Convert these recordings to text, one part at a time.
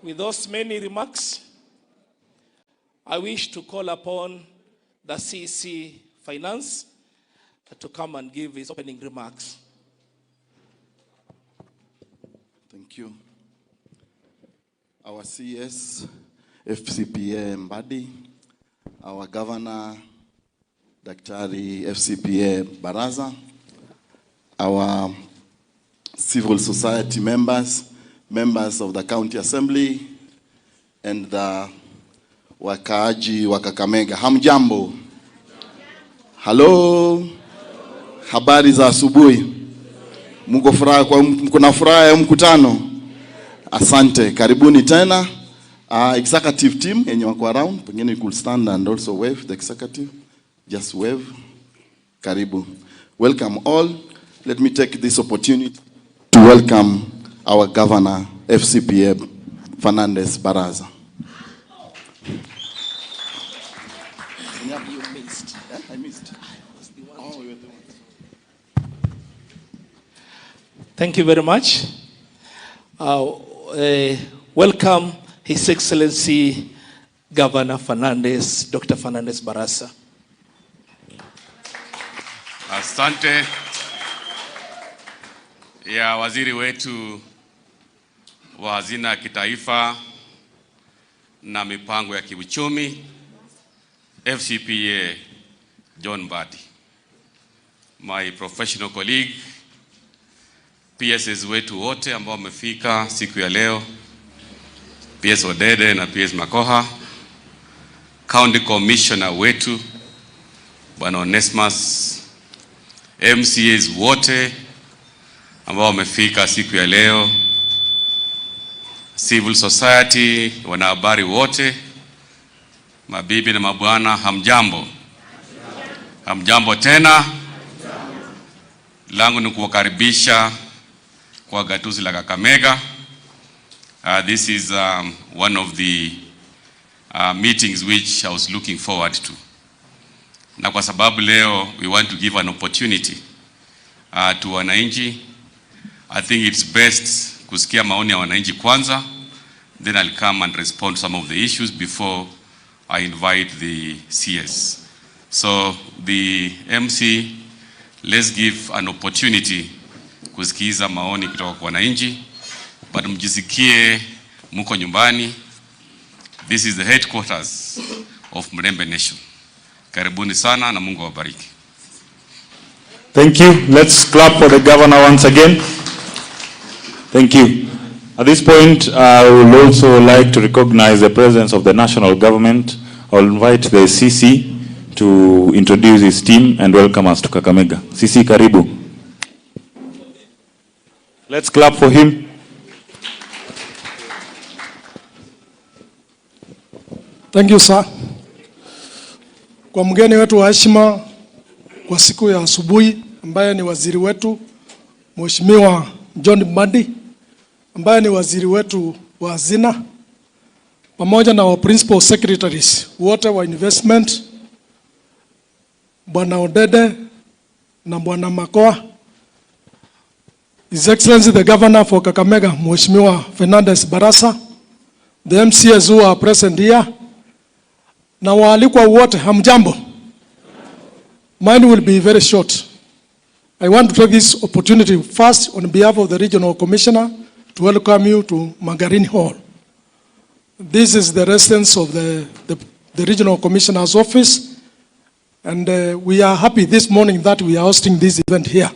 With those many remarks, I wish to call upon the CC Finance to come and give his opening remarks. Thank you. Our CS, FCPA Mbadi, our Governor, Daktari FCPA Baraza, our civil society members, members of the County Assembly, and the wakaaji wa Kakamega. Hamjambo. Hello. Habari za asubuhi. Mko na furaha ya mkutano? Asante. Karibuni tena. Executive team yenye wako around, pengine you could stand and also wave the executive. Just wave. Karibu. Welcome all. Let me take this opportunity to welcome our Governor, FCPA Fernandez Baraza. You missed. I missed. Oh, you were the one. Thank you very much. Welcome His Excellency Governor Fernandez, Dr. Fernandez Baraza. Asante ya waziri wetu wa hazina ya kitaifa na mipango ya kiuchumi FCPA John Mbadi, my professional colleague, PSs wetu wote ambao wamefika siku ya leo, PS Odede na PS Makoha, County Commissioner wetu Bwana Onesmus, MCAs wote ambao wamefika siku ya leo, civil society, wanahabari wote, mabibi na mabwana, hamjambo. Hamjambo tena. Langu ni kuwakaribisha kwa gatuzi la Kakamega. This is one of the meetings which I was looking forward to. Na kwa sababu leo we want to give an opportunity to wananchi, I think it's best kusikia maoni ya wananchi kwanza, then I'll come and respond to some of the issues before I invite the CS. So the MC, let's give an opportunity kusikiza maoni kutoka kwa wananchi, but mjisikie mko nyumbani. This is the headquarters of Mutembei Nation. Karibuni sana na Mungu awabariki. Thank you. Let's clap for the governor once again. Thank you. At this point, I would also like to recognize the presence of the national government. I will invite the CC to introduce his team and welcome us to Kakamega. CC, karibu. Let's clap for him. Thank you, sir. Kwa mgeni wetu wa heshima kwa siku ya asubuhi ambaye ni waziri wetu Mheshimiwa John Mbadi, ambaye ni waziri wetu wa hazina, pamoja na wa principal secretaries wote wa investment, Bwana Odede na Bwana Makoha, His Excellency the Governor for Kakamega Mheshimiwa Fernandez Baraza, the MCAs who are present here, na waalikwa wote, hamjambo. Mine will be very short. I want to take this opportunity first on behalf of the Regional Commissioner to welcome you to Magarini Hall. This is the residence of the Regional Commissioner's office, and we are happy this morning that we are hosting this event here.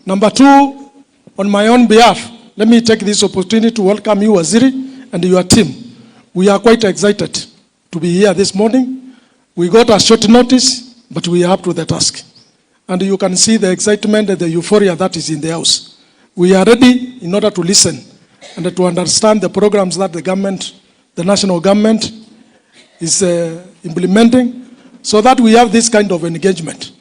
Number two, on my own behalf, let me take this opportunity to welcome you, Waziri, and your team. We are quite excited to be here this morning. We got a short notice, but we are up to the task. And you can see the excitement and the euphoria that is in the house. We are ready in order to listen and to understand the programs that the government, the national government is implementing, so that we have this kind of engagement.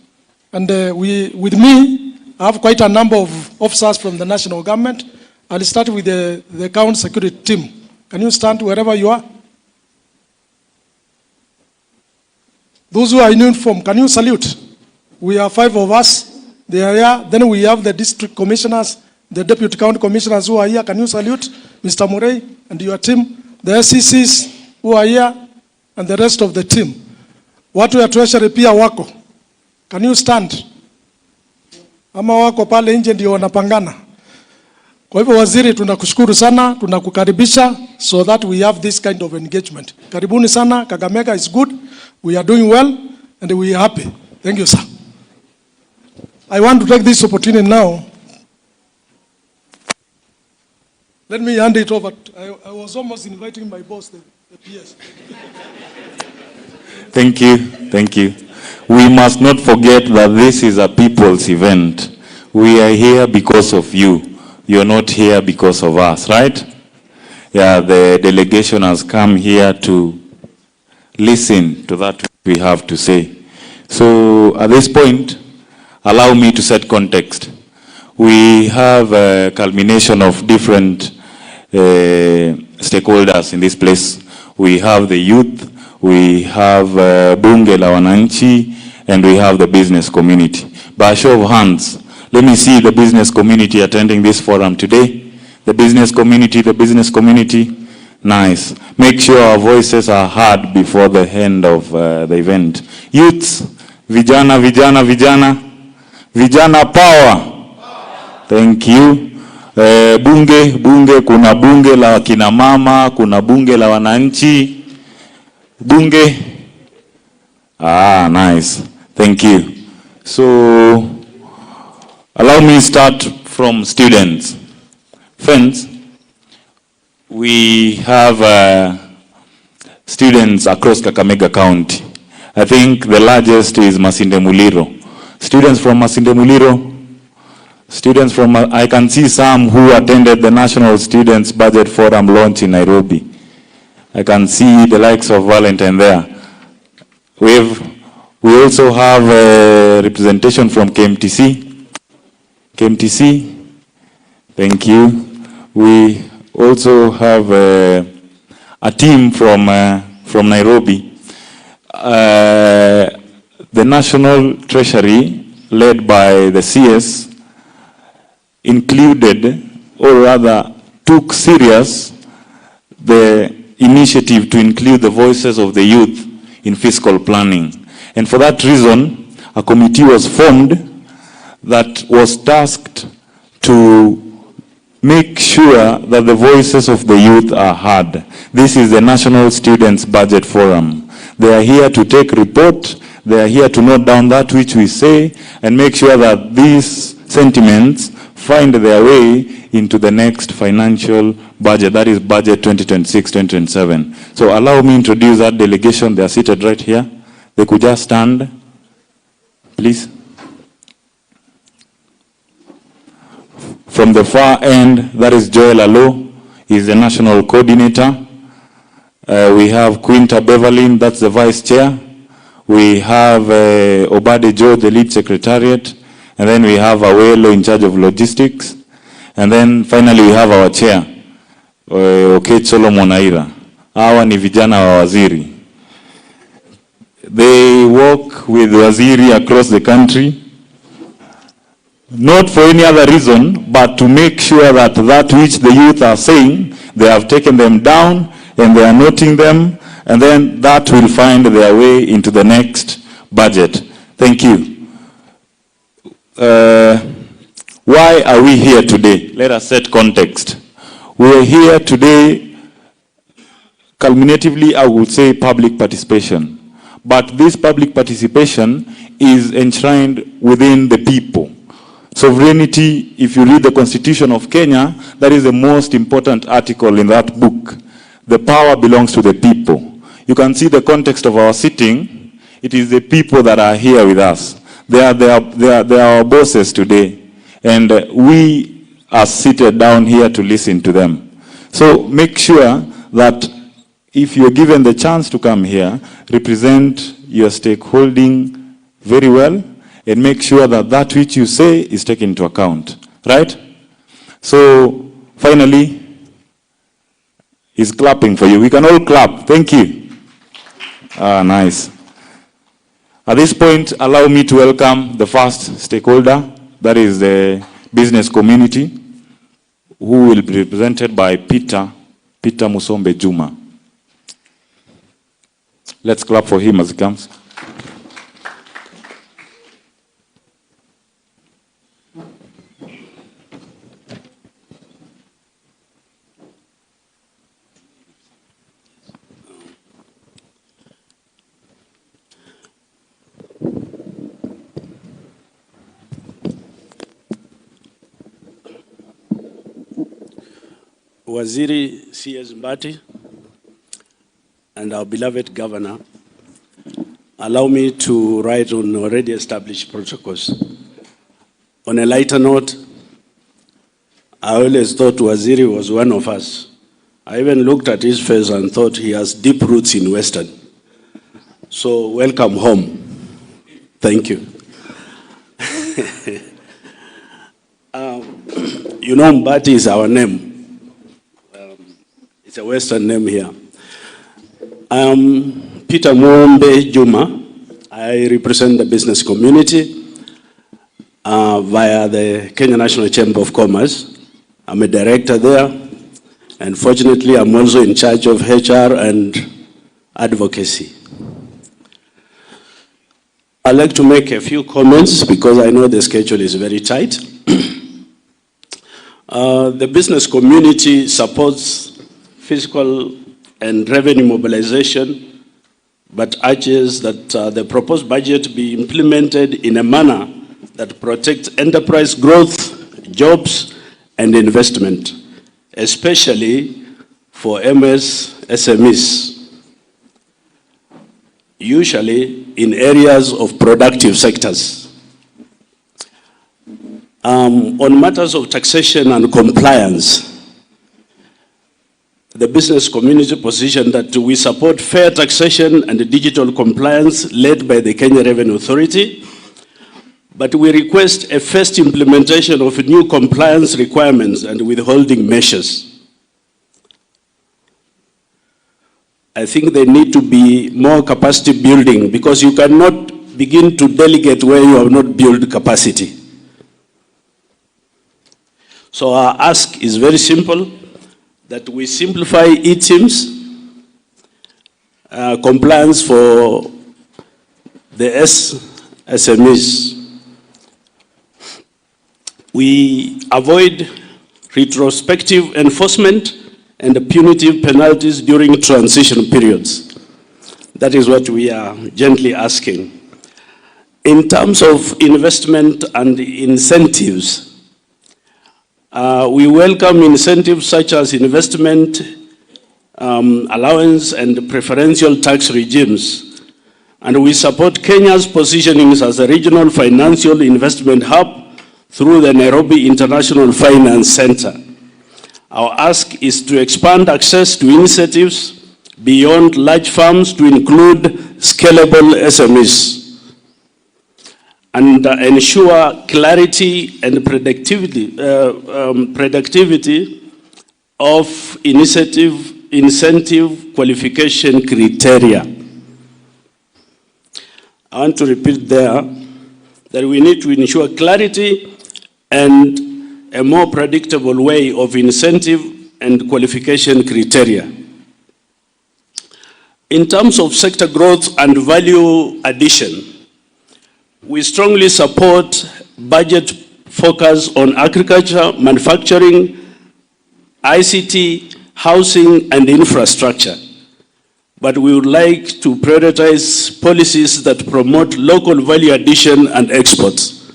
And with me, I have quite a number of officers from the national government. I'll start with the county security team. Can you stand wherever you are? Those who are in uniform, can you salute? We are 5 of us. They are here. Then we have the district commissioners the deputy county commissioners who are here. Can you salute Mr. Murray and your team? The SCCs who are here and the rest of the team. Watu ya treasury pia wako. Can you stand? Ama wako pale nje ndio wanapangana. Kwa hivyo waziri, tunakushukuru sana, tunakukaribisha so that we have this kind of engagement. Karibuni sana. Kakamega is good. We are doing well and we are happy. Thank you, sir. I want to take this opportunity now. Let me hand it over. I was almost inviting my boss, the PS. Thank you. Thank you. We must not forget that this is a people's event. We are here because of you. You're not here because of us, right? Yeah, the delegation has come here to listen to that we have to say. So at this point, allow me to set context. We have a culmination of different stakeholders in this place. We have the youth, we have bunge la wananchi, and we have the business community. By a show of hands, let me see the business community attending this forum today. The business community, nice. Make sure our voices are heard before the end of the event. Youths, vijana power. Thank you. Bunge, kuna bunge la kina mama, kuna bunge la wananchi. Bunge. Nice. Thank you. So, allow me to start from students. Friends, we have students across Kakamega County. I think the largest is Masinde Muliro. Students from Masinde Muliro. Students from, I can see some who attended the National Students Budget Forum launch in Nairobi. I can see the likes of Valentine there. We also have a representation from KMTC. KMTC, thank you. We also have a team from Nairobi. The National Treasury, led by the CS, included, or rather took serious, the initiative to include the voices of the youth in fiscal planning. And for that reason, a committee was formed that was tasked to make sure that the voices of the youth are heard. This is the National Students Budget Forum. They are here to take report, they are here to note down that which we say, and make sure that these sentiments find their way into the next financial budget, that is budget 2026-2027. So allow me to introduce that delegation. They are seated right here. They could just stand, please. From the far end, that is Joel Alo, he's the national coordinator. We have Quinta Beverlin, that's the vice chair. We have Obade Joe, the lead secretariat. And then we have Awelo in charge of logistics. And then finally we have our chair, Okech Solomon Aira. Hawa ni vijana wa waziri. They work with waziri across the country, not for any other reason, but to make sure that that which the youth are saying, they have taken them down and they are noting them, and then that will find their way into the next budget. Thank you. Why are we here today? Let us set context. We are here today, culminatively, I would say public participation. But this public participation is enshrined within the people. Sovereignty, if you read the Constitution of Kenya, that is the most important article in that book. The power belongs to the people. You can see the context of our sitting. It is the people that are here with us. They are our bosses today. And we are seated down here to listen to them. So make sure that if you're given the chance to come here, represent your stakeholding very well and make sure that that which you say is taken into account. Right? So finally, he's clapping for you. We can all clap. Thank you. Nice. At this point, allow me to welcome the first stakeholder, that is the business community. who will be represented by Peter Musombe Juma. Let's clap for him as he comes. Waziri C.S. Mbadi and our beloved governor, allow me to write on already established protocols. On a lighter note, I always thought Waziri was one of us. I even looked at his face and thought he has deep roots in Western. So welcome home. Thank you. You know, Mbadi is our name. It's a Western name here. I am Peter Musombe Juma. I represent the business community via the Kenya National Chamber of Commerce. I'm a director there, and fortunately I'm also in charge of HR and advocacy. I'd like to make a few comments because I know the schedule is very tight. The business community supports fiscal and revenue mobilization, but urges that the proposed budget be implemented in a manner that protects enterprise growth, jobs, and investment, especially for SMEs, usually in areas of productive sectors. On matters of taxation and compliance, the business community position that we support fair taxation and digital compliance led by the Kenya Revenue Authority, but we request a first implementation of new compliance requirements and withholding measures. I think they need to be more capacity building because you cannot begin to delegate where you have not built capacity. So our ask is very simple, that we simplify e-teams, compliance for the SMEs. We avoid retrospective enforcement and punitive penalties during transition periods. That is what we are gently asking. In terms of investment and incentives, we welcome incentives such as investment allowance and preferential tax regimes, and we support Kenya's positioning as a regional financial investment hub through the Nairobi International Finance Center. Our ask is to expand access to initiatives beyond large firms to include scalable SMEs, and ensure clarity and predictivity of incentive qualification criteria. I want to repeat there that we need to ensure clarity and a more predictable way of incentive and qualification criteria. In terms of sector growth and value addition, we strongly support budget focus on agriculture, manufacturing, ICT, housing, and infrastructure. But we would like to prioritize policies that promote local value addition and exports.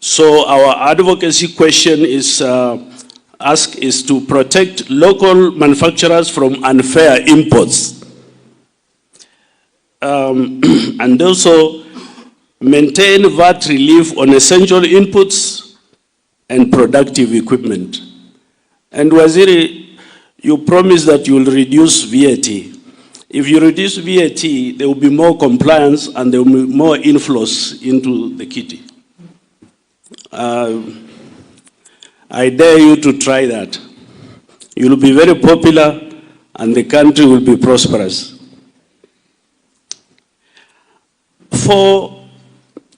So our advocacy question is, is to protect local manufacturers from unfair imports. And also, maintain VAT relief on essential inputs and productive equipment. And Waziri, you promised that you will reduce VAT. If you reduce VAT, there will be more compliance and there will be more inflows into the kitty. I dare you to try that. You will be very popular and the country will be prosperous. For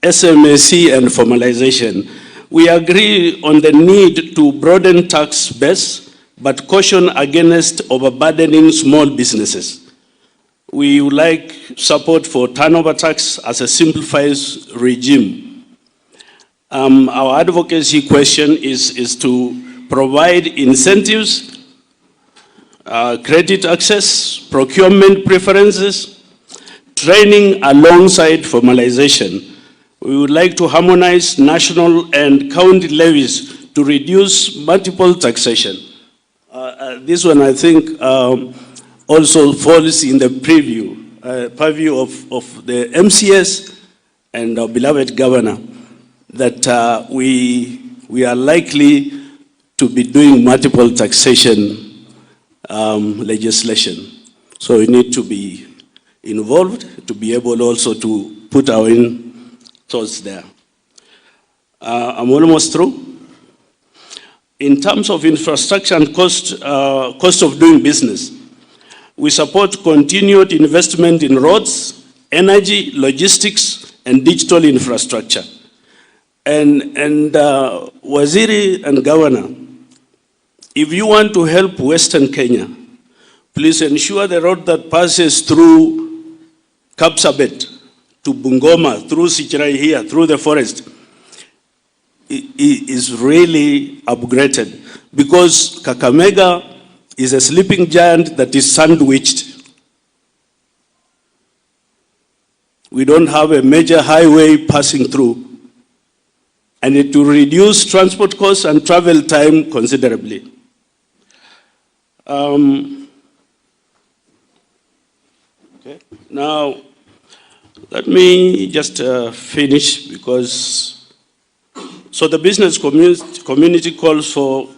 SMAC and formalization, We agree on the need to broaden tax base, but caution against overburdening small businesses. We would like support for turnover tax as a simplified regime. Our advocacy question is to provide incentives, credit access, procurement preferences, training alongside formalization. We would like to harmonize national and county levies to reduce multiple taxation. This one, I think, also falls in the purview of the MCS and our beloved governor, that we are likely to be doing multiple taxation legislation. So we need to be involved to be able also to put our in thoughts there. I'm almost through. In terms of infrastructure and cost of doing business, we support continued investment in roads, energy, logistics, and digital infrastructure. And Waziri and Governor, if you want to help Western Kenya, please ensure the road that passes through Kapsabet to Bungoma, through Sichirai here, through the forest, is really upgraded, because Kakamega is a sleeping giant that is sandwiched. We don't have a major highway passing through, and it will reduce transport costs and travel time considerably. Okay. Now, let me just finish, because so the business community calls for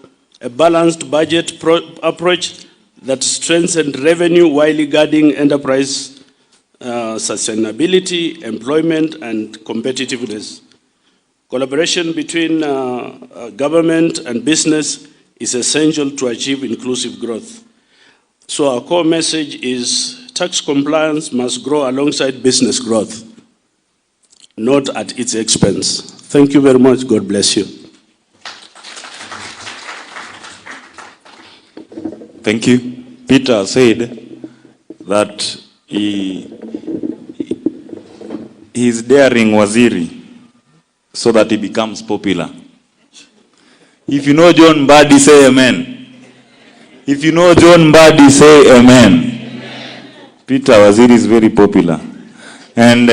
a balanced budget approach that strengthens revenue while guarding enterprise sustainability, employment, and competitiveness. Collaboration between government and business is essential to achieve inclusive growth. So our core message is tax compliance must grow alongside business growth, not at its expense. Thank you very much. God bless you. Thank you. Peter said that he is daring Waziri so that he becomes popular. If you know John Mbadi, say amen. If you know John Mbadi, say amen. Peter Waziri is very popular. And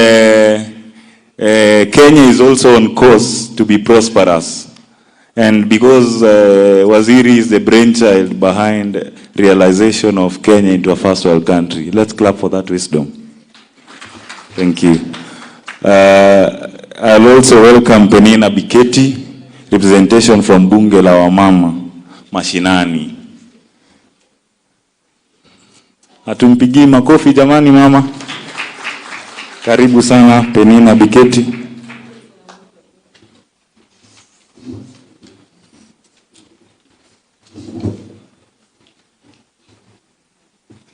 Kenya is also on course to be prosperous. And because Waziri is the brainchild behind realization of Kenya into a first world country. Let's clap for that wisdom. Thank you. I'll also welcome Penina Biketi, representation from Bunge la Wamama, Mashinani. Hatumpigi makofi jamani mama. Karibu sana Penina Biketi.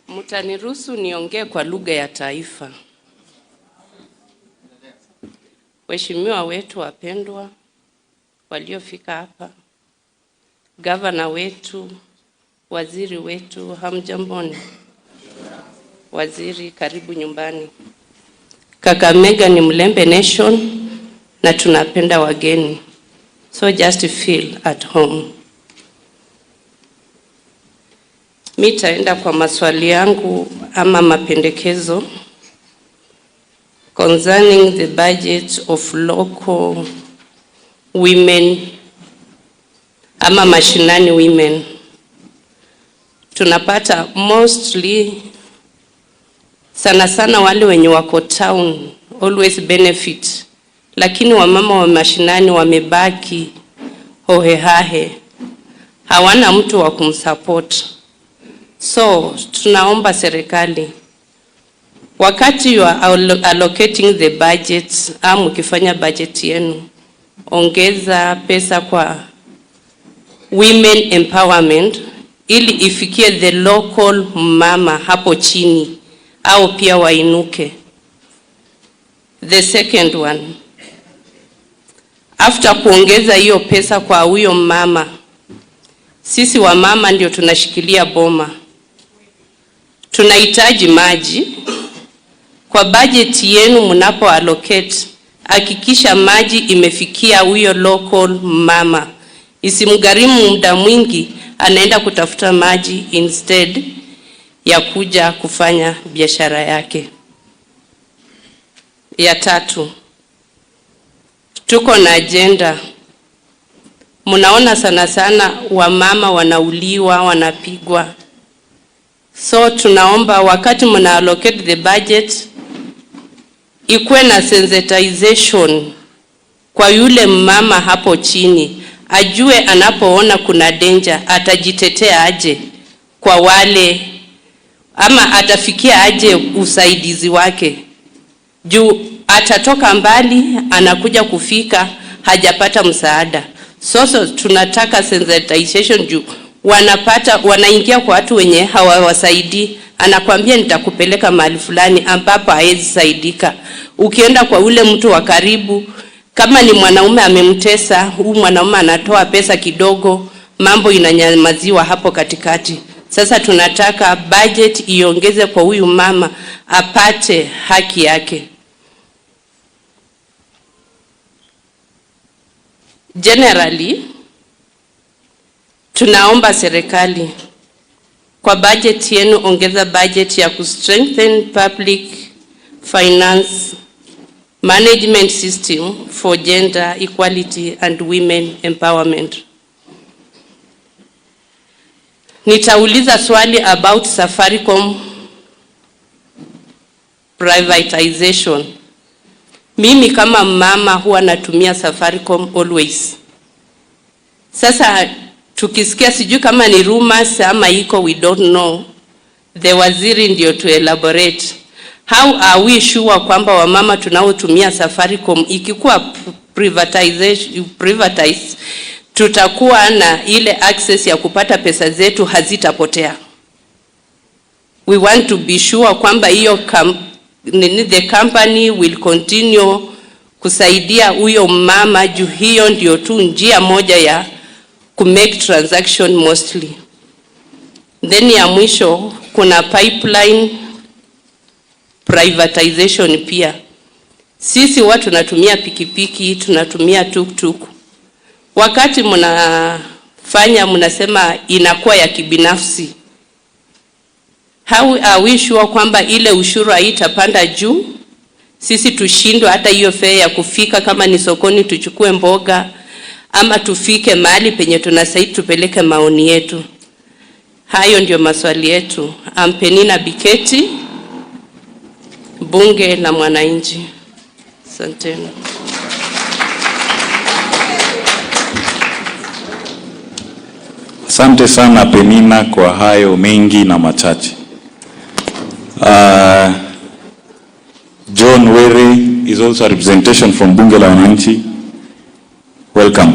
Mutaniruhusu niongee kwa lugha ya taifa. Waheshimiwa wetu wapendwa waliofika hapa, gavana wetu, waziri wetu, hamjamboni. Waziri, karibu nyumbani. Kakamega ni Mlembe Nation na tunapenda wageni. So just feel at home. Mitaenda kwa maswali yangu ama mapendekezo concerning the budget of local women ama mashinani women. Tunapata mostly sana wale wenye wako town always benefit, lakini wamama wa mashinani wamebaki hohehahe, hawana mtu wa kumsupport. So tunaomba serikali, wakati you are allocating the budget, mkifanya budget yenu, ongeza pesa kwa women empowerment ili ifikie the local mama hapo chini au pia wainuke. The second one, After kuongeza hiyo pesa kwa huyo mama, sisi wa mama ndio tunashikilia boma. Tunahitaji maji. Kwa budget yenu mnapo allocate, hakikisha maji imefikia huyo local mama. Isimgharimu muda mwingi anaenda kutafuta maji instead ya kuja kufanya biashara yake. Ya tatu, tuko na agenda. Mnaona sana sana wamama wanauliwa, wanapigwa. So tunaomba wakati mna allocate the budget, ikuwe na sensitization kwa yule mama hapo chini. Ajue anapoona kuna danger, atajitetea aje kwa wale, ama atafikia aje usaidizi wake. Juu atatoka mbali, anakuja kufika, hajapata msaada. So tunataka sensitization juu wanaingia kwa watu wenye hawawasaidii. Anakuambia nitakupeleka mahali fulani ambapo hawezi saidika. Ukienda kwa ule mtu wa karibu, kama ni mwanaume amemtesa, huyu mwanaume anatoa pesa kidogo, mambo inanyamaziwa hapo katikati. Sasa tunataka budget iongeze kwa huyu mama apate haki yake. Generally, tunaomba serikali kwa budget yenu ongeza budget ya strengthen public finance management system for gender equality and women empowerment. Nitauliza swali about Safaricom privatization. Mimi kama mama huwa natumia Safaricom always. Sasa tukisikia sijui kama ni rumors ama iko, we don't know. The waziri ndio to elaborate. How are we sure kwamba wamama tunaotumia Safaricom ikikuwa privatized tutakuwa na ile access ya kupata pesa zetu hazitapotea? We want to be sure kwamba hiyo the company will continue kusaidia huyo mama, juu hiyo ndio tu njia moja ya make transaction mostly. Then ya mwisho kuna pipeline privatization pia. Sisi watu tunatumia pikipiki, tunatumia tuk-tuk. Wakati mnasema inakuwa ya kibinafsi, how are we sure kwamba ile ushuru haitapanda juu? Sisi tushindwe hata hiyo fare ya kufika, kama ni sokoni tuchukue mboga, ama tufike mahali penye tunasaidi tupeleke maoni yetu. Hayo ndio maswali yetu. Penina Biketi, bunge la mwananchi. Asanteni. Asante sana Penina kwa hayo mengi na machache. John Were is also a representation from bunge la wananchi. Welcome.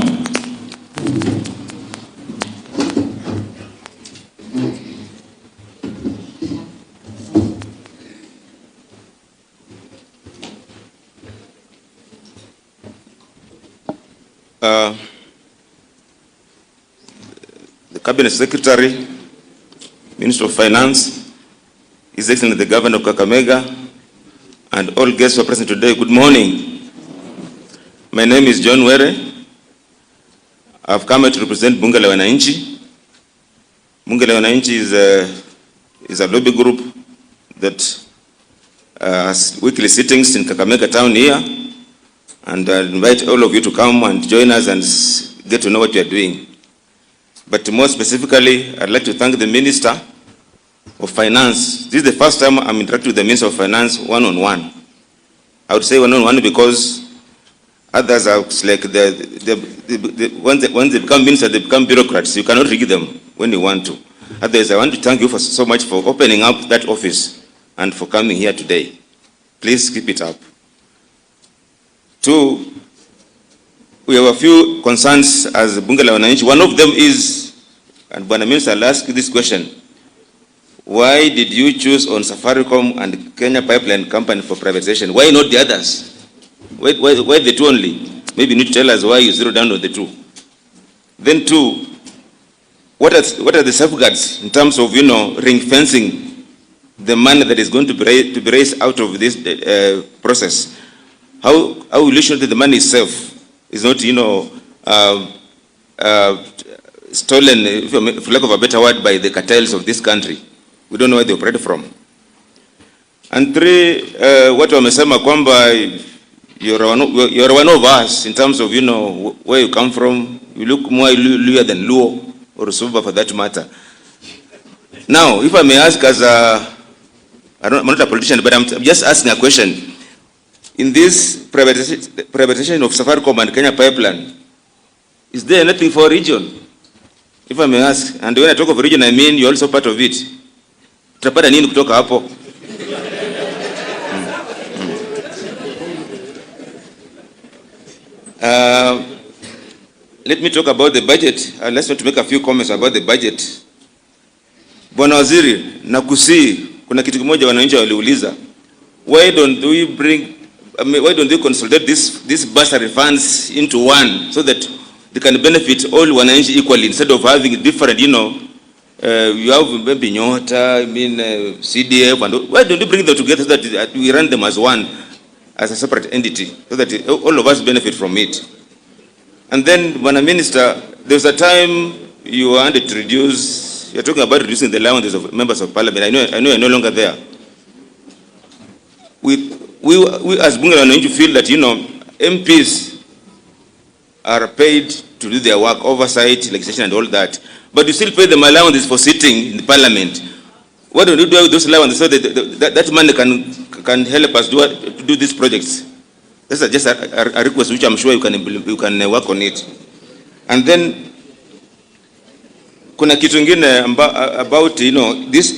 The Cabinet Secretary, Minister of Finance, His Excellency the Governor of Kakamega, and all guests who are present today, good morning. My name is John Were. I've come to represent Bunge la Wananchi. Bunge la Wananchi is a lobby group that has weekly sittings in Kakamega town here, and I invite all of you to come and join us and get to know what we are doing. But more specifically, I'd like to thank the Minister of Finance. This is the first time I'm interacting with the Minister of Finance one-on-one. I would say one-on-one because others are like, when they become ministers, they become bureaucrats. You cannot rig them when you want to. Otherwise, I want to thank you so much for opening up that office and for coming here today. Please keep it up. Two, we have a few concerns as Bunge la Wananchi. One of them is, and Bwana Minister, I'll ask you this question. Why did you choose on Safaricom and Kenya Pipeline Company for privatization? Why not the others? Why the two only? maybe you need to tell us why you zero down on the 2. Then 2, what are the safeguards in terms of, ring fencing the money that is going to be raised out of this process? How will you ensure that the money is safe? Is not, stolen, for lack of a better word, by the cartels of this country. We don't know where they operate from. And 3, what wamesema kwamba you're one of us in terms of, where you come from. You look more Luo than Luo, or Suba for that matter. Now, if I may ask as I'm not a politician, but I'm just asking a question. In this privatization of Safaricom and Kenya pipeline, is there anything for region? If I may ask, and when I talk of region, I mean you're also part of it. Tutapata nini kutoka hapo? Let me talk about the budget. Let's want to make a few comments about the budget. Bwana Waziri, nakusi, kuna kitu kimoja wananchi waliuliza. Why don't we consolidate these bursary funds into one so that they can benefit all wananchi equally instead of having different, you have maybe nyota, CDF, and why don't you bring them together so that we run them as one, as a separate entity, so that all of us benefit from it? And then, Bwana Minister, there was a time you wanted to reduce, you're talking about reducing the allowances of members of parliament. I know you're no longer there. We as Bunge la Wananchi feel that, MPs are paid to do their work, oversight, legislation and all that, but you still pay them allowances for sitting in the parliament. What do you do with those allowances so that money can help us to do these projects? That's just a request which I'm sure you can work on it. And then, kuna kitu ingine about, this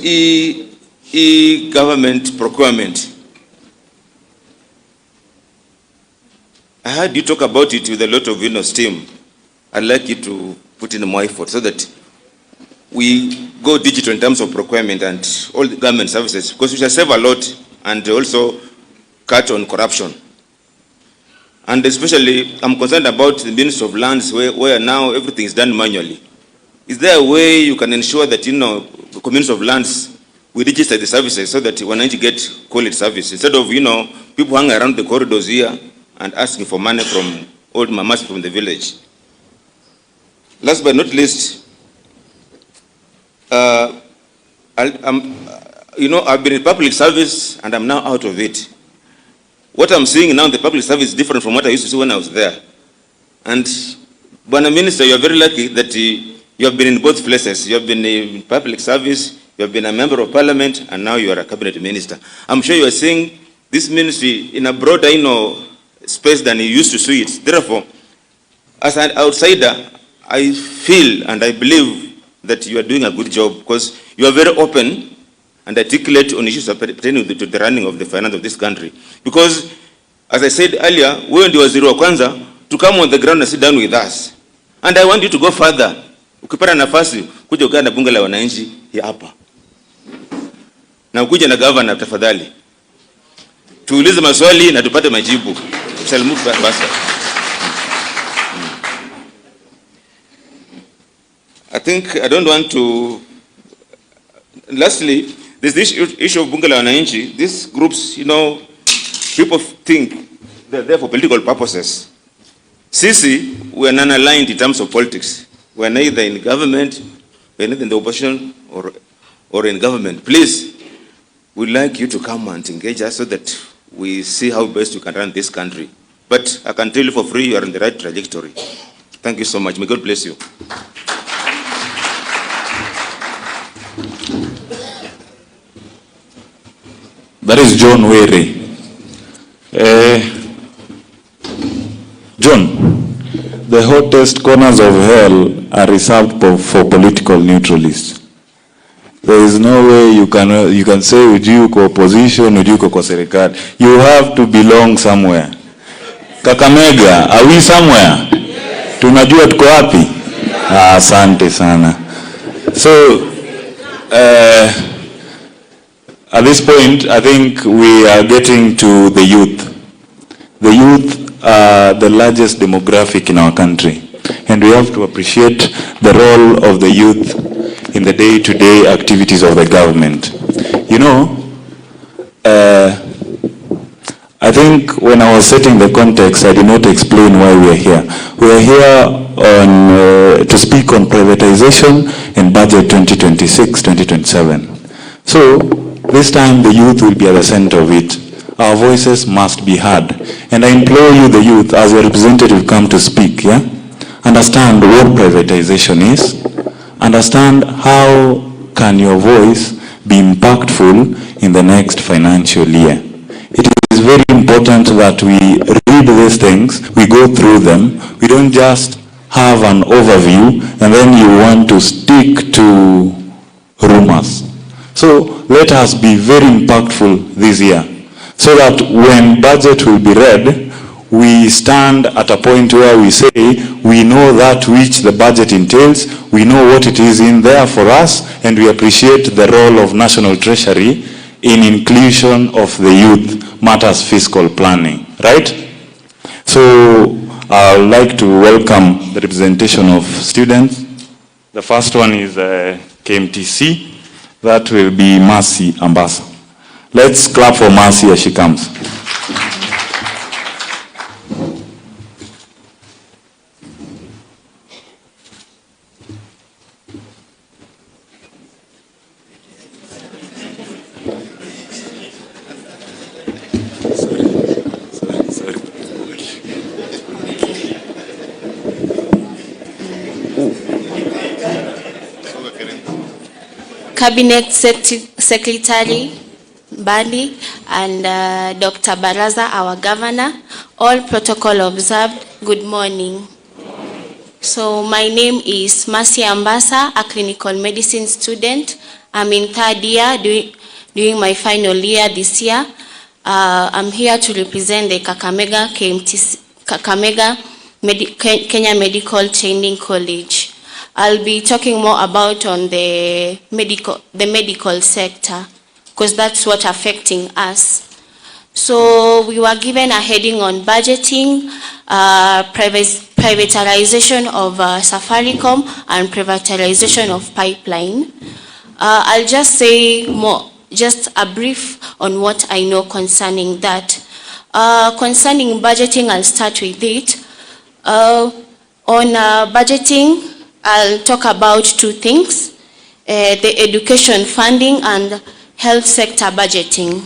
e-government procurement. I heard you talk about it with a lot of, steam. I'd like you to put in more effort so that we go digital in terms of procurement and all the government services, because we shall save a lot and also cut on corruption. And especially, I'm concerned about the Ministry of Lands where now everything is done manually. Is there a way you can ensure that, the Ministry of Lands, we register the services so that when I get quality service, instead of, people hang around the corridors here and asking for money from old mamas from the village. Last but not least, I've been in public service and I'm now out of it. What I'm seeing now in the public service is different from what I used to see when I was there. And, Bwana Minister, you are very lucky that you have been in both places. You have been in public service, you have been a member of parliament, and now you are a cabinet minister. I'm sure you are seeing this ministry in a broader, space than you used to see it. Therefore, as an outsider, I feel and I believe that you are doing a good job because you are very open and articulate on issues pertaining to the running of the finance of this country. Because, as I said earlier, we ndio waziri wa kwanza to come on the ground and sit down with us. And I want you to go further. Ukipata nafasi, kuja ukaa na bunge la wananchi hapa. Na ukuja na governor tafadhali. Tuulize maswali na tupate majibu. Shall move faster. I think I don't want to. Lastly, there's this issue of bunge la wananchi. These groups, people think they're there for political purposes. Sisi, we are non-aligned in terms of politics. We are neither in government, we are neither in the opposition or in government. Please, we'd like you to come and engage us so that we see how best we can run this country. But I can tell you for free, you are in the right trajectory. Thank you so much. May God bless you. That is John Were. John, the hottest corners of hell are reserved for political neutralists. There is no way you can say uji uko opposition, uji uko kwa serikali. You have to belong somewhere. Kakamega, are we somewhere? Yes. Tunajua tuko wapi? Asante sana. So, at this point, I think we are getting to the youth. The youth the largest demographic in our country. And we have to appreciate the role of the youth in the day-to-day activities of the government. You know, I think when I was setting the context, I did not explain why we are here. We are here to speak on privatization and budget 2026-2027. So this time the youth will be at the center of it. Our voices must be heard. And I implore you, the youth, as a representative, come to speak, yeah? Understand what privatization is. Understand how can your voice be impactful in the next financial year. It is very important that we read these things, we go through them. We don't just have an overview and then you want to stick to rumors. So let us be very impactful this year, so that when budget will be read, we stand at a point where we say, we know that which the budget entails, we know what it is in there for us, and we appreciate the role of National Treasury in inclusion of the youth matters fiscal planning, right? So I would like to welcome the representation of students. The first one is KMTC. That will be Mercy Ambassa. Let's clap for Mercy as she comes. Cabinet Secretary Mbadi and Dr. Baraza, our governor, all protocol observed, good morning. So my name is Mercy Ambassa, a clinical medicine student. I'm in third year, doing my final year this year. I'm here to represent the Kakamega Kenya Medical Training College. I'll be talking more about on the medical sector, because that's what affecting us. So we were given a heading on budgeting, privatization of Safaricom and privatization of pipeline. I'll just say more, just a brief on what I know concerning that. Concerning budgeting, I'll start with it. On budgeting, I'll talk about two things, the education funding and health sector budgeting.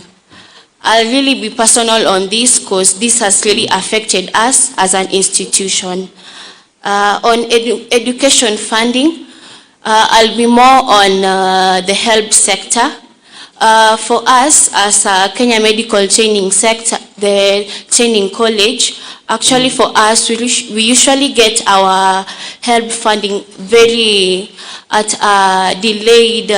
I'll really be personal on this because this has really affected us as an institution. On education funding, I'll be more on the health sector. For us as a Kenya Medical Training Sector, the training college, actually for us, we usually get our help funding very at a delayed,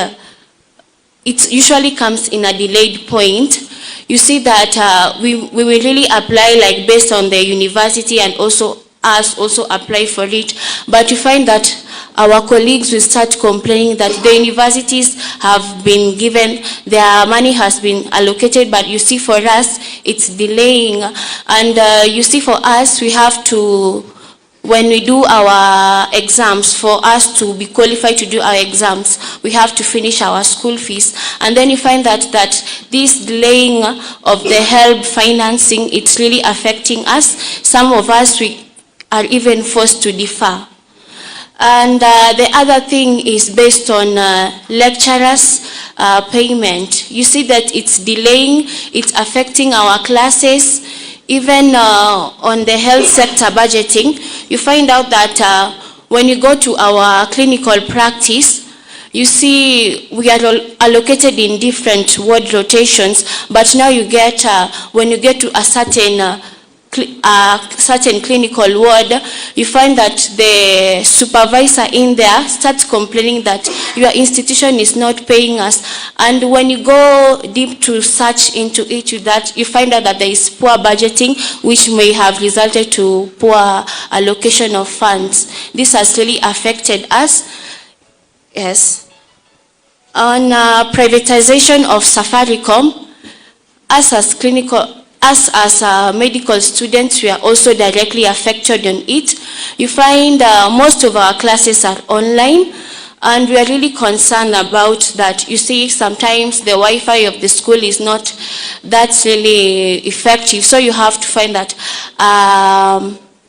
it usually comes in a delayed point. You see that we will really apply like based on the university and also us also apply for it. But you find that our colleagues will start complaining that the universities have been given, their money has been allocated, but you see for us, it's delaying. And you see for us, we have to, when we do our exams, for us to be qualified to do our exams, we have to finish our school fees. And then you find that this delaying of the help financing, it's really affecting us. Some of us, we are even forced to defer. And the other thing is based on lecturers' payment. You see that it's delaying, it's affecting our classes. Even on the health sector budgeting, you find out that when you go to our clinical practice, you see we are allocated in different ward rotations, but now you get, when you get to a certain clinical ward, you find that the supervisor in there starts complaining that your institution is not paying us. And when you go deep to search into it, that you find out that there is poor budgeting, which may have resulted to poor allocation of funds. This has really affected us. Yes. On privatization of Safaricom, us as clinical us as medical students, we are also directly affected on it. You find most of our classes are online, and we are really concerned about that. You see, sometimes the Wi-Fi of the school is not that really effective, so you have to find that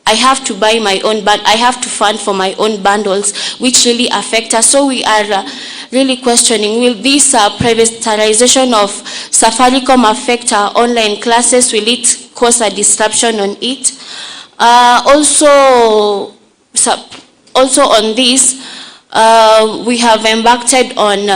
I have to buy my own, but I have to fund for my own bundles, which really affect us. So we are really questioning, will this privatization of Safaricom affect our online classes? Will it cause a disruption on it? Also on this, we have embarked on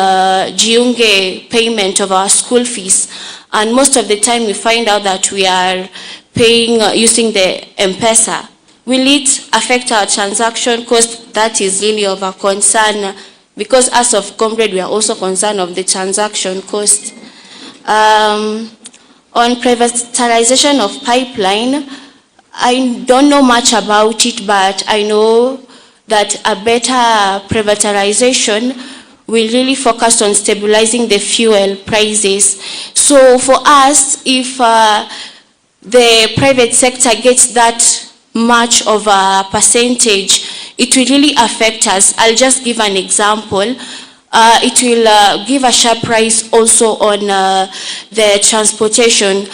jiunge payment of our school fees, and most of the time we find out that we are paying using the M-Pesa. Will it affect our transaction cost? That is really of a concern, because as of Comrade, we are also concerned of the transaction cost. On privatization of pipeline, I don't know much about it, but I know that a better privatization will really focus on stabilizing the fuel prices. So for us, if the private sector gets that much of a percentage, it will really affect us. I'll just give an example. It will give a sharp rise also on the transportation.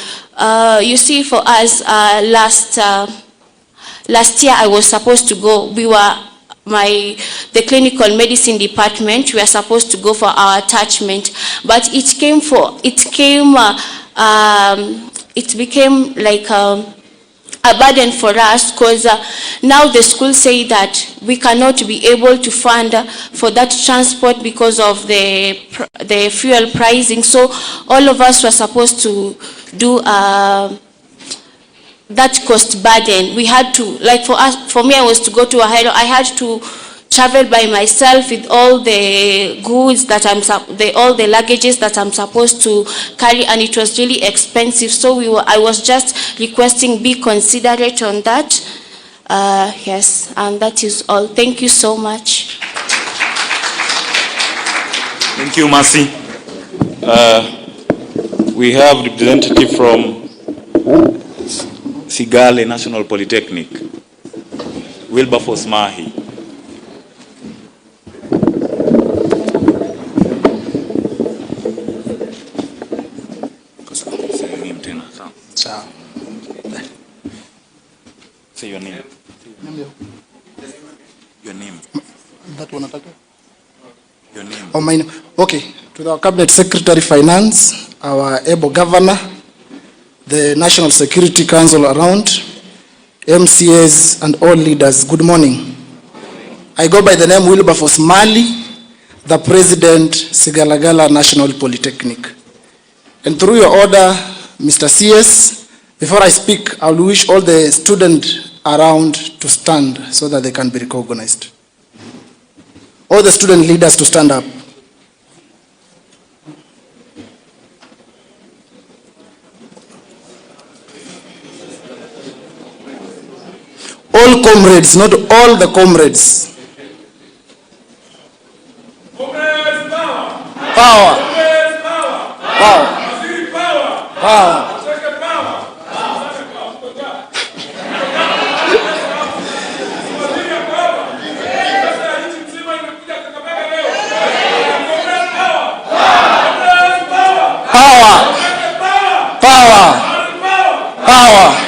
You see, for us, last year I was supposed to go, the clinical medicine department, we are supposed to go for our attachment, but it became like a burden for us, because now the school say that we cannot be able to fund for that transport because of the fuel pricing. So all of us were supposed to do that cost burden. We had to, like for me, I was to go to Ahero. I had to travel by myself with all the goods that all the luggages that I'm supposed to carry, and it was really expensive. So I was just requesting be considerate on that. Yes, and that is all. Thank you so much. Thank you, Mercy. We have representative from Sigale National Polytechnic, Wilberforce Mahi. Say your name. Your name. That one attack. Your name. Oh, my name. Okay. To our Cabinet Secretary Finance, our able governor, the National Security Council around, MCAs and all leaders, good morning. I go by the name Wilberforce Mali, the President, Sigalagala National Polytechnic. And through your order, Mr. CS, before I speak, I will wish all the students around to stand so that they can be recognized. All the student leaders to stand up. All comrades, not all the comrades. Comrades, power! Power! Comrades, power! Power! Power! Power!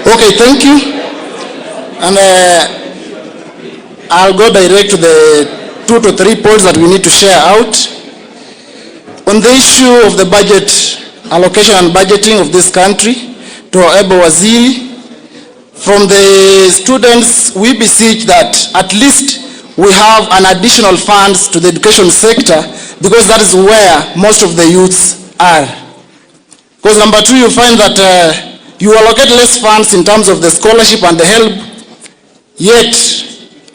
Okay, thank you. And I'll go direct to the 2 to 3 points that we need to share out. On the issue of the budget, allocation and budgeting of this country, to our able Waziri, from the students, we beseech that at least we have an additional funds to the education sector, because that is where most of the youths are. Because number 2, you find that you allocate less funds in terms of the scholarship and the help, yet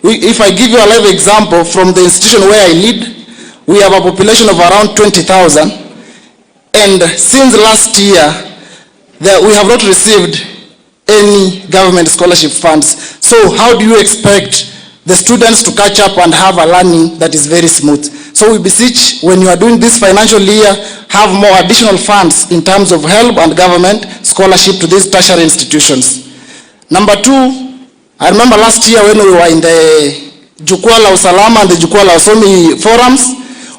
if I give you a live example from the institution where I lead, we have a population of around 20,000, and since last year, we have not received any government scholarship funds. So how do you expect the students to catch up and have a learning that is very smooth? So we beseech, when you are doing this financial year, have more additional funds in terms of help and government scholarship to these tertiary institutions. Number two, I remember last year when we were in the Jukwaa la Usalama and the Jukwaa la Usomi forums,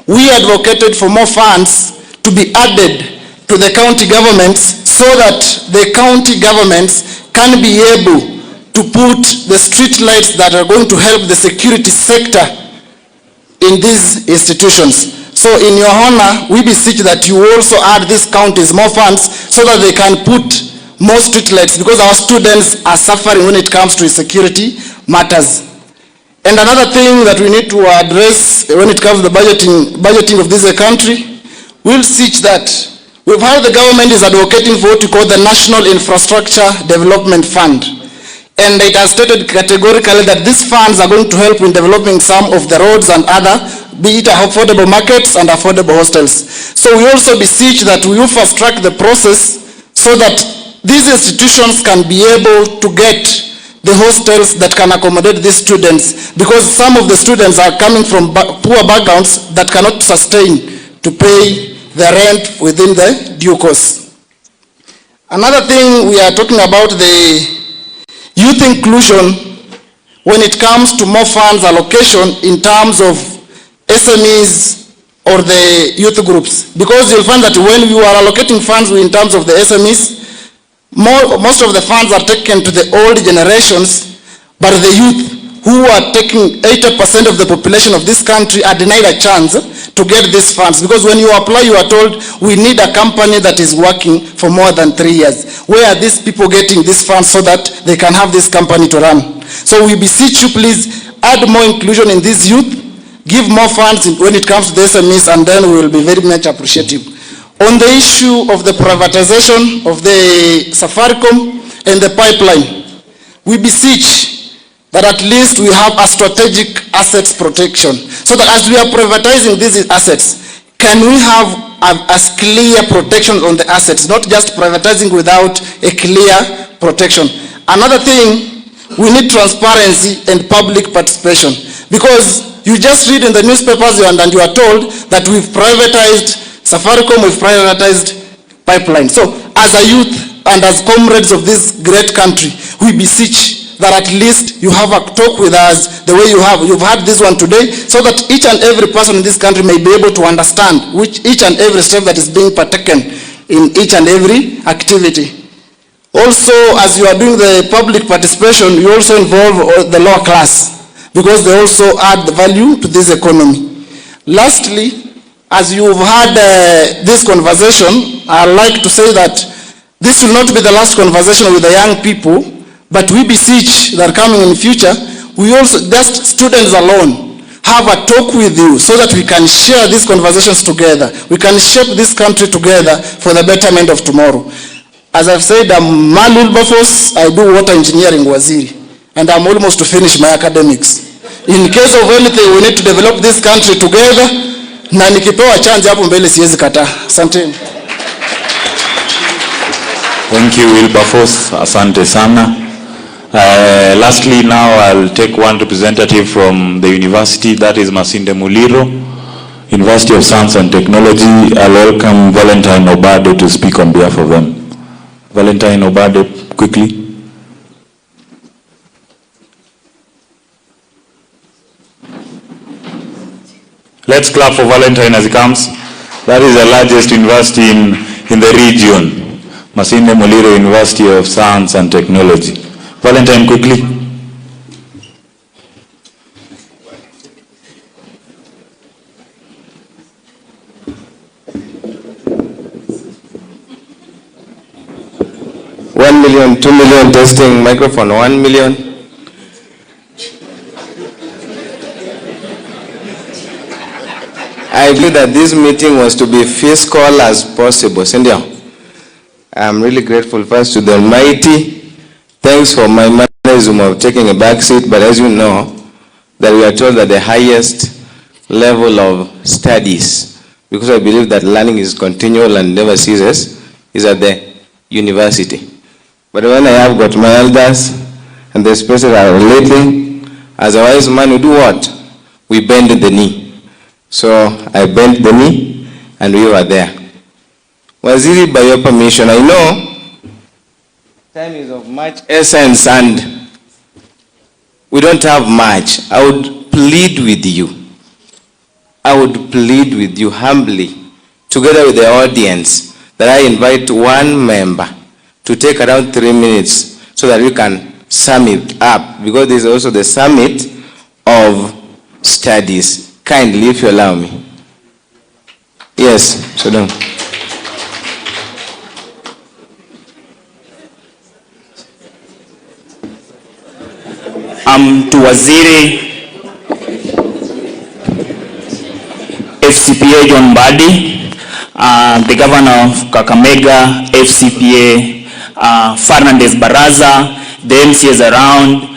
we advocated for more funds to be added to the county governments so that the county governments can be able to put the street lights that are going to help the security sector in these institutions. So in your honor, we beseech that you also add these counties more funds so that they can put more street lights, because our students are suffering when it comes to security matters. And another thing that we need to address when it comes to the budgeting of this country, we'll see that we've heard the government is advocating for what we call the National Infrastructure Development Fund. And it has stated categorically that these funds are going to help in developing some of the roads and other, be it affordable markets and affordable hostels. So we also beseech that we will fast track the process so that these institutions can be able to get the hostels that can accommodate these students, because some of the students are coming from poor backgrounds that cannot sustain to pay the rent within the due course. Another thing, we are talking about the youth inclusion when it comes to more funds allocation in terms of SMEs or the youth groups, because you'll find that when you are allocating funds in terms of the SMEs, most of the funds are taken to the old generations, but the youth who are taking 80% of the population of this country are denied a chance to get these funds, because when you apply, you are told we need a company that is working for more than 3 years. Where are these people getting these funds so that they can have this company to run? So we beseech you, please add more inclusion in this youth, give more funds when it comes to the SMEs, and then we will be very much appreciative. On the issue of the privatization of the Safaricom and the pipeline, we beseech that at least we have a strategic assets protection, so that as we are privatizing these assets, can we have a clear protection on the assets, not just privatizing without a clear protection. Another thing, we need transparency and public participation, because you just read in the newspapers and you are told that we've privatized Safaricom, we've privatized pipeline. So as a youth and as comrades of this great country, we beseech that at least you have a talk with us the way you've had this one today, so that each and every person in this country may be able to understand each and every step that is being partaken in each and every activity. Also, as you are doing the public participation, you also involve the lower class, because they also add the value to this economy. Lastly, as you've had this conversation, I'd like to say that this will not be the last conversation with the young people, but we beseech that coming in the future, we also, just students alone, have a talk with you so that we can share these conversations together. We can shape this country together for the betterment of tomorrow. As I've said, I'm Malul Bafos, I do water engineering waziri, and I'm almost to finish my academics. In case of anything, we need to develop this country together. Na nikipewa chance hapo mbele siwezi kataa. Asante. Thank you, Wilberforce. Asante sana. Lastly, now I'll take one representative from the university, that is Masinde Muliro, University of Science and Technology. I'll welcome Valentine Obado to speak on behalf of them. Valentine Obado, quickly. Let's clap for Valentine as he comes. That is the largest university in the region. Masinde Muliro, University of Science and Technology. Valentine, quickly. $1 million, $2 million, testing microphone, 1 million. I believe that this meeting was to be fiscal as possible. Cynthia, I'm really grateful first to the Almighty. Thanks for my mannerism of taking a back seat, but as you know, that we are told that the highest level of studies, because I believe that learning is continual and never ceases, is at the university. But when I have got my elders and the spaces are relating, as a wise man, we do what? We bend the knee. So I bent the knee and we were there. Waziri, by your permission, I know time is of much essence and we don't have much. I would plead with you. I would plead with you humbly, together with the audience, that I invite one member to take around 3 minutes so that we can sum it up, because this is also the summit of studies. Kindly, if you allow me. Yes, so down. To Waziri FCPA John Mbadi, the governor of Kakamega, FCPA Fernandez Baraza, the MCs around,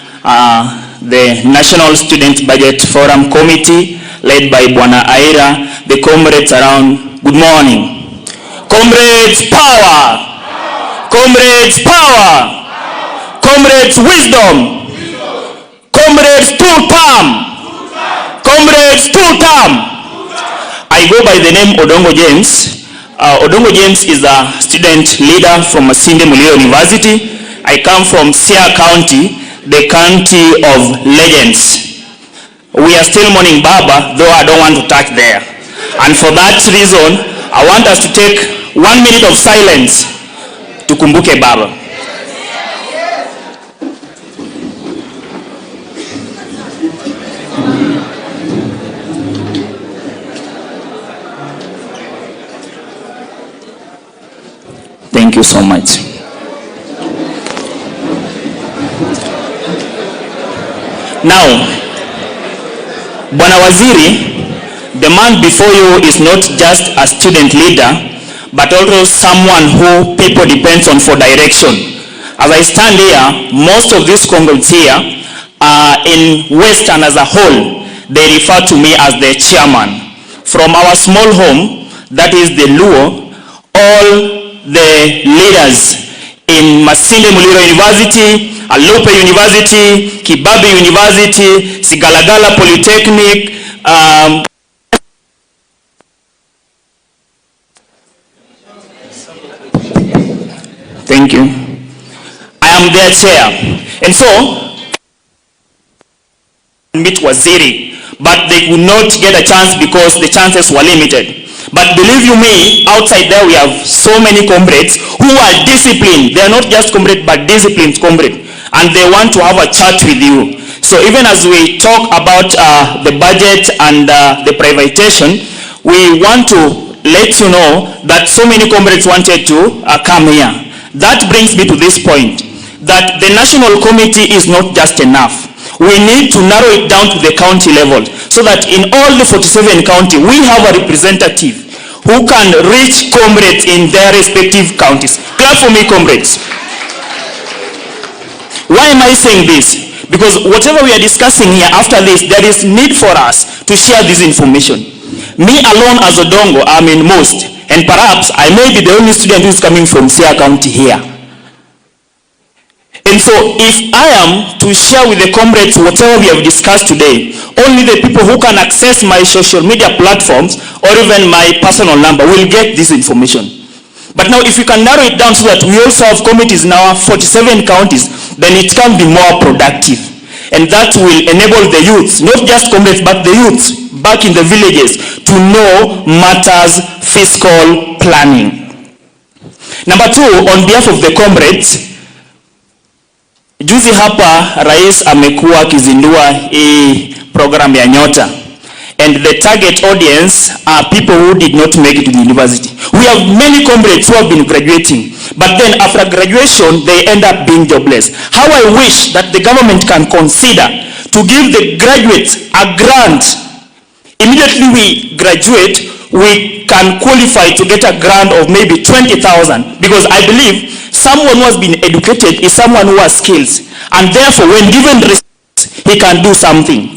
the National Student Budget Forum Committee led by Bwana Aira, the comrades around, good morning. Comrades, power! Comrades, power! Comrades, wisdom! Comrades, two-term! Comrades, two-term! I go by the name Odongo James. Odongo James is a student leader from Masinde Muliro University. I come from Siaya County, the county of legends. We are still mourning Baba, though I don't want to touch there. And for that reason, I want us to take 1 minute of silence to kumbuke Baba. Thank you so much. Now, Bwana Waziri, the man before you is not just a student leader, but also someone who people depend on for direction. As I stand here, most of these comrades here in Western as a whole, they refer to me as the chairman. From our small home, that is the Luo, all the leaders in Masinde Muliro University, Alope University, Kibabi University, Sigalagala Polytechnic, thank you. I am their chair. And so, meet Waziri, but they could not get a chance because the chances were limited. But believe you me, outside there we have so many comrades who are disciplined. They are not just comrades, but disciplined comrades. And they want to have a chat with you. So even as we talk about the budget and the privatization, we want to let you know that so many comrades wanted to come here. That brings me to this point, that the national committee is not just enough. We need to narrow it down to the county level, so that in all the 47 counties, we have a representative who can reach comrades in their respective counties. Clap for me, comrades. Why am I saying this? Because whatever we are discussing here, after this, there is need for us to share this information. Me alone as Odongo, I'm in most, and perhaps I may be the only student who is coming from Siaya County here. And so if I am to share with the comrades whatever we have discussed today, only the people who can access my social media platforms or even my personal number will get this information. But now if you can narrow it down so that we also have committees in our 47 counties, then it can be more productive. And that will enable the youths, not just comrades, but the youths back in the villages to know matters fiscal planning. Number two, on behalf of the comrades, juzi hapa rais amekuwa akizindua hii program ya Nyota, and the target audience are people who did not make it to the university. We have many comrades who have been graduating, but then after graduation they end up being jobless. How I wish that the government can consider to give the graduates a grant. Immediately we graduate, we can qualify to get a grant of maybe 20,000, because I believe someone who has been educated is someone who has skills, and therefore when given resources, he can do something.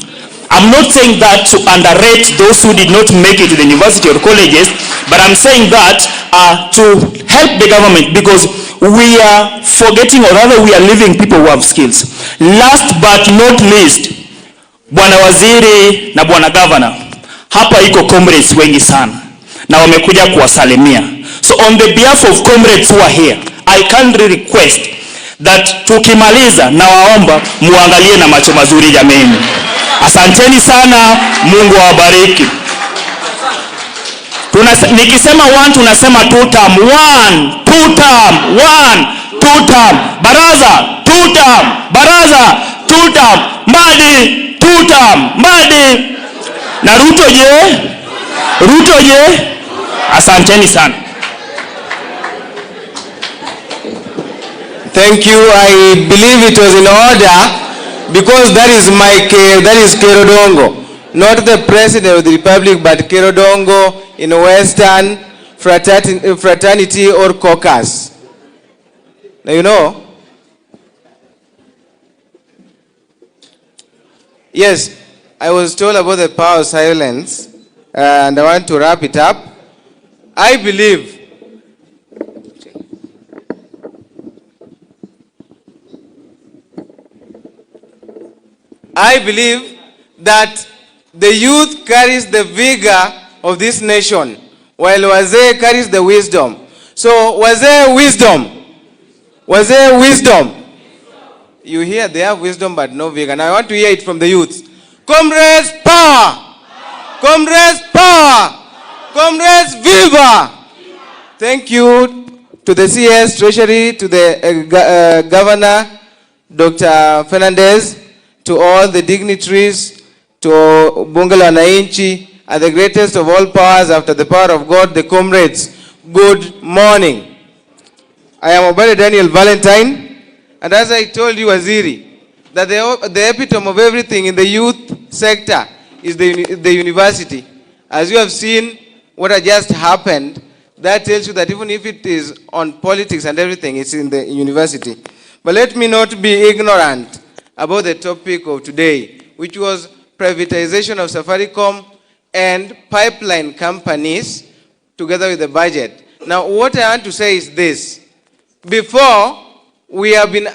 I'm not saying that to underrate those who did not make it to the university or colleges, but I'm saying that to help the government, because we are forgetting, or rather we are leaving people who have skills. Last but not least, Bwana Waziri na Bwana Governor, hapa iko comrades wengi sana na wamekuja kuwasalimia. So on the behalf of comrades who are here, I kindly request that tukimaliza na waomba muangalie na macho mazuri jameni. Asanteni sana, Mungu awabariki. Nikisema one tunasema two term. One, two term. One, two term. Baraza, two term. Baraza, two term. Mbadi, two term. Mbadi. Na RUTO je? RUTO je? Asanteni sana. Thank you. I believe it was in order because that is Kerodongo, not the President of the Republic, but Kerodongo in Western Fraternity or Caucus. Now you know. Yes, I was told about the power of silence, and I want to wrap it up. I believe that the youth carries the vigor of this nation, while Wazee carries the wisdom. So Wazee wisdom. Wazee wisdom. You hear they have wisdom but no vigor. Now I want to hear it from the youth. Comrades, power! Comrades, power! Comrades, viva! Thank you to the CS Treasury, to the Governor, Dr. Fernandez, to all the dignitaries, to Bunge la Wananchi, and the greatest of all powers after the power of God, the comrades. Good morning. I am Mbadi Daniel Valentine, and as I told you, Waziri, that the epitome of everything in the youth sector is the university. As you have seen what had just happened, that tells you that even if it is on politics and everything, it's in the university. But let me not be ignorant about the topic of today, which was privatization of Safaricom and pipeline companies together with the budget. Now, what I want to say is this. Before, we have been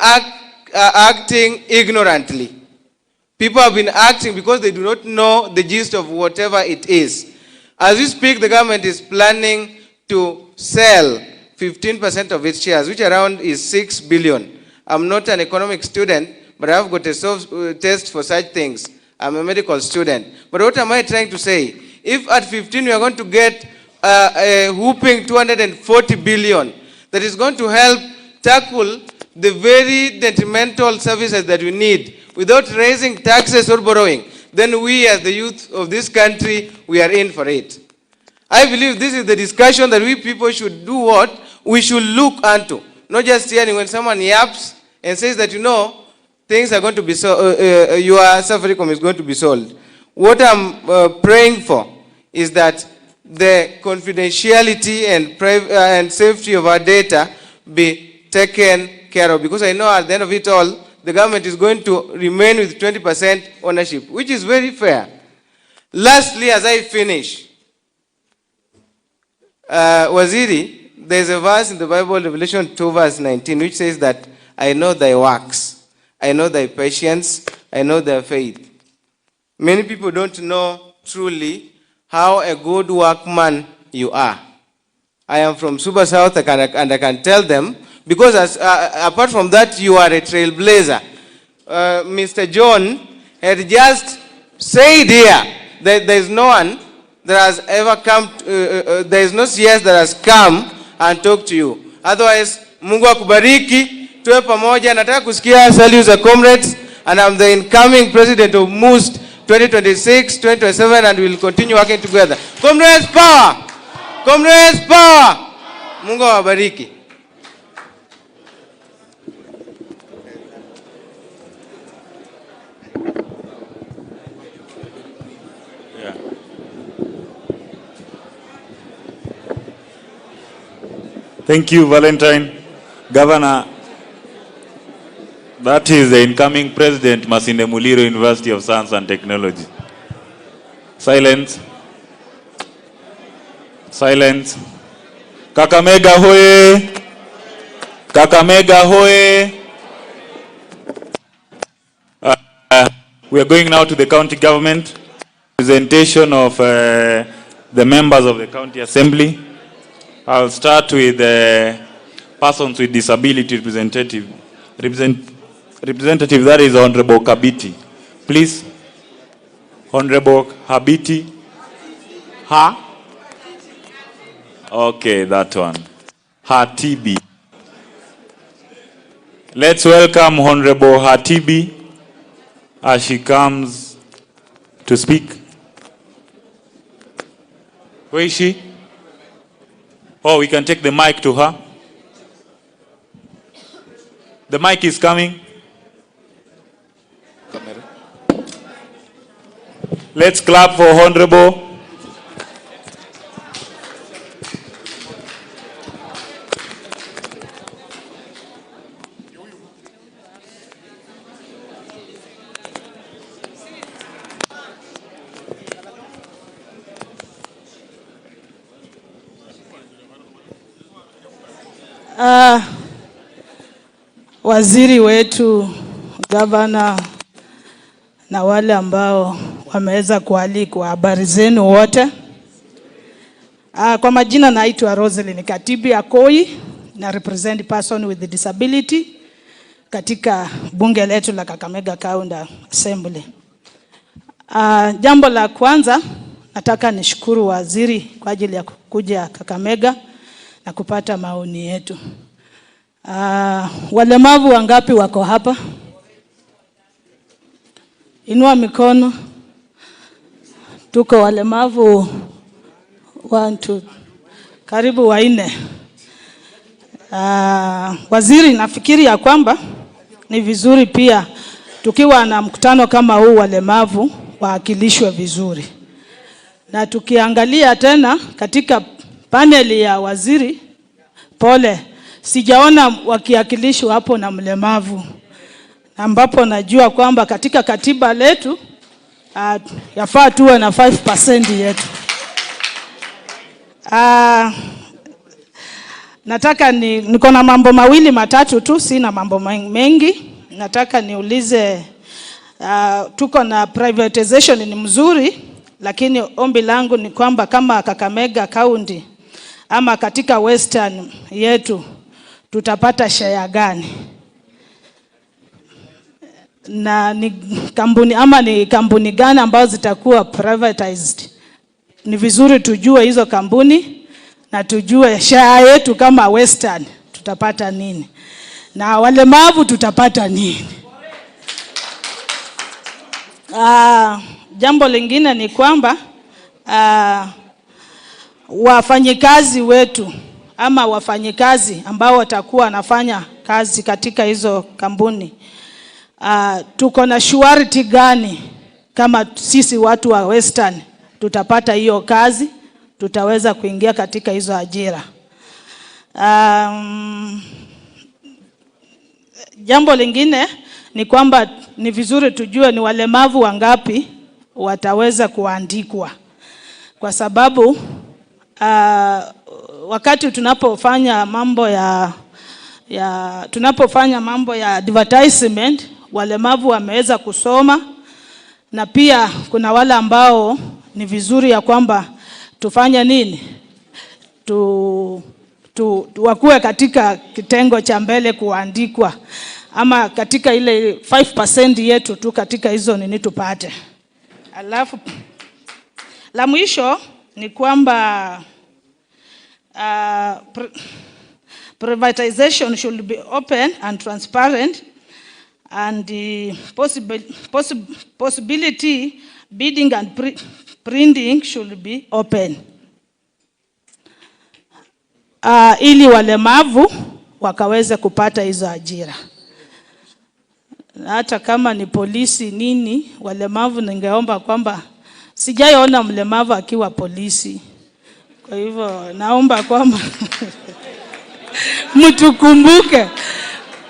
acting ignorantly. People have been acting because they do not know the gist of whatever it is. As we speak, the government is planning to sell 15% of its shares, which around is 6 billion. I'm not an economic student, but I've got a test for such things. I'm a medical student. But what am I trying to say? If at 15 we are going to get a whooping 240 billion, that is going to help tackle the very detrimental services that we need without raising taxes or borrowing, then we as the youth of this country, we are in for it. I believe this is the discussion that we people should do what? We should look unto. Not just hearing when someone yaps and says that, you know, things are going to be your Safaricom is going to be sold. What I'm praying for is that the confidentiality and safety of our data be taken care of, because I know at the end of it all, the government is going to remain with 20% ownership, which is very fair. Lastly, as I finish, Waziri, there's a verse in the Bible, Revelation 2 verse 19, which says that I know thy works, I know thy patience, I know thy faith. Many people don't know truly how a good workman you are. I am from Super South, and I can tell them, because apart from that, you are a trailblazer. Mr. John had just said here that there is no one that has ever come, there is no CS that has come and talked to you. Otherwise, Mungu akubariki, tuwe pamoja. Nataka kusikia salute za comrades, and I'm the incoming president of MUST 2026, 2027, and we will continue working together. Comrades power! Comrades power! Mungu awabariki. Thank you, Valentine. Governor, that is the incoming president, Masinde Muliro, University of Science and Technology. Silence. Silence. Kakamega hoye. Kakamega hoye. We are going now to the county government. Presentation of the members of the county assembly. I'll start with persons with disability representative. Representative, that is Honorable Kabiti. Please. Honorable Habiti. Ha? Okay, that one. Hatibi. Let's welcome Honorable Hatibi as she comes to speak. Where is she? Oh, we can take the mic to her. The mic is coming. Let's clap for Honorable. Waziri wetu, gavana na wale ambao wameweza kualikwa, habari zenu wote. Kwa majina naitwa Roselyn Katibi Akoi, na represent person with disability katika bunge letu la Kakamega County Assembly. Jambo la kwanza nataka nishukuru waziri kwa ajili ya kuja Kakamega na kupata maoni yetu. Walemavu wangapi wako hapa? Inua mikono. Tuko walemavu 1 2 karibu 4. Waziri, nafikiri ya kwamba ni vizuri pia tukiwa na mkutano kama huu walemavu waakilishwe vizuri. Na tukiangalia tena katika paneli ya waziri, pole, sijaona wakiakilishwa hapo na mlemavu. Ambapo najua kwamba katika katiba letu yafaa tuwe na 5% yetu. Nataka niko na mambo mawili matatu tu, sina mambo mengi. Nataka niulize, tuko na privatization ni mzuri, lakini ombi langu ni kwamba kama Kakamega County ama katika Western yetu tutapata share gani? Na ni kampuni gani ambazo zitakuwa privatized? Ni vizuri tujue hizo kampuni na tujue share yetu kama Western tutapata nini, na walemavu tutapata nini. Jambo lingine ni kwamba wafanyikazi wetu ama wafanyikazi ambao watakuwa wanafanya kazi katika hizo kampuni, tuko na surety gani kama sisi watu wa Western tutapata hiyo kazi, tutaweza kuingia katika hizo ajira. Jambo lingine ni kwamba ni vizuri tujue ni walemavu wangapi wataweza kuandikwa, kwa sababu wakati tunapofanya mambo ya advertisement, walemavu wameweza kusoma, na pia kuna wale ambao ni vizuri ya kwamba tufanye nini, wakuwe katika kitengo cha mbele kuandikwa, ama katika ile 5% yetu tu katika hizo nini tupate. Alafu la mwisho ni kwamba privatization should be open and transparent, and the possibility bidding and printing should be open, ili walemavu wakaweze kupata hizo ajira. Hata kama ni polisi nini, walemavu ningeomba kwamba sijaiona mlemavu akiwa polisi. Kwa hivyo naomba kwamba mtukumbuke.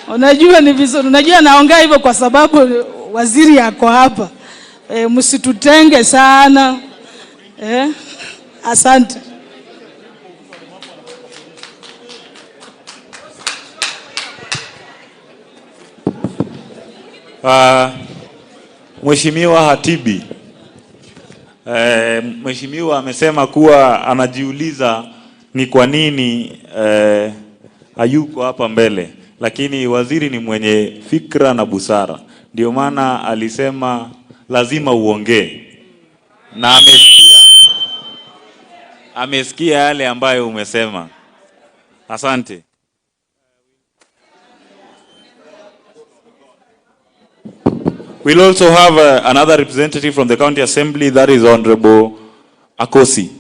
Unajua ni vizuri, unajua naongea hivyo kwa sababu waziri yako hapa. Msitutenge sana. Asante. Mheshimiwa Hatibi, Mheshimiwa amesema kuwa anajiuliza ni kwa nini hayuko hapa mbele, lakini waziri ni mwenye fikra na busara, ndio maana alisema lazima uongee, na amesikia yale ambayo umesema. Asante. We'll also have another representative from the County Assembly, that is Honorable Akosi.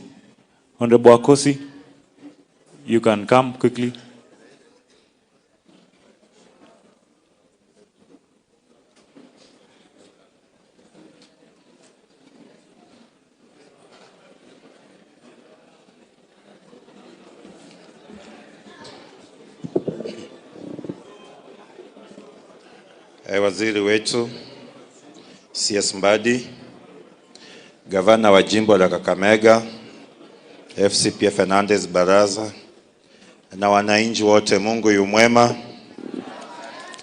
Honorable Akosi, you can come quickly. Waziri wetu CS Mbadi, Gavana wa jimbo la Kakamega, FCPA Fernandez Baraza, na wananchi wote, Mungu yu mwema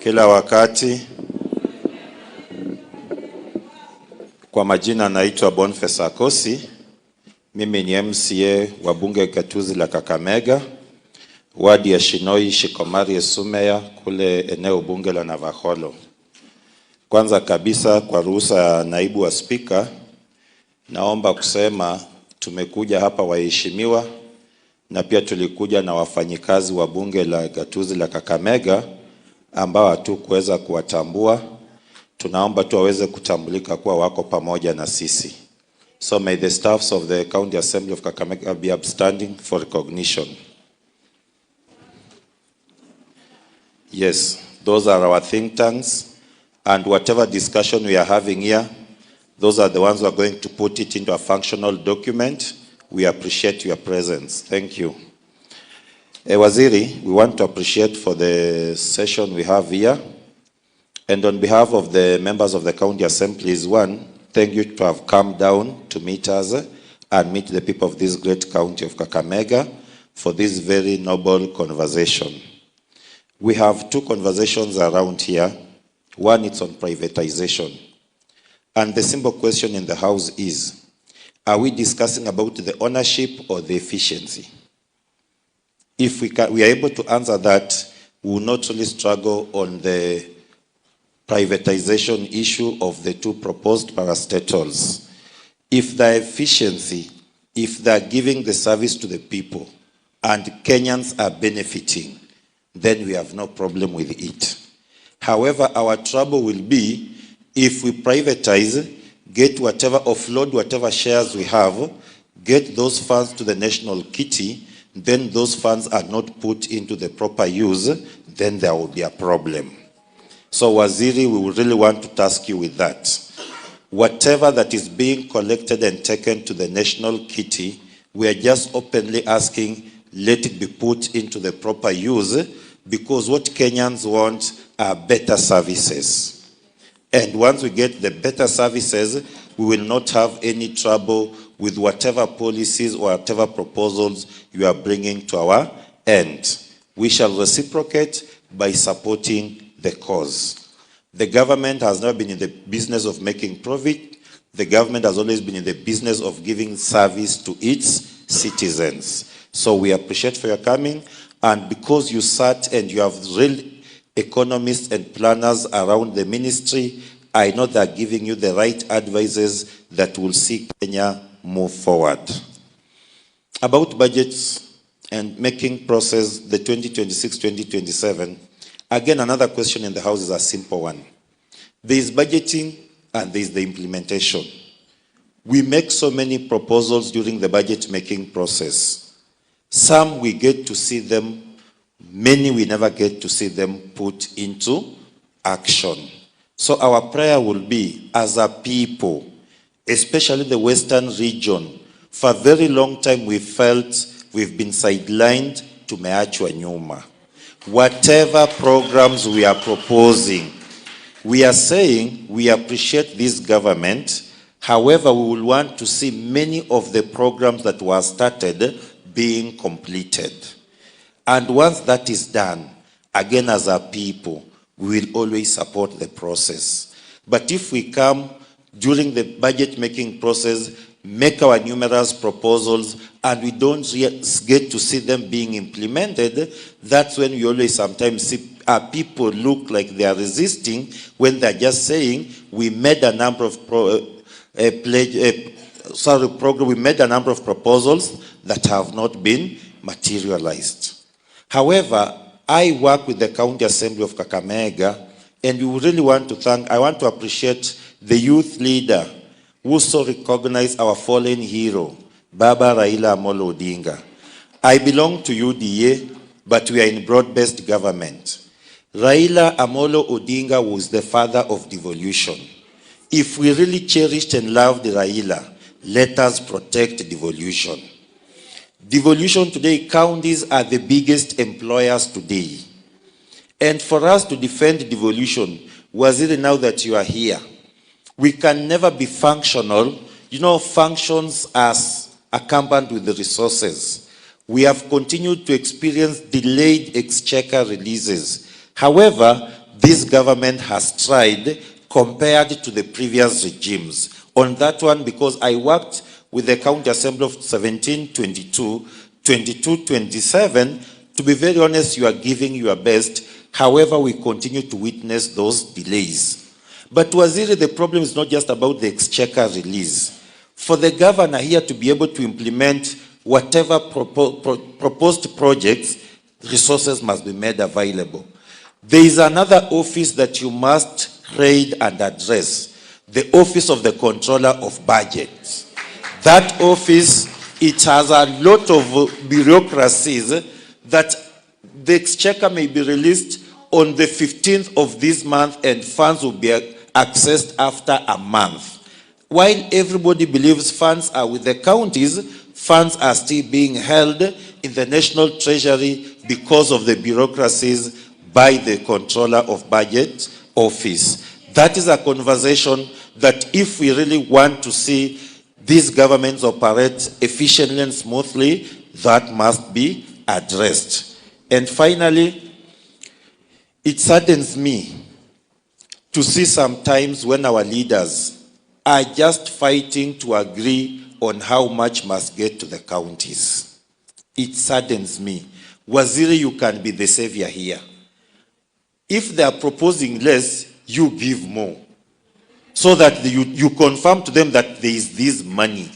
kila wakati. Kwa majina naitwa Boniface Akosi. Mimi ni MCA wa bunge gatuzi la Kakamega, wadi ya Shinoi Shikomari Sumea kule eneo bunge la Navakholo. Kwanza kabisa, kwa ruhusa ya naibu wa spika, naomba kusema tumekuja hapa waheshimiwa, na pia tulikuja na wafanyikazi wa bunge la gatuzi la Kakamega ambao hatukuweza kuwatambua. Tunaomba tu waweze kutambulika kuwa wako pamoja na sisi. So may the staffs of the County Assembly of Kakamega be upstanding for recognition. Yes, those are our think tanks. And whatever discussion we are having here, those are the ones who are going to put it into a functional document. We appreciate your presence. Thank you. Waziri, we want to appreciate for the session we have here. And on behalf of the members of the County Assemblies, one, thank you to have come down to meet us and meet the people of this great county of Kakamega for this very noble conversation. We have two conversations around here. One is on privatization. And the simple question in the House is, are we discussing about the ownership or the efficiency? If we are able to answer that, we will not really struggle on the privatization issue of the two proposed parastatals. If the efficiency, if they are giving the service to the people and Kenyans are benefiting, then we have no problem with it. However, our trouble will be if we privatize, get whatever, offload whatever shares we have, get those funds to the national kitty, then those funds are not put into the proper use, then there will be a problem. So Waziri, we would really want to task you with that. Whatever that is being collected and taken to the national kitty, we are just openly asking, let it be put into the proper use, because what Kenyans want are better services. And once we get the better services, we will not have any trouble with whatever policies or whatever proposals you are bringing to our end. We shall reciprocate by supporting the cause. The government has never been in the business of making profit. The government has always been in the business of giving service to its citizens. So we appreciate for your coming, and because you sat and you have real economists and planners around the ministry, I know they're giving you the right advices that will see Kenya move forward. About budgets and making process the 2026-2027, again, another question in the House is a simple one. There is budgeting and there is the implementation. We make so many proposals during the budget making process. Some we get to see them, many we never get to see them put into action. So our prayer will be, as a people, especially the Western region, for a very long time we felt we've been sidelined, tumeachwa nyuma. Whatever programs we are proposing, we are saying we appreciate this government However, we will want to see many of the programs that were started being completed. And once that is done, again as a people, we will always support the process. But if we come during the budget making process, make our numerous proposals, and we don't get to see them being implemented, that's when we always sometimes see people look like they are resisting when they're just saying, we made a number of we made a number of proposals that have not been materialized. However, I work with the County Assembly of Kakamega, and we really want to I want to appreciate the youth leader who so recognized our fallen hero, Baba Raila Amolo Odinga. I belong to UDA, but we are in broad-based government. Raila Amolo Odinga was the father of devolution. If we really cherished and loved Raila, let us protect devolution. Devolution today, counties are the biggest employers today. And for us to defend devolution, Waziri, now that you are here, we can never be functional. You know, functions as accompanied with the resources. We have continued to experience delayed exchequer releases. However, this government has tried compared to the previous regimes. On that one, because I worked with the County Assembly of 1722, 2227, to be very honest, you are giving your best. However, we continue to witness those delays. But Waziri, the problem is not just about the exchequer release. For the governor here to be able to implement whatever proposed projects, resources must be made available. There is another office that you must raid and address, the Office of the Controller of Budgets. That office, it has a lot of bureaucracies that the exchequer may be released on the 15th of this month and funds will be accessed after a month. While everybody believes funds are with the counties, funds are still being held in the National Treasury because of the bureaucracies by the Controller of Budget Office. That is a conversation that if we really want to see these governments operate efficiently and smoothly, that must be addressed. And finally, it saddens me to see sometimes when our leaders are just fighting to agree on how much must get to the counties. It saddens me. Waziri, you can be the savior here. If they are proposing less, you give more. So that you confirm to them that there is this money.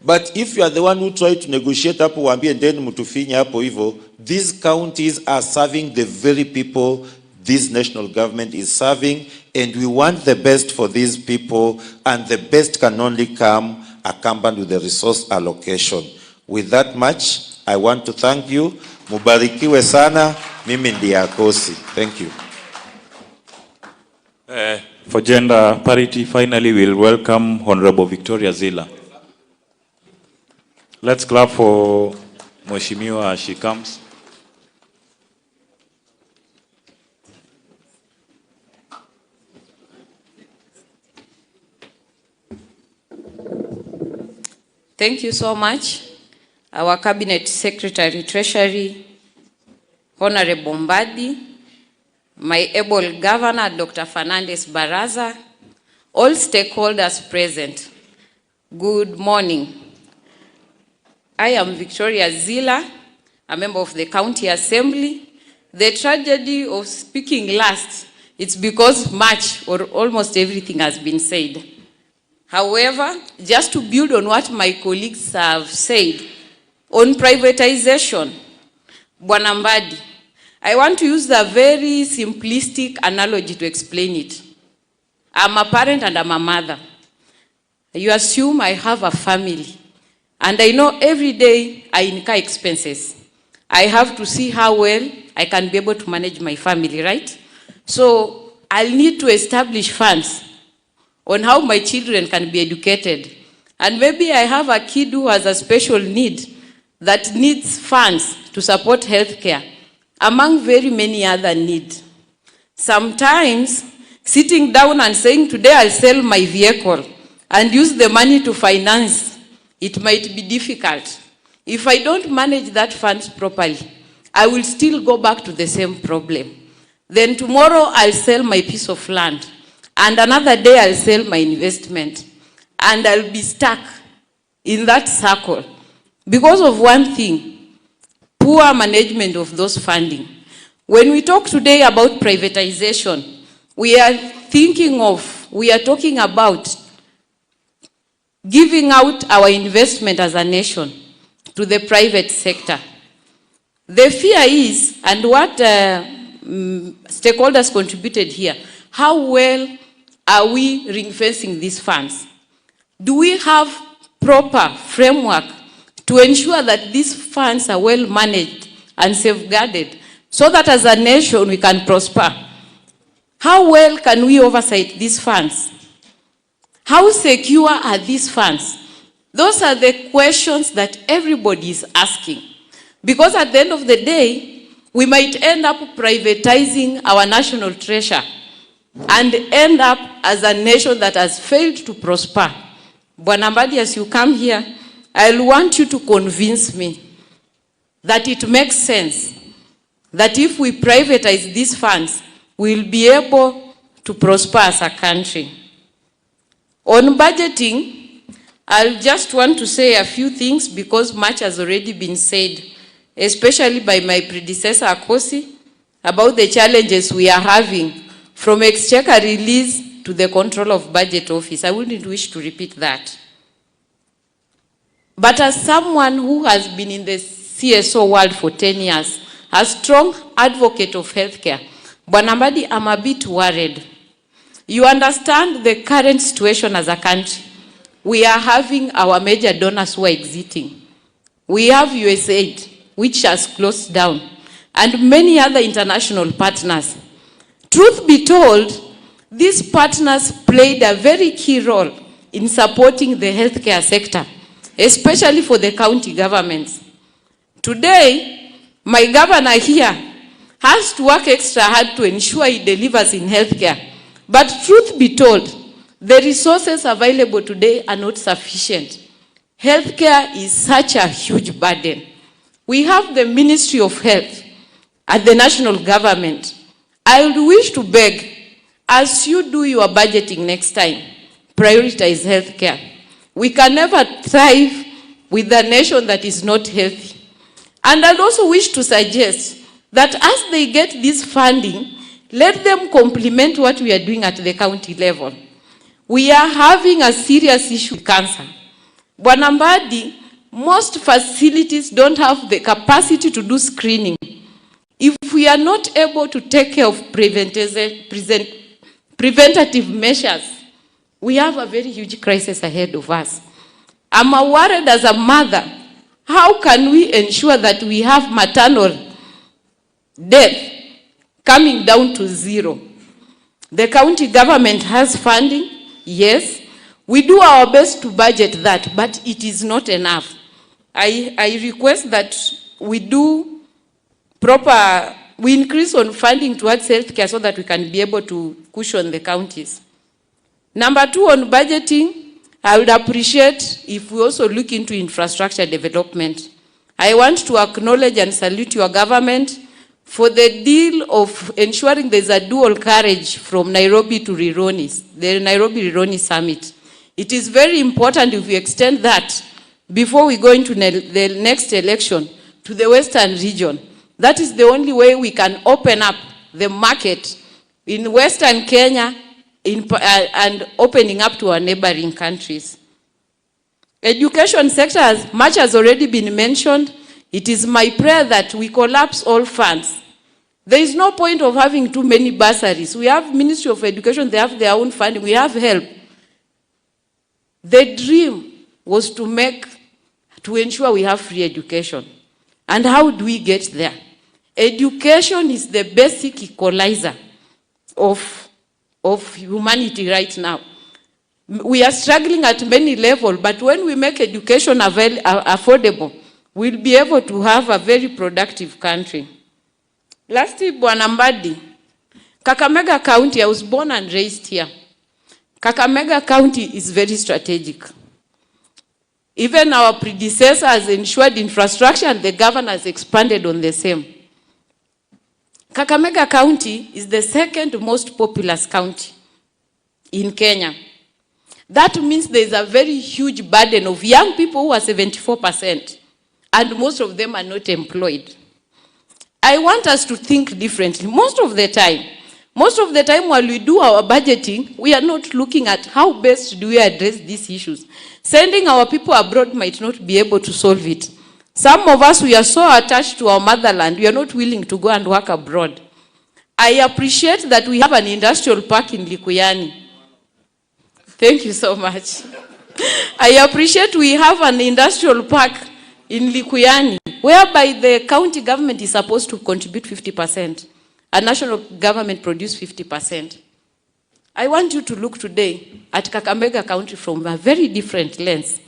But if you are the one who tried to negotiate hapo waambie ndeni mtufinya hapo hivyo, these counties are serving the very people this national government is serving, and we want the best for these people, and the best can only come accompanied with the resource allocation. With that much, I want to thank you. Mubarikiwe sana, mimi ndiye Akosi. Thank you. For gender parity, finally we'll welcome Honorable Victoria Zila. Let's clap for Mheshimiwa as she comes. Thank you so much. Our Cabinet Secretary, Treasury, Honorable Mbadi, my able Governor, Dr. Fernandez Baraza, all stakeholders present, good morning. I am Victoria Zila, a member of the County Assembly. The tragedy of speaking last, it's because much or almost everything has been said. However, just to build on what my colleagues have said, on privatization, Bwana Mbadi, I want to use the very simplistic analogy to explain it. I'm a parent and I'm a mother. You assume I have a family, and I know every day I incur expenses. I have to see how well I can be able to manage my family, right? So I'll need to establish funds on how my children can be educated. And maybe I have a kid who has a special need that needs funds to support healthcare, among very many other needs. Sometimes, sitting down and saying, today I'll sell my vehicle, and use the money to finance, it might be difficult. If I don't manage that funds properly, I will still go back to the same problem. Then tomorrow I'll sell my piece of land, and another day I'll sell my investment, and I'll be stuck in that circle because of one thing: poor management of those funding. When we talk today about privatization, we are talking about giving out our investment as a nation to the private sector. The fear is, and what stakeholders contributed here, how well are we ring-fencing these funds? Do we have proper framework to ensure that these funds are well managed and safeguarded so that as a nation we can prosper? How well can we oversight these funds? How secure are these funds? Those are the questions that everybody is asking. Because at the end of the day, we might end up privatizing our national treasure and end up as a nation that has failed to prosper. Bwana Mbadi, as you come here, I'll want you to convince me that it makes sense that if we privatize these funds, we'll be able to prosper as a country. On budgeting, I'll just want to say a few things because much has already been said, especially by my predecessor, Akosi, about the challenges we are having from exchequer release to the control of budget office. I wouldn't wish to repeat that. But as someone who has been in the CSO world for 10 years, a strong advocate of healthcare, Bwana Mbadi, I'm a bit worried. You understand the current situation as a country. We are having our major donors who are exiting. We have USAID, which has closed down, and many other international partners. Truth be told, these partners played a very key role in supporting the healthcare sector, especially for the county governments. Today, my governor here has to work extra hard to ensure he delivers in healthcare. But truth be told, the resources available today are not sufficient. Healthcare is such a huge burden. We have the Ministry of Health at the national government. I would wish to beg, as you do your budgeting next time, prioritize healthcare. We can never thrive with a nation that is not healthy. And I'd also wish to suggest that as they get this funding, let them complement what we are doing at the county level. We are having a serious issue with cancer. Bwana Mbadi, most facilities don't have the capacity to do screening. If we are not able to take care of preventative measures, we have a very huge crisis ahead of us. I'm worried as a mother, how can we ensure that we have maternal death coming down to zero? The county government has funding, yes. We do our best to budget that, but it is not enough. I request that we do we increase on funding towards healthcare so that we can be able to cushion the counties. Number 2, on budgeting, I would appreciate if we also look into infrastructure development. I want to acknowledge and salute your government for the deal of ensuring there's a dual carriage from Nairobi to Rironi, the Nairobi-Rironi Summit. It is very important if we extend that before we go into the next election to the Western region. That is the only way we can open up the market in Western Kenya and opening up to our neighboring countries. Education sector, as much has already been mentioned, it is my prayer that we collapse all funds. There is no point of having too many bursaries. We have Ministry of Education, they have their own funding, we have help. The dream was to ensure we have free education. And how do we get there? Education is the basic equalizer of humanity right now. We are struggling at many levels, but when we make education affordable, we'll be able to have a very productive country. Lastly, Bwana Mbadi, Kakamega County, I was born and raised here. Kakamega County is very strategic. Even our predecessors ensured infrastructure and the governor has expanded on the same. Kakamega County is the second most populous county in Kenya. That means there is a very huge burden of young people who are 74%, and most of them are not employed. I want us to think differently. Most of the time while we do our budgeting, we are not looking at how best do we address these issues. Sending our people abroad might not be able to solve it. Some of us, we are so attached to our motherland, we are not willing to go and work abroad. I appreciate that we have an industrial park in Likuyani. Thank you so much. I appreciate we have an industrial park in Likuyani, whereby the county government is supposed to contribute 50%. A national government produce 50%. I want you to look today at Kakamega County from a very different lens.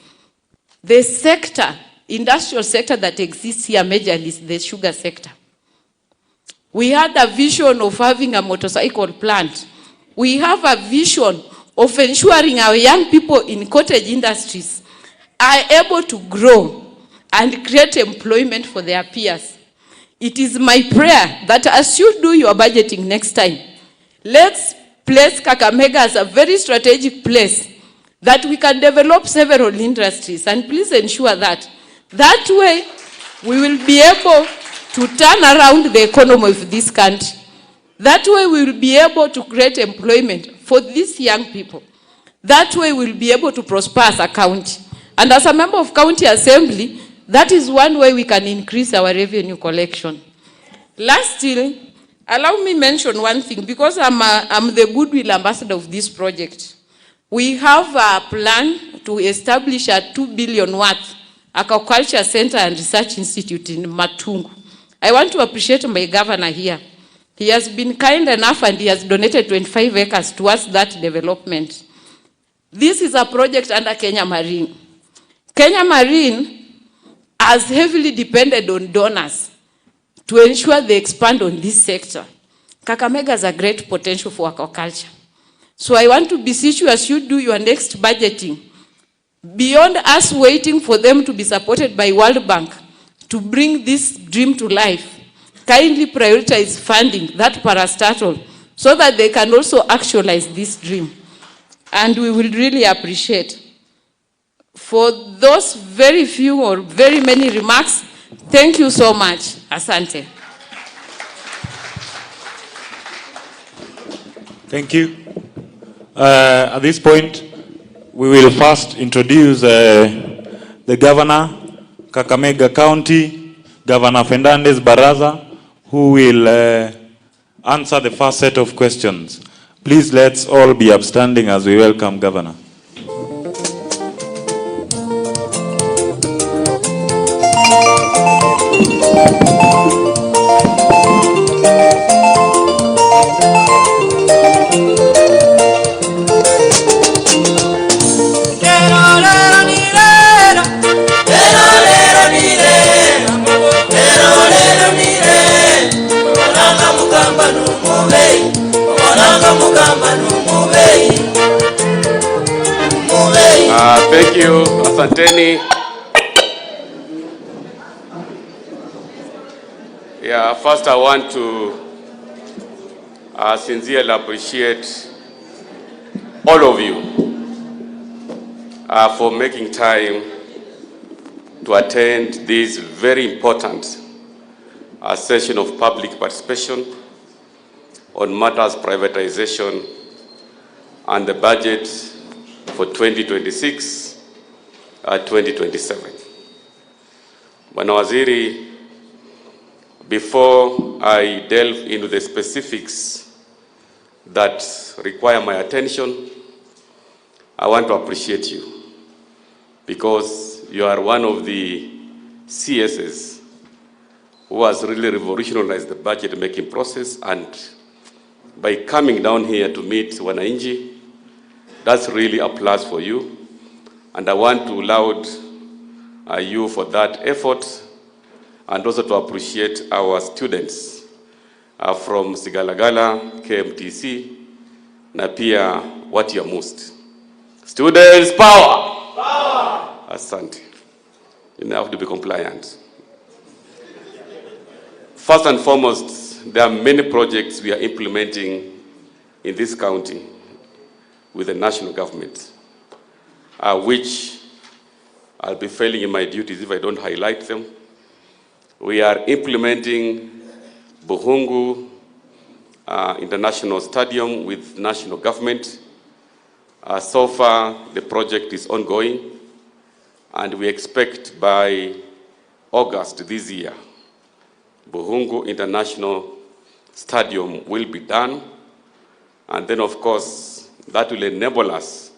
The sector, industrial sector that exists here majorly is the sugar sector. We had a vision of having a motorcycle plant. We have a vision of ensuring our young people in cottage industries are able to grow and create employment for their peers. It is my prayer that as you do your budgeting next time, let's place Kakamega as a very strategic place that we can develop several industries, and please ensure that way we will be able to turn around the economy of this country. That way we will be able to create employment for these young people. That way we will be able to prosper as a county. And as a member of county assembly, that is one way we can increase our revenue collection. Lastly, allow me mention one thing, because I'm the goodwill ambassador of this project. We have a plan to establish a 2 billion worth aquaculture center and research institute in Matungu. I want to appreciate my governor here. He has been kind enough and he has donated 25 acres towards that development. This is a project under Kenya Marine. Kenya Marine has heavily depended on donors to ensure they expand on this sector. Kakamega has a great potential for aquaculture. So I want to beseech you as you do your next budgeting, beyond us waiting for them to be supported by World Bank to bring this dream to life, kindly prioritize funding that parastatal so that they can also actualize this dream. And we will really appreciate. For those very few or very many remarks, thank you so much. Asante. Thank you. At this point, we will first introduce the governor, Kakamega County, Governor Fernandez Baraza, who will answer the first set of questions. Please let's all be upstanding as we welcome Governor. Thank you, asanteni. Yeah, first I want to sincerely appreciate all of you for making time to attend this very important session of public participation on matters privatization and the budget for 2026-2027. Bwana Waziri, before I delve into the specifics that require my attention, I want to appreciate you because you are one of the CSs who has really revolutionized the budget making process, and by coming down here to meet wananchi, that's really a plus for you, and I want to laud you for that effort, and also to appreciate our students from Sigalagala, KMTC, na pia what you are most. Students, power! Power! Asante. You now have to be compliant. First and foremost, there are many projects we are implementing in this county with the national government, which I'll be failing in my duties if I don't highlight them. We are implementing Buhungu International Stadium with national government. So far, the project is ongoing, and we expect by August this year, Buhungu International Stadium will be done. And then, of course, that will enable us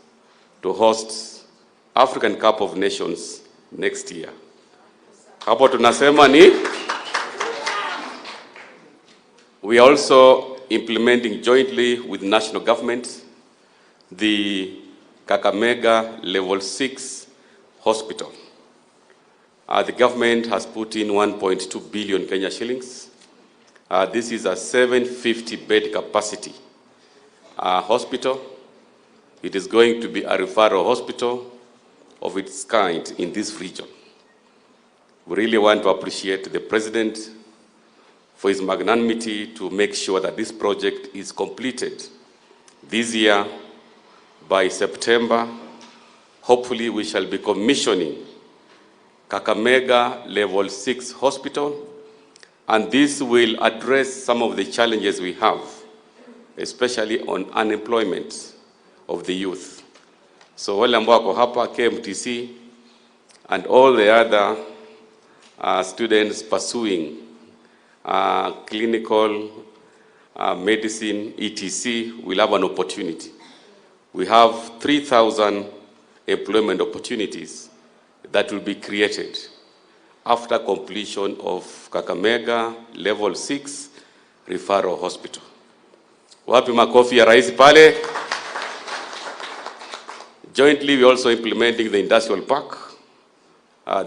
to host African Cup of Nations next year. Hapo tunasema ni, we are also implementing jointly with national government the Kakamega Level 6 hospital. The government has put in 1.2 billion Kenya shillings. This is a 750-bed capacity hospital. It is going to be a referral hospital of its kind in this region. We really want to appreciate the President for his magnanimity to make sure that this project is completed this year. By September, hopefully we shall be commissioning Kakamega Level 6 Hospital, and this will address some of the challenges we have, especially on unemployment of the youth. So wale ambao wako hapa, KMTC, and all the other students pursuing clinical medicine, etc., will have an opportunity. We have 3,000 employment opportunities that will be created after completion of Kakamega Level 6 Referral Hospital. Wapi makofi ya rais pale? Jointly, we're also implementing the industrial park.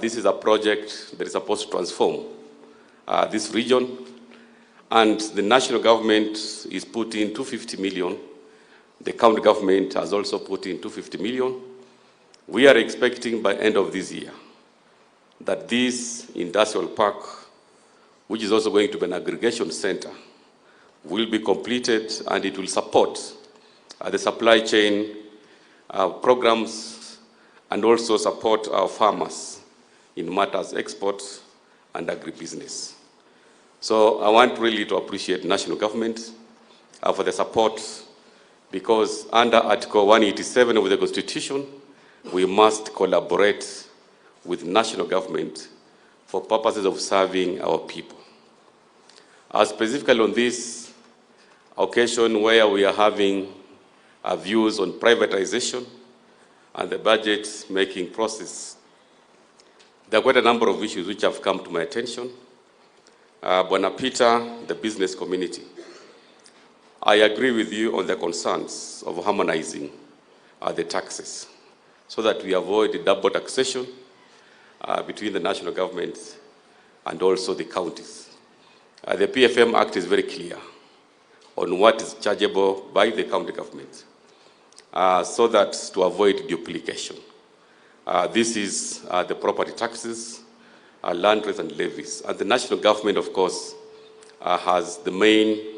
This is a project that is supposed to transform this region. And the national government is putting 250 million. The county government has also put in 250 million. We are expecting by end of this year that this industrial park, which is also going to be an aggregation center, will be completed, and it will support the supply chain programs and also support our farmers in matters export and agribusiness. So I want really to appreciate national government for the support, because under Article 187 of the Constitution, we must collaborate with national government for purposes of serving our people. Specifically on this occasion where we are having views on privatization and the budget-making process, there are quite a number of issues which have come to my attention. Bwana Peter, the business community, I agree with you on the concerns of harmonizing the taxes so that we avoid the double taxation between the national government and also the counties. The PFM Act is very clear on what is chargeable by the county government so that to avoid duplication. This is the property taxes, land rates and levies. And the national government, of course, has the main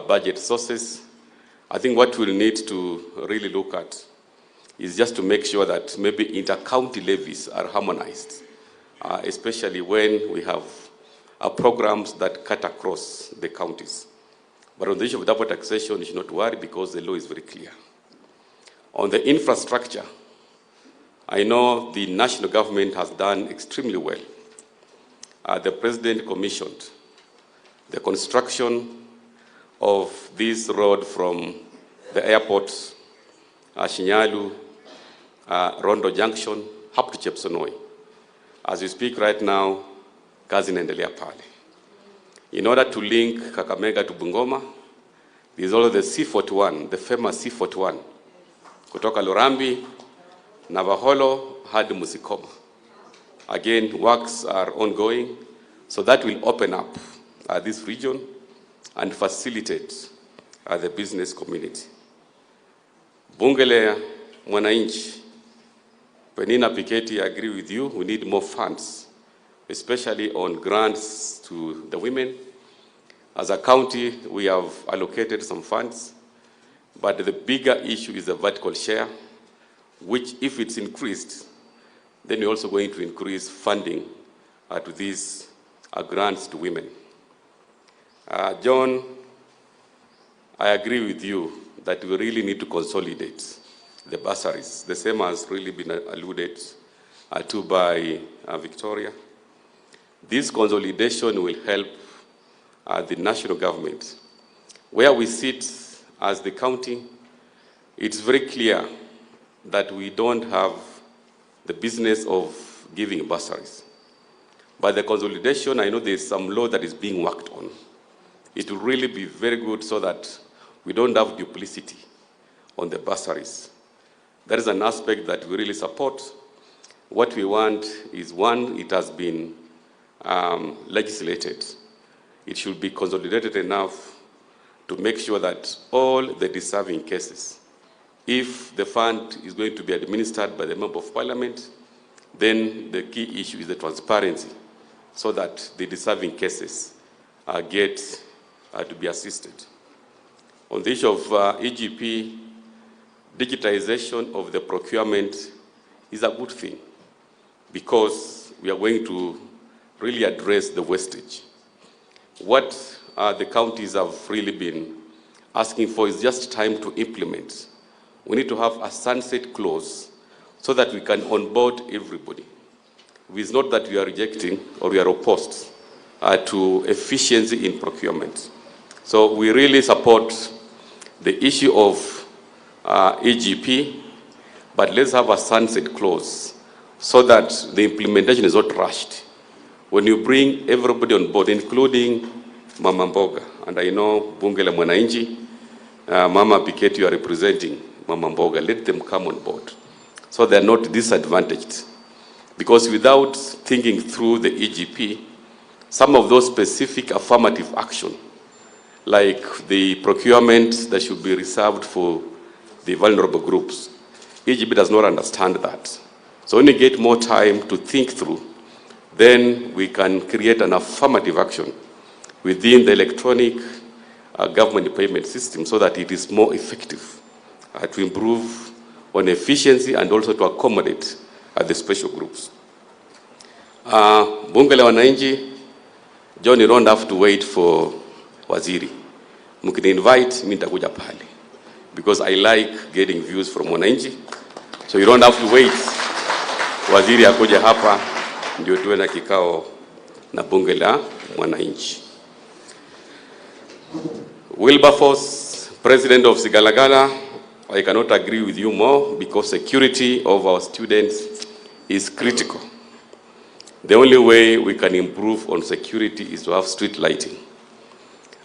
budget sources. I think what we'll need to really look at is just to make sure that maybe inter-county levies are harmonized, especially when we have programs that cut across the counties. But on the issue of double taxation, you should not worry because the law is very clear. On the infrastructure, I know the national government has done extremely well. The President commissioned the construction of this road from the airport, Shinyalu, Rondo Junction, up to Chepsonoi. As we speak right now, kazi inaendelea pale. In order to link Kakamega to Bungoma, there is also the C41, the famous C41, kutoka Lurambi, Navaholo, hadi Musikoma. Again, works are ongoing, so that will open up this region and facilitate the business community. Bunge la Mwananchi, Penina Piketty, I agree with you. We need more funds, especially on grants to the women. As a county, we have allocated some funds, but the bigger issue is the vertical share, which if it's increased, then we're also going to increase funding to these grants to women. John, I agree with you that we really need to consolidate the bursaries, the same has really been alluded to by Victoria. This consolidation will help the national government. Where we sit as the county, it's very clear that we don't have the business of giving bursaries. By the consolidation, I know there's some law that is being worked on. It will really be very good so that we don't have duplicity on the bursaries. That is an aspect that we really support. What we want is, one, it has been legislated. It should be consolidated enough to make sure that all the deserving cases, if the fund is going to be administered by the Member of Parliament, then the key issue is the transparency, so that the deserving cases get to be assisted. On the issue of EGP, digitization of the procurement is a good thing because we are going to really address the wastage. What the counties have really been asking for is just time to implement. We need to have a sunset clause so that we can onboard everybody. It's not that we are rejecting or we are opposed to efficiency in procurement. So we really support the issue of EGP, but let's have a sunset clause so that the implementation is not rushed. When you bring everybody on board, including Mama Mboga, and I know Bunge la Mwananchi, Mama Piketty, you are representing Mama Mboga, let them come on board so they're not disadvantaged. Because without thinking through the EGP, some of those specific affirmative action, like the procurement that should be reserved for the vulnerable groups, EGP does not understand that. So when we get more time to think through, then we can create an affirmative action within the electronic government payment system so that it is more effective to improve on efficiency and also to accommodate the special groups. Bunge la Wananchi, John, you don't have to wait for Waziri. Mukini invite, mimi nitakuja pale. Because I like getting views from Wananchi. So you don't have to wait. Waziri akuja hapa, ndio tuwe na kikao na Bunge la Wananchi. Wilberforce, President of Sigalagala, I cannot agree with you more because security of our students is critical. The only way we can improve on security is to have street lighting.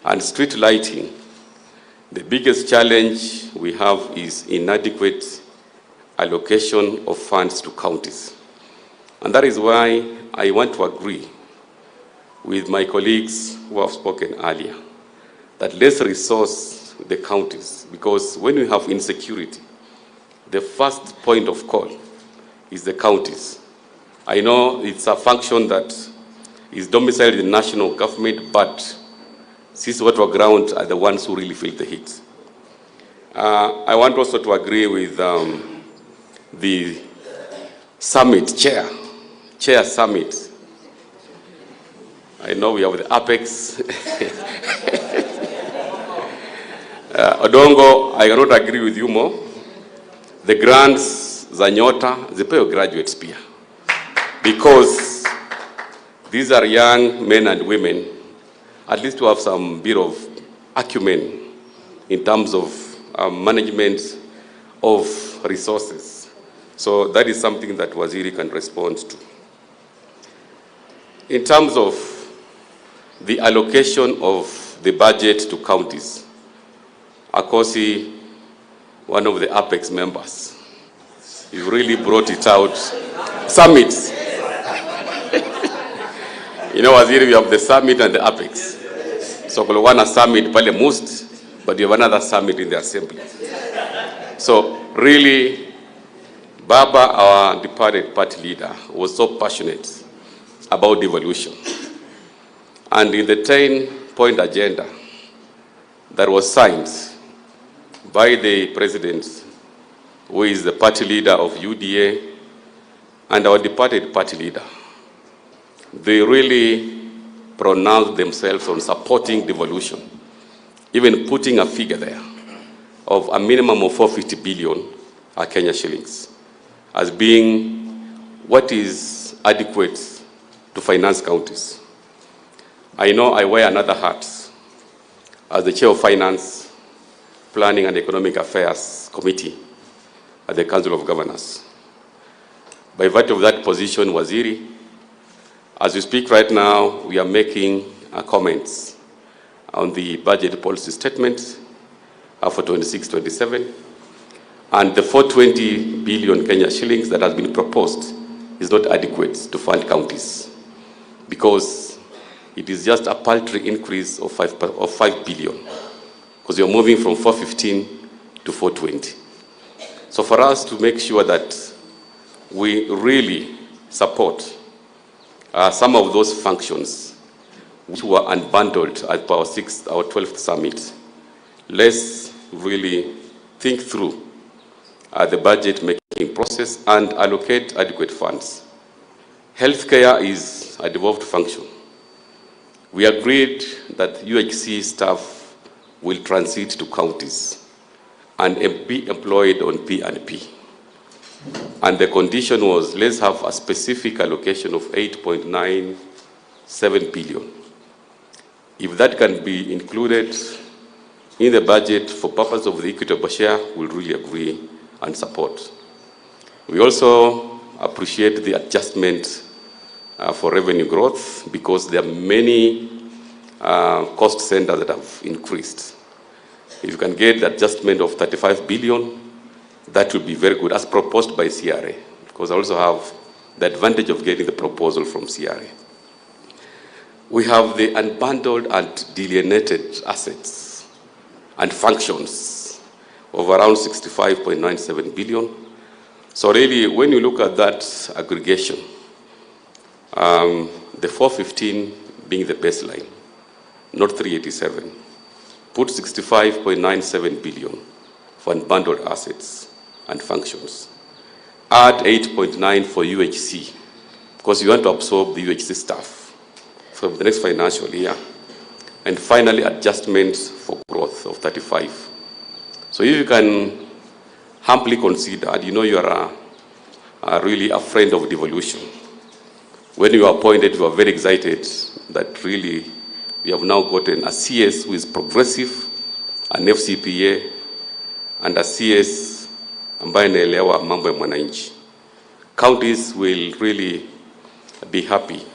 And street lighting, the biggest challenge we have is inadequate allocation of funds to counties. And that is why I want to agree with my colleagues who have spoken earlier, that let's resource the counties, because when we have insecurity, the first point of call is the counties. I know it's a function that is domiciled in the national government, but since what we're ground are the ones who really feel the heat. I want also to agree with the summit chair summit. I know we have the apex. Odongo, I cannot agree with you more. The grants za nyota zipewe graduates pia, because these are young men and women, at least to have some bit of acumen in terms of management of resources. So that is something that Waziri can respond to. In terms of the allocation of the budget to counties, Akosi, one of the Apex members, you really brought it out. Summits. You know, Waziri, we have the summit and the Apex. So Kolowana summit pale most, but you have another summit in the assembly. So really, Baba, our departed party leader, was so passionate about devolution. And in the 10-point agenda that was signed by the president, who is the party leader of UDA, and our departed party leader, they really pronounced themselves on supporting devolution, even putting a figure there of a minimum of 450 billion Kenya shillings as being what is adequate to finance counties. I know I wear another hat as the chair of Finance, Planning and Economic Affairs Committee at the Council of Governors. By virtue of that position, Waziri, as we speak right now, we are making comments on the budget policy statement for 26-27, and the 420 billion Kenya shillings that has been proposed is not adequate to fund counties because it is just a paltry increase of 5 billion because you're moving from 415 to 420. So for us to make sure that we really support some of those functions which were unbundled at our 12th summit, let's really think through the budget making process and allocate adequate funds. Healthcare is a devolved function. We agreed that UHC staff will transit to counties and be employed on P&P. And the condition was, let's have a specific allocation of 8.97 billion. If that can be included in the budget for purpose of the equitable share, we'll really agree and support. We also appreciate the adjustment for revenue growth because there are many cost centers that have increased. If you can get the adjustment of 35 billion, that will be very good, as proposed by CRA, because I also have the advantage of getting the proposal from CRA. We have the unbundled and delineated assets and functions of around 65.97 billion. So really, when you look at that aggregation, the 415 being the baseline, not 387, put 65.97 billion for unbundled assets and functions. Add 8.9 for UHC, because you want to absorb the UHC staff from the next financial year. And finally, adjustments for growth of 35. So if you can humbly consider, and you know you are really a friend of devolution. When you were appointed, you were very excited that really we have now gotten a CS who is progressive, an FCPA, and a CS ambaye anaelewa mambo ya mwananchi. Counties will really be happy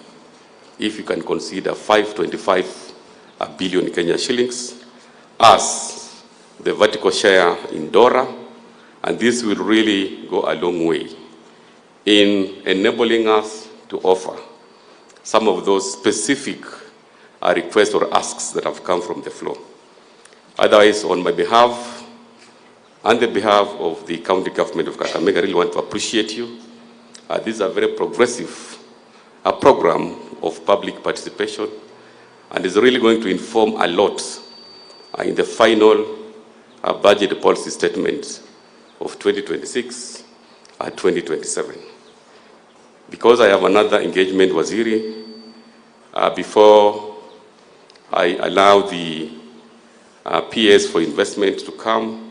if you can consider 525 billion Kenya shillings as the vertical share in DORA, and this will really go a long way in enabling us to offer some of those specific requests or asks that have come from the floor. Otherwise, on my behalf and the behalf of the county government of Kakamega, I really want to appreciate you. This is a very progressive program of public participation, and is really going to inform a lot in the final budget policy statement of 2026-2027. Because I have another engagement, Waziri, before I allow the PS for investment to come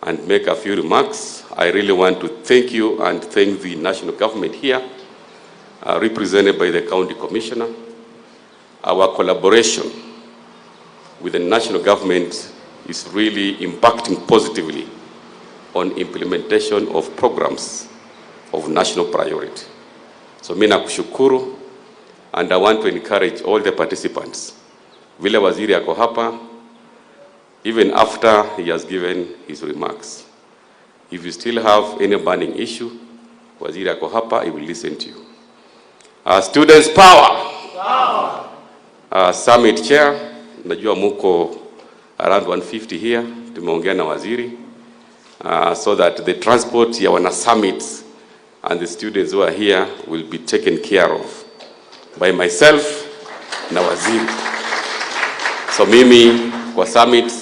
and make a few remarks, I really want to thank you and thank the national government here, represented by the county commissioner. Our collaboration with the national government is really impacting positively on implementation of programs of national priority. So mimi nakushukuru, and I want to encourage all the participants. Vile waziri ako hapa, even after he has given his remarks, if you still have any burning issue, waziri ako hapa, he will listen to you. Students power. Summit chair, najua muko around 150 here, tumeongea na waziri. so that the transport ya wana summits and the students who are here will be taken care of by myself na waziri. So mimi kwa summit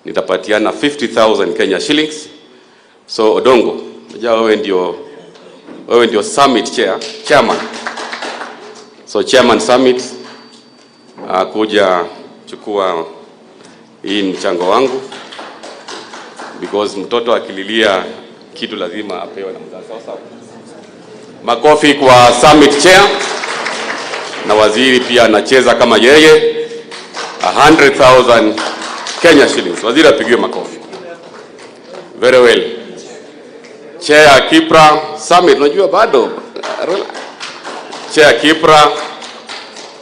nitapatiana 50,000 Kenya shillings. So Odongo, unajua wewe ndio summit chairman. So chairman summit, kuja chukua hii mchango wangu, because mtoto akililia kitu lazima apewe na mzazi. Sawa. Makofi kwa summit chair, na waziri pia anacheza kama yeye. 100,000 Kenya shillings. Waziri apigiwe makofi. Very well. Chair Kipra summit, unajua bado Chair Kipra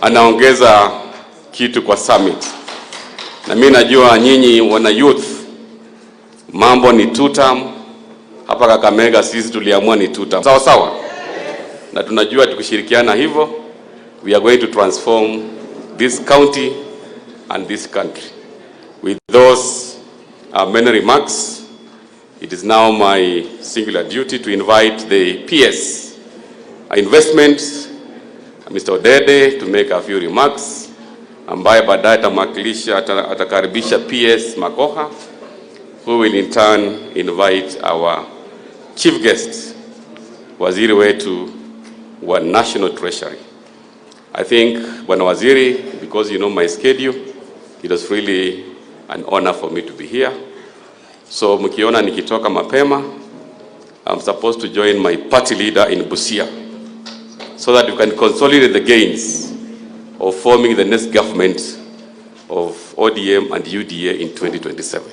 anaongeza kitu kwa summit. Na mimi najua nyinyi wana youth, mambo ni 2 term. Hapa Kakamega sisi tuliamua ni 2 term. Sawa sawa? Na tunajua tukishirikiana hivyo, we are going to transform this county and this country. With those many remarks, it is now my singular duty to invite the PS Investments, Mr. Odede, to make a few remarks, ambaye baadaye atakaribisha PS Makoha, who will in turn invite our chief guest, waziri wetu wa National Treasury. I think, Bwana Waziri, because you know my schedule, it was really an honor for me to be here. So mkiona nikitoka mapema, I'm supposed to join my party leader in Busia, so that we can consolidate the gains of forming the next government of ODM and UDA in 2027.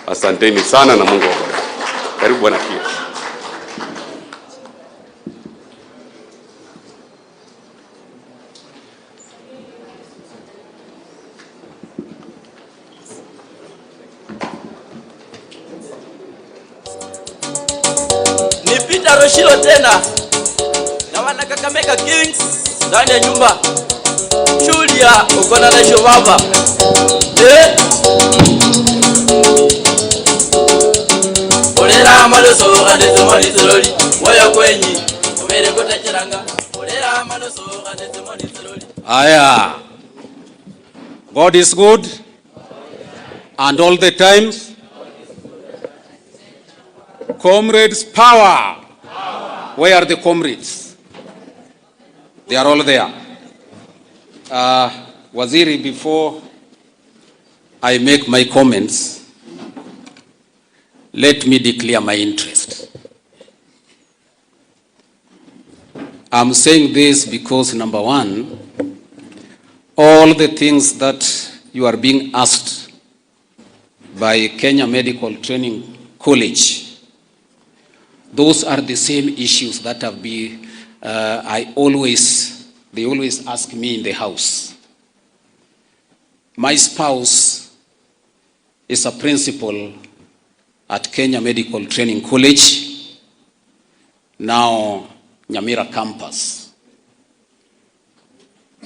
Asanteni sana na Mungu awabariki. Karibu Bwana Kia. Nipita Roshilo tena na wana Kakamega Kings ndani ya nyumba Julia ukona na shobaba Olera maloso adete monitoroli waya kwenyi umere kota chiranga olera maloso adete monitoroli. Aya, God is good and all the times. Comrades, power. Where are the comrades? They are all there. Waziri, before I make my comments, let me declare my interest. I'm saying this because, number one, all the things that you are being asked by Kenya Medical Training College, those are the same issues that have been, they always ask me in the house. My spouse is a principal at Kenya Medical Training College, now Nyamira campus.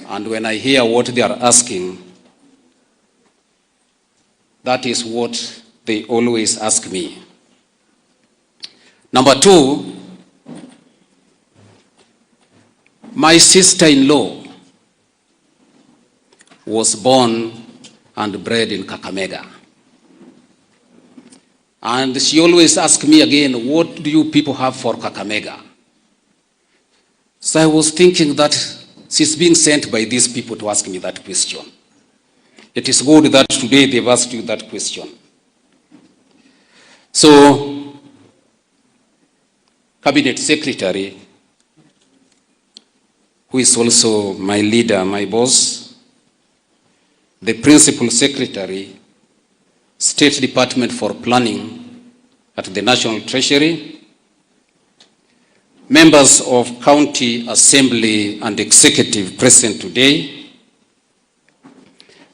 And when I hear what they are asking, that is what they always ask me. Number two, my sister-in-law was born and bred in Kakamega. And she always asks me again, what do you people have for Kakamega? So I was thinking that she's being sent by these people to ask me that question. It is good that today they've asked you that question. So, Cabinet Secretary, who is also my leader, my boss, the Principal Secretary, State Department for Planning at the National Treasury, members of County Assembly and Executive present today,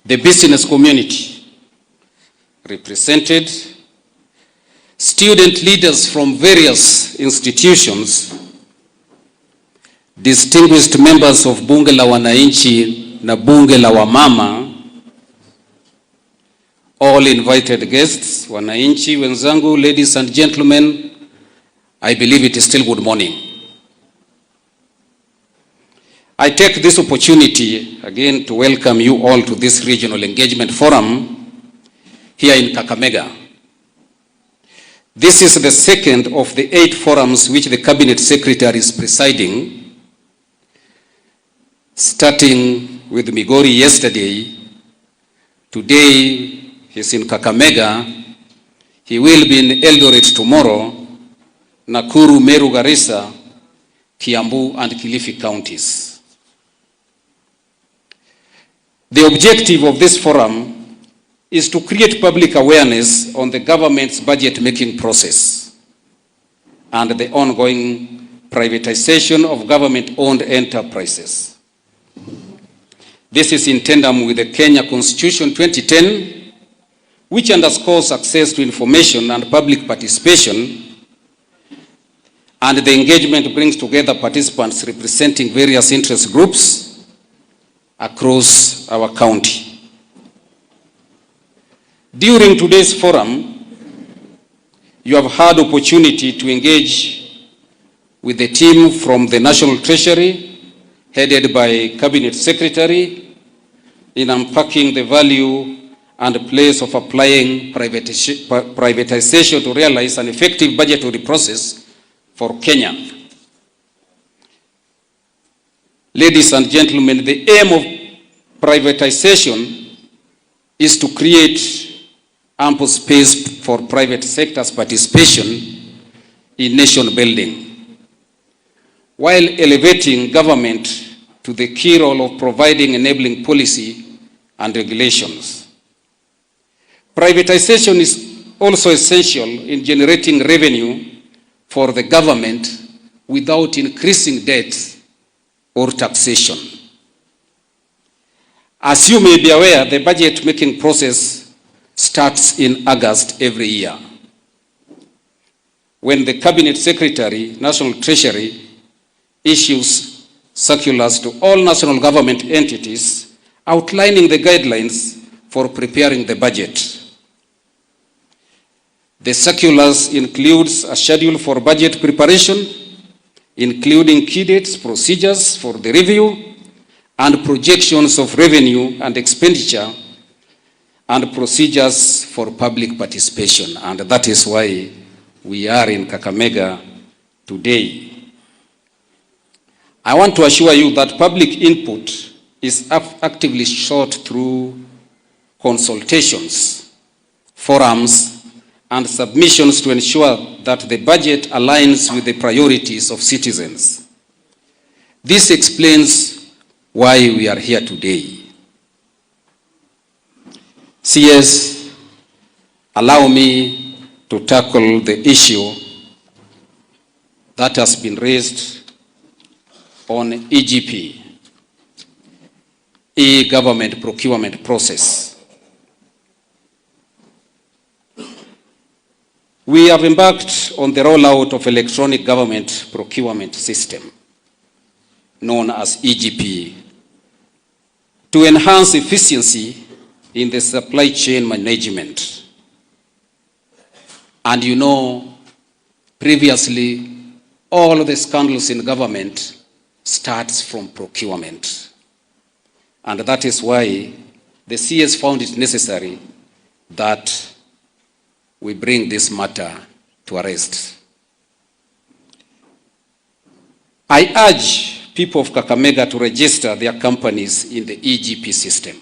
the business community represented, student leaders from various institutions, distinguished members of Bunge la Wananchi na Bunge la Wamama, all invited guests, wananchi wenzangu, ladies and gentlemen, I believe it is still good morning. I take this opportunity again to welcome you all to this regional engagement forum here in Kakamega. This is the second of the 8 forums which the Cabinet Secretary is presiding, starting with Migori yesterday. Today he's in Kakamega. He will be in Eldoret tomorrow, Nakuru, Meru, Garissa, Kiambu and Kilifi counties. The objective of this forum is to create public awareness on the government's budget-making process and the ongoing privatization of government-owned enterprises. This is in tandem with the Kenya Constitution 2010, which underscores access to information and public participation, and the engagement brings together participants representing various interest groups across our county. During today's forum, you have had opportunity to engage with the team from the National Treasury, headed by Cabinet Secretary, in unpacking the value and place of applying privatization to realize an effective budgetary process for Kenya. Ladies and gentlemen, the aim of privatization is to create ample space for private sector's participation in nation building, while elevating government to the key role of providing enabling policy and regulations. Privatization is also essential in generating revenue for the government without increasing debt or taxation. As you may be aware, the budget-making process starts in August every year, when the Cabinet Secretary, National Treasury, issues circulars to all national government entities outlining the guidelines for preparing the budget. The circulars includes a schedule for budget preparation, including key dates, procedures for the review, and projections of revenue and expenditure, and procedures for public participation. And that is why we are in Kakamega today. I want to assure you that public input is actively sought through consultations, forums, and submissions to ensure that the budget aligns with the priorities of citizens. This explains why we are here today. CS, allow me to tackle the issue that has been raised on EGP, e-government procurement process. We have embarked on the rollout of electronic government procurement system, known as EGP, to enhance efficiency in the supply chain management. And you know, previously, all the scandals in government starts from procurement. And that is why the CS found it necessary that we bring this matter to a rest. I urge people of Kakamega to register their companies in the EGP system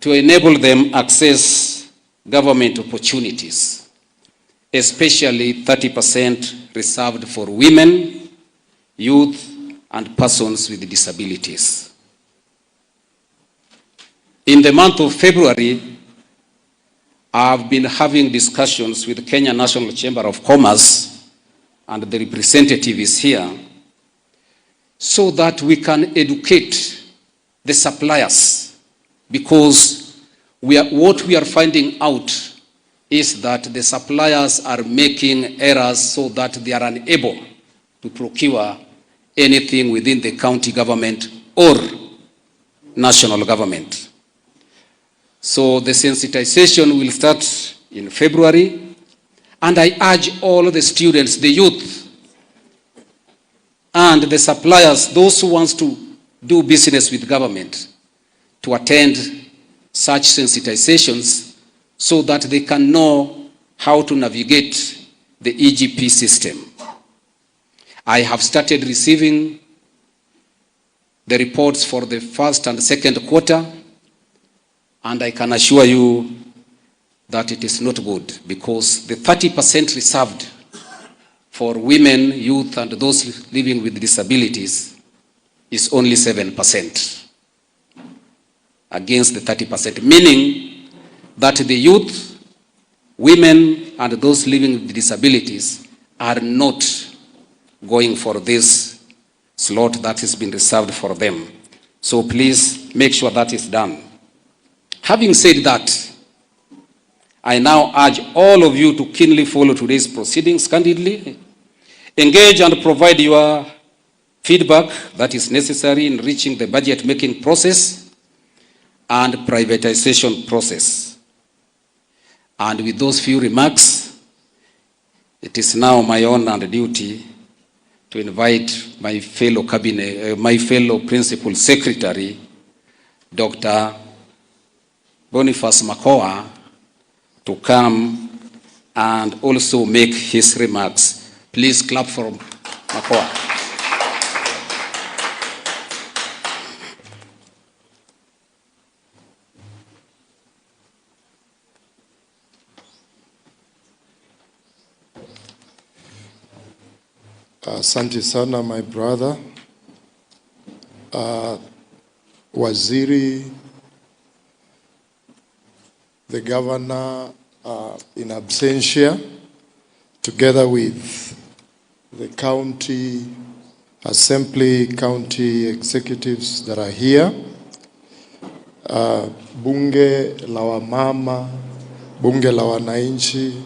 to enable them access government opportunities, especially 30% reserved for women, youth, and persons with disabilities. In the month of February, I've been having discussions with the Kenya National Chamber of Commerce, and the representative is here, so that we can educate the suppliers, because what we are finding out is that the suppliers are making errors so that they are unable to procure anything within the county government or national government. So the sensitization will start in February, and I urge all the students, the youth, and the suppliers, those who want to do business with government, to attend such sensitizations so that they can know how to navigate the EGP system. I have started receiving the reports for the first and second quarter, and I can assure you that it is not good, because the 30% reserved for women, youth, and those living with disabilities is only 7% against the 30%, meaning that the youth, women, and those living with disabilities are not going for this slot that has been reserved for them. So please make sure that is done. Having said that, I now urge all of you to keenly follow today's proceedings candidly, engage and provide your feedback that is necessary in reaching the budget-making process and privatization process. And with those few remarks, it is now my honor and duty to invite my fellow cabinet, my fellow principal secretary, Dr. Boniface Makoa, to come and also make his remarks. Please clap for Makoa. Asante sana, my brother. Waziri, the governor in absentia, together with the county assembly, county executives that are here, bunge la wamama, bunge la wananchi,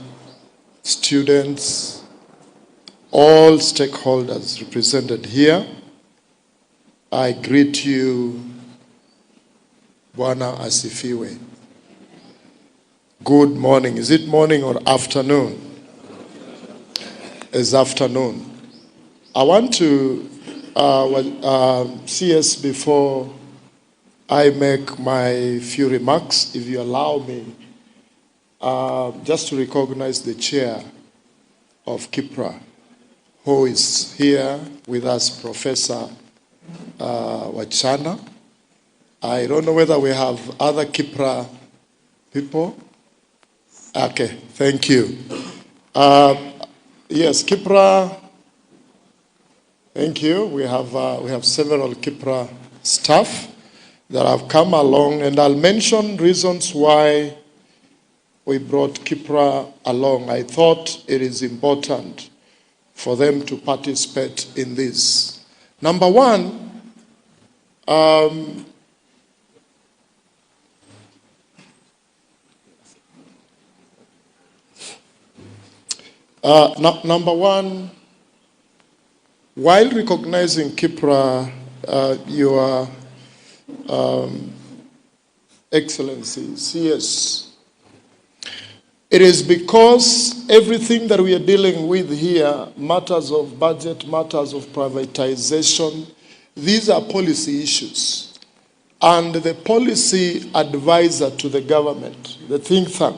students, all stakeholders represented here, I greet you, Bwana asifiwe. Good morning. Is it morning or afternoon? It's afternoon. I want to see us before I make my few remarks, if you allow me, just to recognize the chair of KIPRA, who is here with us, Professor Wachana. I don't know whether we have other KIPRA people. Okay, thank you. Yes, KIPRA, thank you. We have several KIPRA staff that have come along, and I'll mention reasons why we brought KIPRA along. I thought it is important for them to participate in this. Number one, number one, while recognizing KIPRA, your Excellency, CS, it is because everything that we are dealing with here, matters of budget, matters of privatization, these are policy issues. And the policy advisor to the government, the think tank,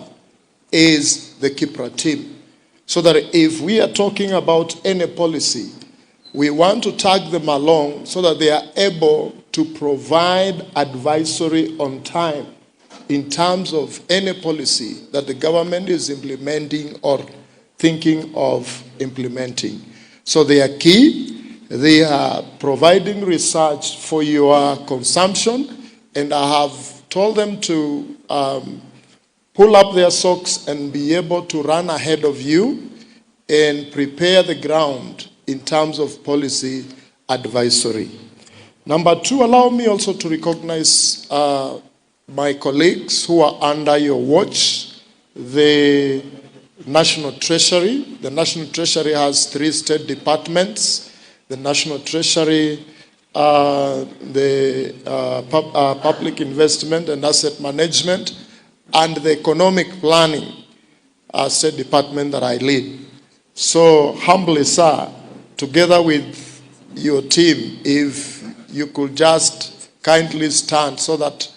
is the KIPRA team. So that if we are talking about any policy, we want to tag them along so that they are able to provide advisory on time in terms of any policy that the government is implementing or thinking of implementing. So they are key. They are providing research for your consumption, and I have told them to pull up their socks and be able to run ahead of you and prepare the ground in terms of policy advisory. Number two, allow me also to recognize my colleagues who are under your watch, the National Treasury. The National Treasury has 3 state departments. The National Treasury, the Public Investment and Asset Management, and the economic planning State Department that I lead. So humbly, sir, together with your team, if you could just kindly stand so that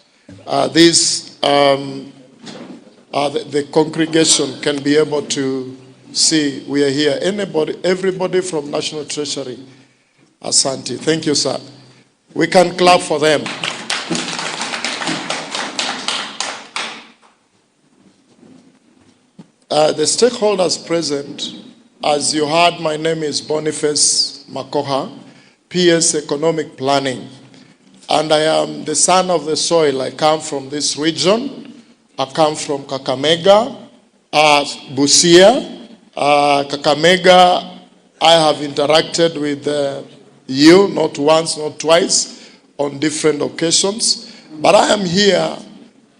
the congregation can be able to see we are here. Everybody from National Treasury, Asante. Thank you, sir. We can clap for them. The stakeholders present, as you heard, my name is Boniface Makoha, PS Economic Planning, and I am the son of the soil. I come from this region. I come from Kakamega, Busia. Kakamega, I have interacted with you, not once, not twice, on different occasions. But I am here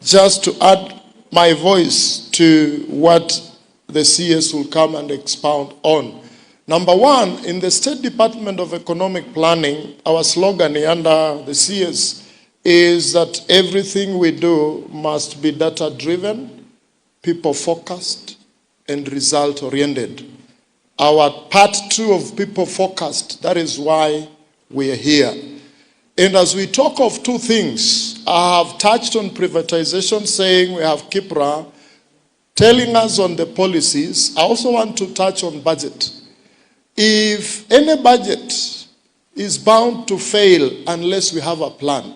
just to add my voice to what the CS will come and expound on. Number one, in the State Department of Economic Planning, our slogan under the CS is that everything we do must be data-driven, people-focused, and result-oriented. Our part 2 of people-focused, that is why we are here. And as we talk of two things, I have touched on privatization, saying we have Kipra telling us on the policies. I also want to touch on budget. If any budget is bound to fail unless we have a plan,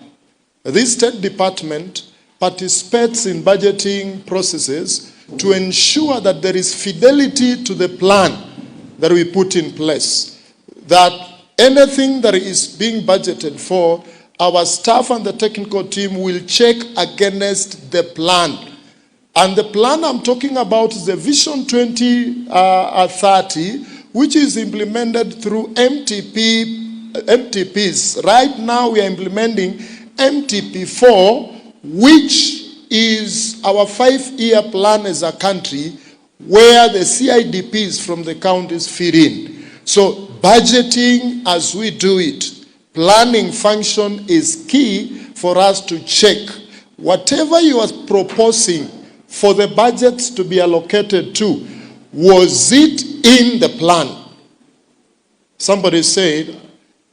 this State Department participates in budgeting processes to ensure that there is fidelity to the plan that we put in place. That anything that is being budgeted for, our staff and the technical team will check against the plan. And the plan I'm talking about is the Vision 2030, which is implemented through MTPs. Right now we are implementing MTP4, which is our 5-year plan as a country, where the CIDPs from the counties fit in. So budgeting as we do it, planning function is key for us to check. Whatever you are proposing for the budgets to be allocated to, was it in the plan? Somebody said,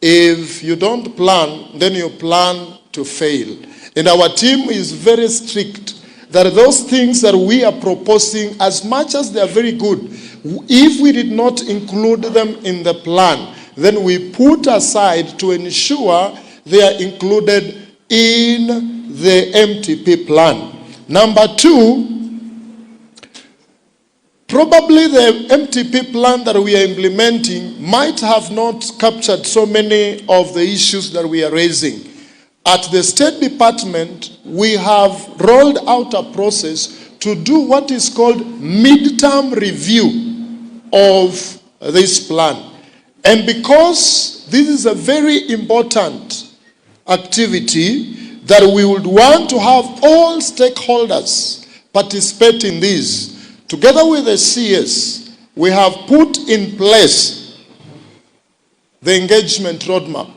if you don't plan, then you plan to fail. And our team is very strict that those things that we are proposing, as much as they are very good, if we did not include them in the plan, then we put aside to ensure they are included in the MTP plan. Number 2, probably the MTP plan that we are implementing might have not captured so many of the issues that we are raising. At the State Department, we have rolled out a process to do what is called midterm review of this plan. And because this is a very important activity that we would want to have all stakeholders participate in this, together with the CS, we have put in place the engagement roadmap,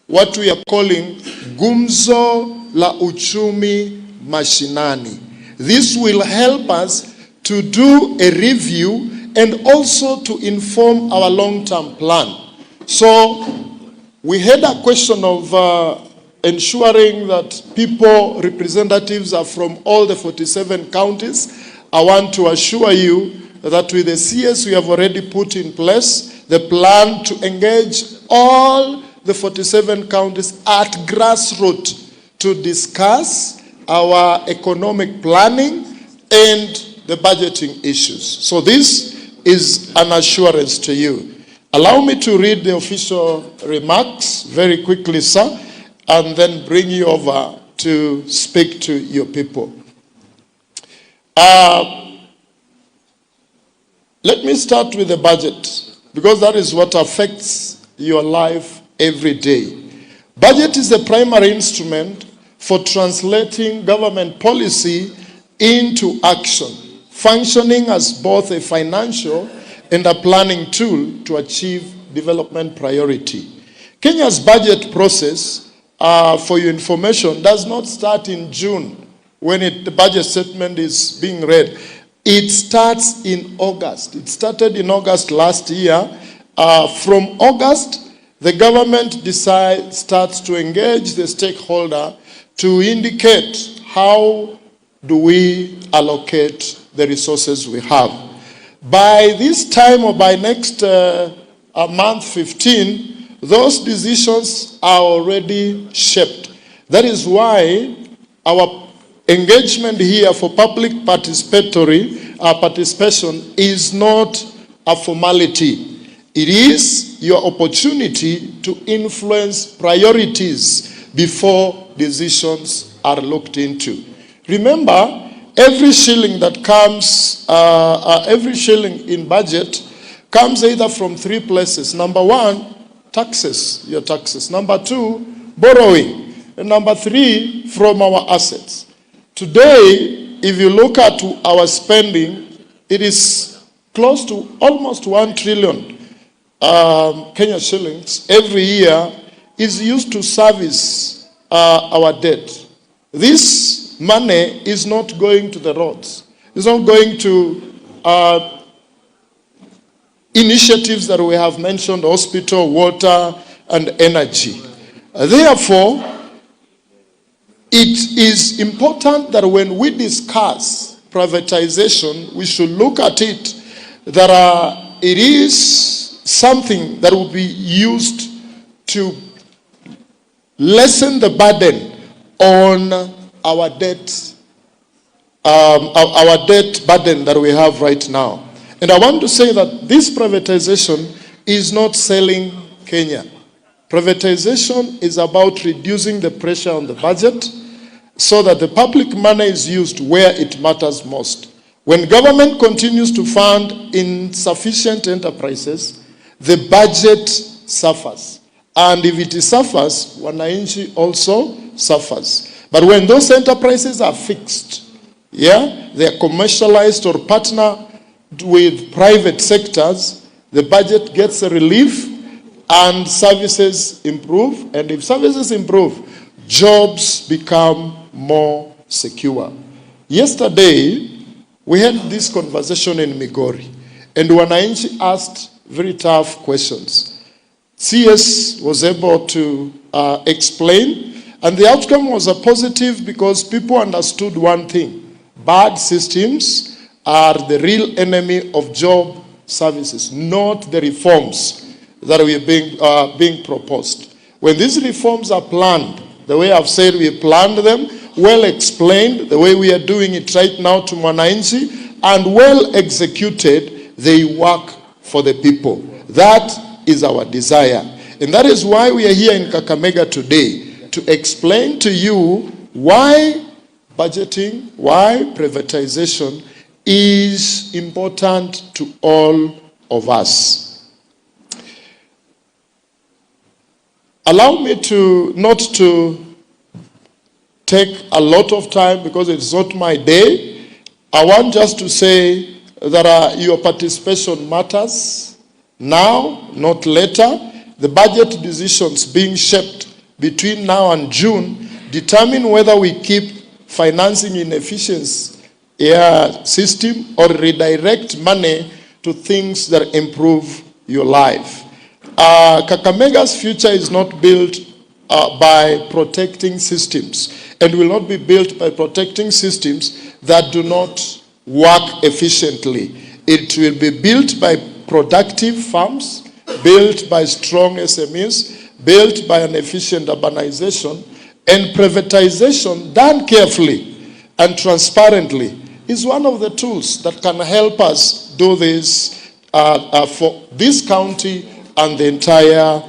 what we are calling Gumzo la Uchumi Mashinani. This will help us to do a review and also to inform our long-term plan. So we had a question of ensuring that people, representatives are from all the 47 counties. I want to assure you that with the CS we have already put in place the plan to engage all the 47 counties at grassroots to discuss our economic planning and the budgeting issues. So this is an assurance to you. Allow me to read the official remarks very quickly, sir, and then bring you over to speak to your people. Let me start with the budget, because that is what affects your life every day. Budget is the primary instrument for translating government policy into action, functioning as both a financial and a planning tool to achieve development priority. Kenya's budget process, for your information, does not start in June when the budget statement is being read. It starts in August. It started in August last year. From August, the government starts to engage the stakeholder to indicate how do we allocate the resources we have. By this time or by next month 15, those decisions are already shaped. That is why our engagement here for public participation is not a formality. It is your opportunity to influence priorities before decisions are looked into. Remember, every shilling that comes, every shilling in budget comes either from three places. Number one, taxes, your taxes. Number two, borrowing. And number three, from our assets. Today, if you look at our spending, it is close to almost 1 trillion Kenya shillings every year is used to service our debt. This money is not going to the roads. It's not going to initiatives that we have mentioned, hospital, water, and energy. Therefore, it is important that when we discuss privatization, we should look at it that it is something that will be used to lessen the burden on our debt burden that we have right now. And I want to say that this privatization is not selling Kenya. Privatization is about reducing the pressure on the budget so that the public money is used where it matters most. When government continues to fund insufficient enterprises, the budget suffers. And if it suffers, wananchi also suffers. But when those enterprises are fixed, they are commercialized or partner with private sectors, the budget gets a relief and services improve. And if services improve, jobs become more secure. Yesterday, we had this conversation in Migori, and wananchi asked very tough questions. CS was able to explain, and the outcome was a positive because people understood one thing. Bad systems are the real enemy of job services, not the reforms that are being proposed. When these reforms are planned, the way I've said we planned them, well explained, the way we are doing it right now to Mwananchi, and well executed, they work for the people. That is our desire. And that is why we are here in Kakamega today, to explain to you why budgeting, why privatization is important to all of us. Allow me to not to take a lot of time because it's not my day. I want just to say that your participation matters now, not later. The budget decisions being shaped between now and June determine whether we keep financing inefficiency system or redirect money to things that improve your life. Kakamega's future is not built by protecting systems, and will not be built by protecting systems that do not work efficiently. It will be built by productive farms, built by strong SMEs, built by an efficient urbanization, and privatization done carefully and transparently is one of the tools that can help us do this for this county and the entire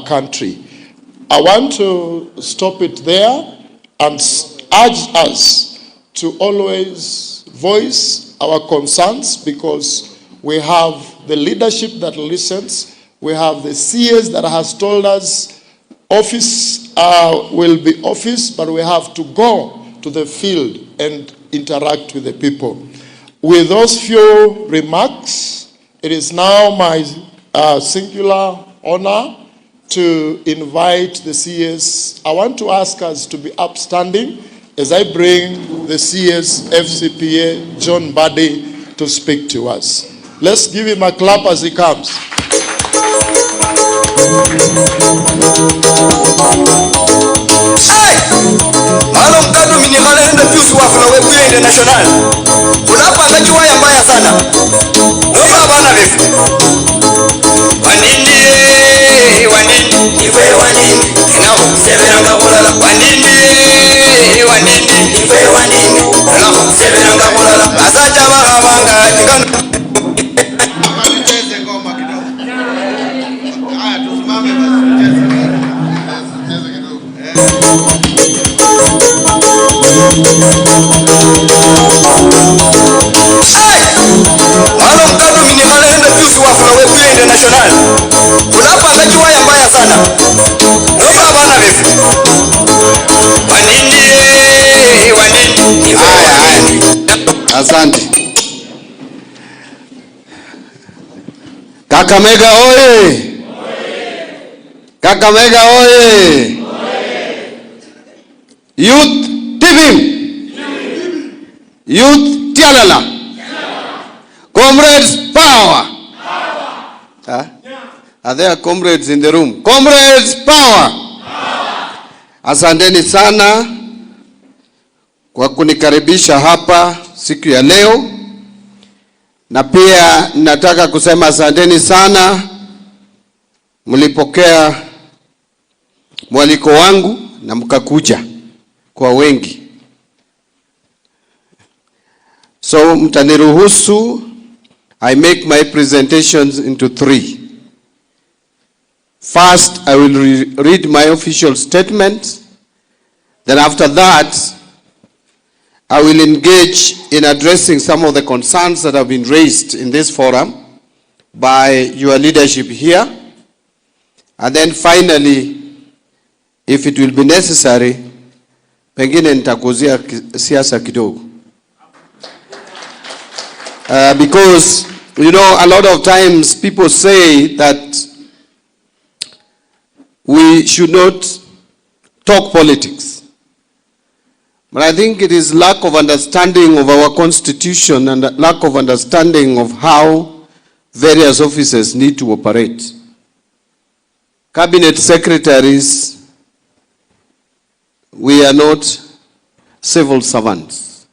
country. I want to stop it there and urge us to always voice our concerns, because we have the leadership that listens. We have the CS that has told us office will be office, but we have to go to the field and interact with the people. With those few remarks, it is now my singular honor to invite the CS. I want to ask us to be upstanding as I bring the CS FCPA, John Mbadi, to speak to us. Let's give him a clap as he comes. Malom kadu minimale henda piusu wafula webuye international. Unapa ngachiwa ya mbaya sana. Noba bana vefu. Wanindi, iwe wanindi. Nao, severanga kulala. Wanindi, iwe wanindi. Nao, severanga kulala. Asacha mahamanga, tikana. Malo mkadu minimale henda piusu wafula webuye international. Unapa ngachiwa ya mbaya sana. Noba bana vefu. Wanindi, iwe wanindi. Asante. Kakamega oye! Kakamega oye! Youth Tibim! Youth Tialala! Comrades power! Huh? Are there comrades in the room? Comrades power! Asanteni sana kwa kunikaribisha hapa siku ya leo. Na pia nataka kusema asanteni sana, mlipokea mwaliko wangu na mkakuja kwa wengi. So mtaniruhusu I make my presentations into 3. First, I will read my official statement. Then after that, I will engage in addressing some of the concerns that have been raised in this forum by your leadership here. And then finally, if it will be necessary, pengine nitakuzia siasa kidogo. Because, you know, a lot of times people say that we should not talk politics. But I think it is lack of understanding of our constitution and lack of understanding of how various offices need to operate. Cabinet secretaries, we are not civil servants.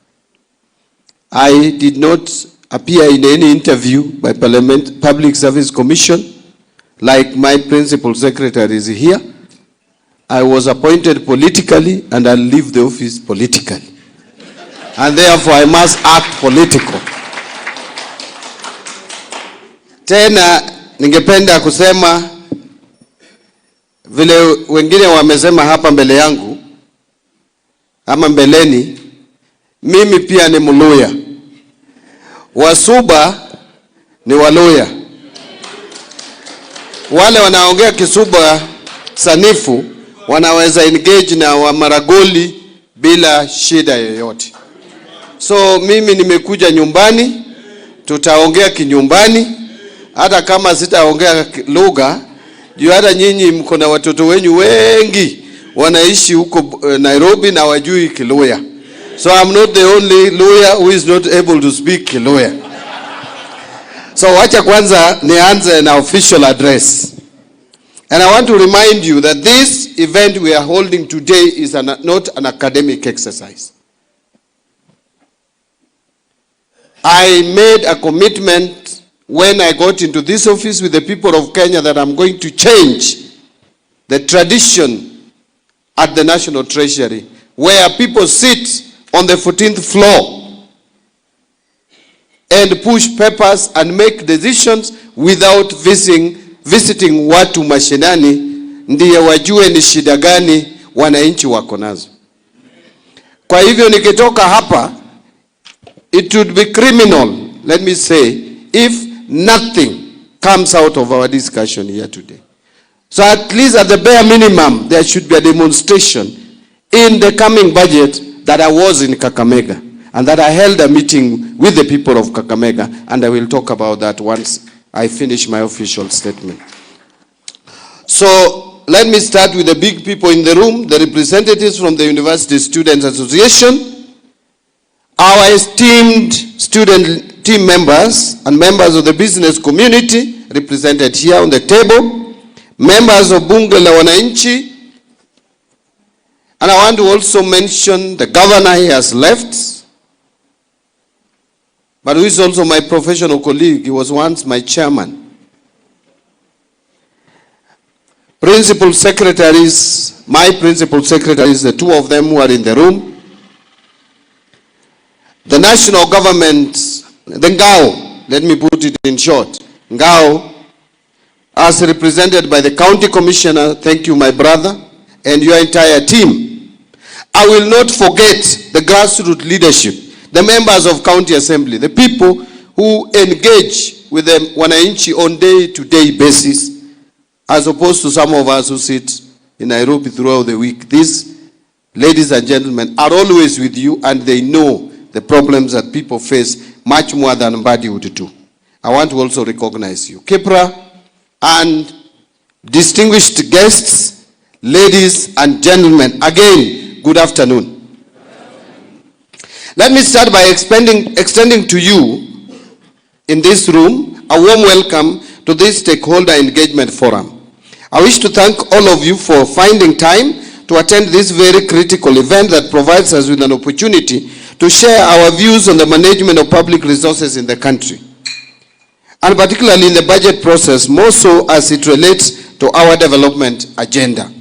I did not appear in any interview by Public Service Commission like my principal secretary is here. I was appointed politically and I leave the office politically. And therefore I must act political. Tena ningependa kusema vile wengine wamesema hapa mbele yangu ama mbeleni, mimi pia ni Mluya. Wasuba ni Waluya. Wale wanaongea Kisuba sanifu wanaweza engage na Wamaragoli bila shida yoyote. So mimi nimekuja nyumbani, tutaongea kinyumbani, hata kama sitaongea lugha, juu hata nyinyi mko na watoto wenyu wengi wanaishi huko Nairobi na wajui Kiluya. So I'm not the only Luya who is not able to speak Kiluya. So wacha kwanza nianze na official address. And I want to remind you that this event we are holding today is not an academic exercise. I made a commitment when I got into this office with the people of Kenya that I'm going to change the tradition at the National Treasury, where people sit on the 14th floor and push papers and make decisions without visiting watu mashinani ndiye wajue ni shida gani wananchi wako nazo. Kwa hivyo nikitoka hapa, it would be criminal, let me say, if nothing comes out of our discussion here today. So at least at the bare minimum, there should be a demonstration in the coming budget that I was in Kakamega and that I held a meeting with the people of Kakamega, and I will talk about that once I finish my official statement. So let me start with the big people in the room, the representatives from the University Students Association, our esteemed student team members and members of the business community represented here on the table, members of Bunge la Wananchi, and I want to also mention the governor. He has left, but who is also my professional colleague. He was once my chairman. Principal secretaries, my principal secretaries, the two of them who are in the room. The national government, the Ngao, let me put it in short, Ngao, as represented by the county commissioner, thank you my brother, and your entire team. I will not forget the grassroots leadership, the members of county assembly, the people who engage with the Wananchi on day-to-day basis, as opposed to some of us who sit in Nairobi throughout the week. These ladies and gentlemen are always with you, and they know the problems that people face much more than Mbadi would do. I want to also recognize you. Kipra and distinguished guests, ladies and gentlemen, again, good afternoon. Let me start by extending to you in this room a warm welcome to this stakeholder engagement forum. I wish to thank all of you for finding time to attend this very critical event that provides us with an opportunity to share our views on the management of public resources in the country, and particularly in the budget process, more so as it relates to our development agenda.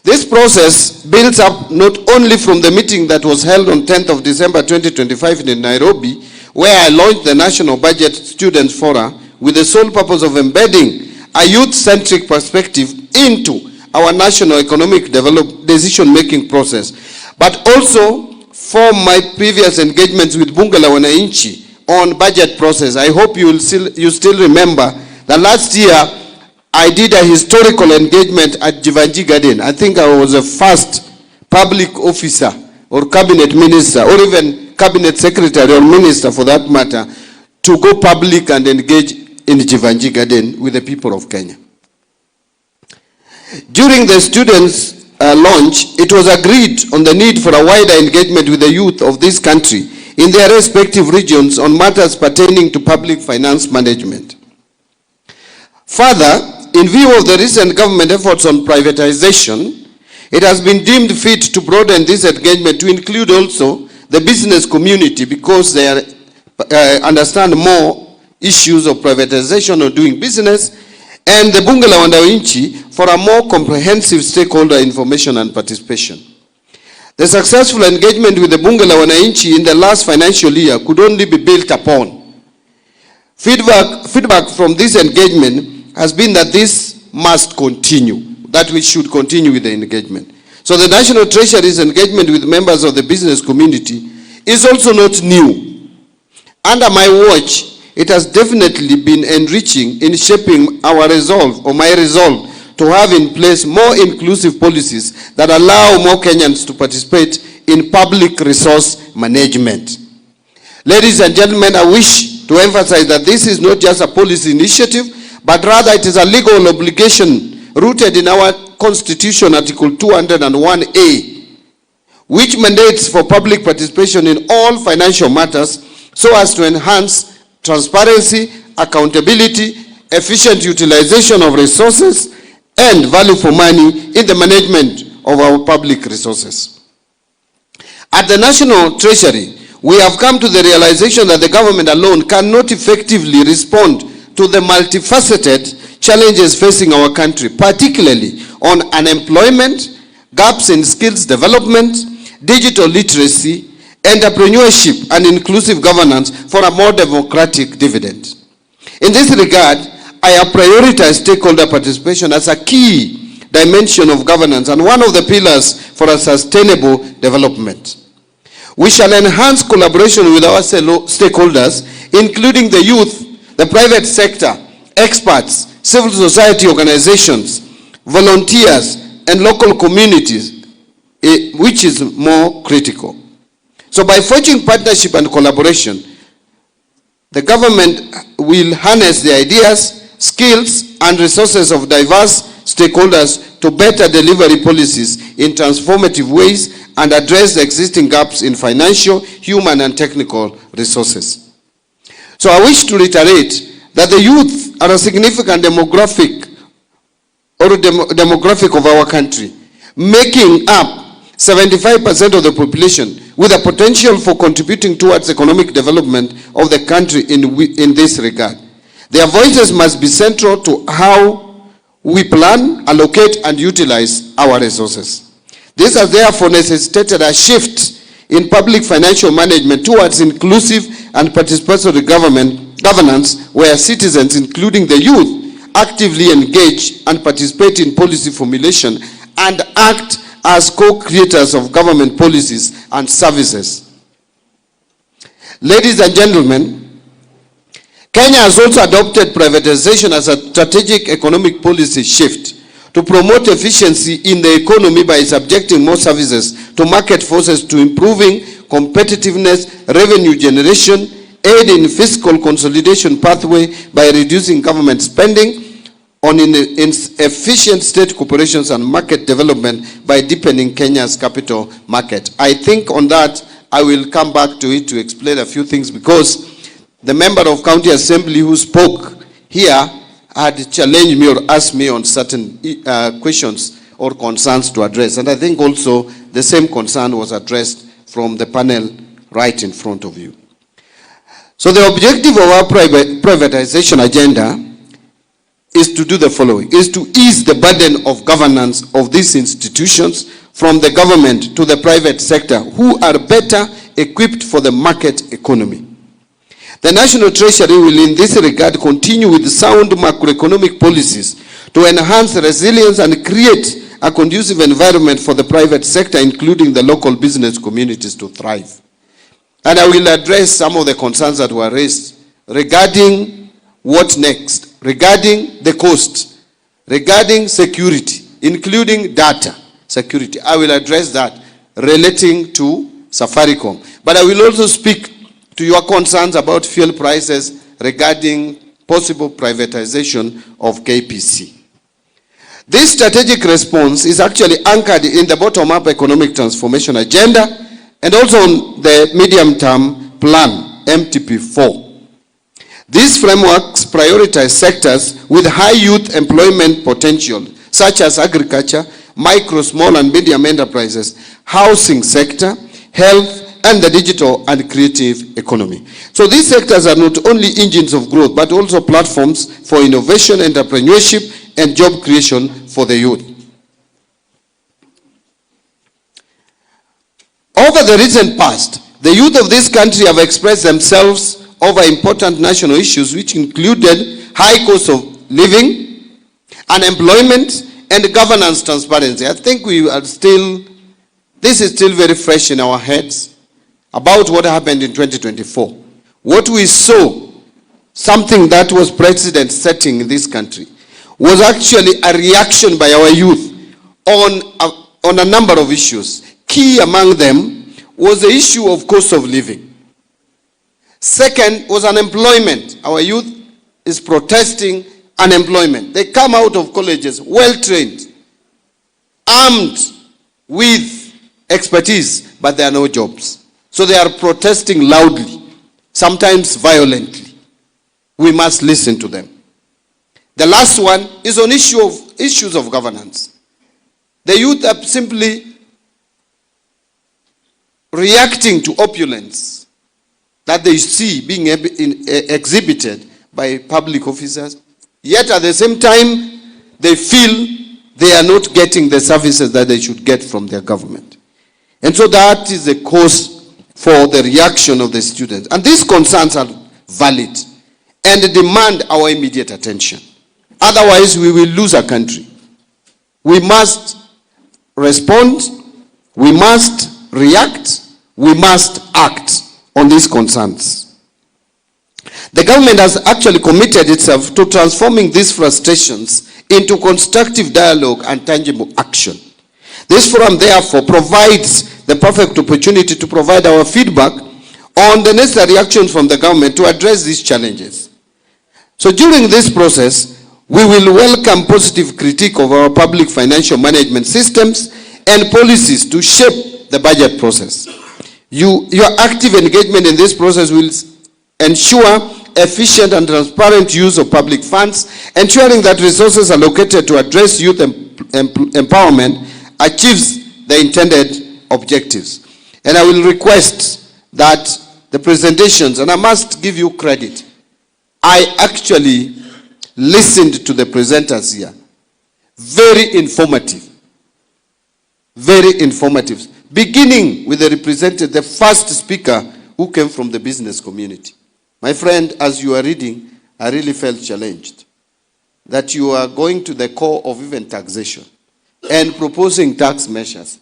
This process builds up not only from the meeting that was held on 10th of December 2025 in Nairobi, where I launched the National Budget Students Forum with the sole purpose of embedding a youth-centric perspective into our national economic decision-making process, but also from my previous engagements with Bunge la Wananchi on budget process. I hope you still remember that last year I did a historical engagement at Jivanji Garden. I think I was the first public officer or cabinet minister or even cabinet secretary or minister for that matter to go public and engage in Jivanji Garden with the people of Kenya. During the students' launch, it was agreed on the need for a wider engagement with the youth of this country in their respective regions on matters pertaining to public finance management. Further, in view of the recent government efforts on privatization, it has been deemed fit to broaden this engagement to include also the business community, because they understand more issues of privatization or doing business, and the Bunge la Wananchi for a more comprehensive stakeholder information and participation. The successful engagement with the Bunge la Wananchi in the last financial year could only be built upon. Feedback from this engagement has been that this must continue, that we should continue with the engagement. So the National Treasury's engagement with members of the business community is also not new. Under my watch, it has definitely been enriching in shaping our resolve, or my resolve, to have in place more inclusive policies that allow more Kenyans to participate in public resource management. Ladies and gentlemen, I wish to emphasize that this is not just a policy initiative, but rather it is a legal obligation rooted in our Constitution, Article 201A, which mandates for public participation in all financial matters so as to enhance transparency, accountability, efficient utilization of resources, and value for money in the management of our public resources. At the National Treasury, we have come to the realization that the government alone cannot effectively respond to the multifaceted challenges facing our country, particularly on unemployment, gaps in skills development, digital literacy, entrepreneurship, and inclusive governance for a more democratic dividend. In this regard, I have prioritized stakeholder participation as a key dimension of governance and one of the pillars for a sustainable development. We shall enhance collaboration with our stakeholders, including the youth, the private sector, experts, civil society organizations, volunteers, and local communities, which is more critical. So by forging partnership and collaboration, the government will harness the ideas, skills, and resources of diverse stakeholders to better delivery policies in transformative ways and address the existing gaps in financial, human, and technical resources. So I wish to reiterate that the youth are a significant demographic of our country, making up 75% of the population, with a potential for contributing towards economic development of the country in this regard. Their voices must be central to how we plan, allocate, and utilize our resources. This has therefore necessitated a shift in public financial management towards inclusive and participatory governance, where citizens, including the youth, actively engage and participate in policy formulation and act as co-creators of government policies and services. Ladies and gentlemen, Kenya has also adopted privatization as a strategic economic policy shift to promote efficiency in the economy by subjecting more services to market forces, to improving competitiveness, revenue generation, aid in fiscal consolidation pathway by reducing government spending on efficient state corporations and market development by deepening Kenya's capital market. I think on that, I will come back to it to explain a few things, because the member of County Assembly who spoke here had challenged me or asked me on certain questions or concerns to address. And I think also the same concern was addressed from the panel right in front of you. So the objective of our privatization agenda is to do the following, is to ease the burden of governance of these institutions from the government to the private sector, who are better equipped for the market economy. The National Treasury will in this regard continue with sound macroeconomic policies to enhance resilience and create a conducive environment for the private sector, including the local business communities, to thrive. And I will address some of the concerns that were raised regarding what next, regarding the cost, regarding security, including data security. I will address that relating to Safaricom. But I will also speak to your concerns about fuel prices regarding possible privatization of KPC. This strategic response is actually anchored in the bottom-up economic transformation agenda and also on the medium-term plan, MTP4. These frameworks prioritize sectors with high youth employment potential, such as agriculture, micro, small, and medium enterprises, housing sector, health, and the digital and creative economy. So these sectors are not only engines of growth, but also platforms for innovation, entrepreneurship, and job creation for the youth. Over the recent past, the youth of this country have expressed themselves over important national issues, which included high cost of living, unemployment, and governance transparency. I think this is still very fresh in our heads about what happened in 2024. What we saw, something that was precedent setting in this country, was actually a reaction by our youth on a number of issues. Key among them was the issue of cost of living. Second was unemployment. Our youth is protesting unemployment. They come out of colleges well-trained, armed with expertise, but there are no jobs. So they are protesting loudly, sometimes violently. We must listen to them. The last one is on issues of governance. The youth are simply reacting to opulence that they see being exhibited by public officers, yet at the same time, they feel they are not getting the services that they should get from their government. And so that is the cause for the reaction of the students. And these concerns are valid and demand our immediate attention. Otherwise, we will lose our country. We must respond, we must react, we must act on these concerns. The government has actually committed itself to transforming these frustrations into constructive dialogue and tangible action. This forum, therefore, provides the perfect opportunity to provide our feedback on the necessary actions from the government to address these challenges. So during this process, We will welcome positive critique of our public financial management systems and policies to shape the budget process. Your active engagement in this process will ensure efficient and transparent use of public funds, ensuring that resources allocated to address youth empowerment achieves the intended objectives. And I will request that the presentations, and I must give you credit, I actually listened to the presenters here. Very informative. Very informative. Beginning with the first speaker who came from the business community. My friend, as you are reading, I really felt challenged that you are going to the core of even taxation and proposing tax measures.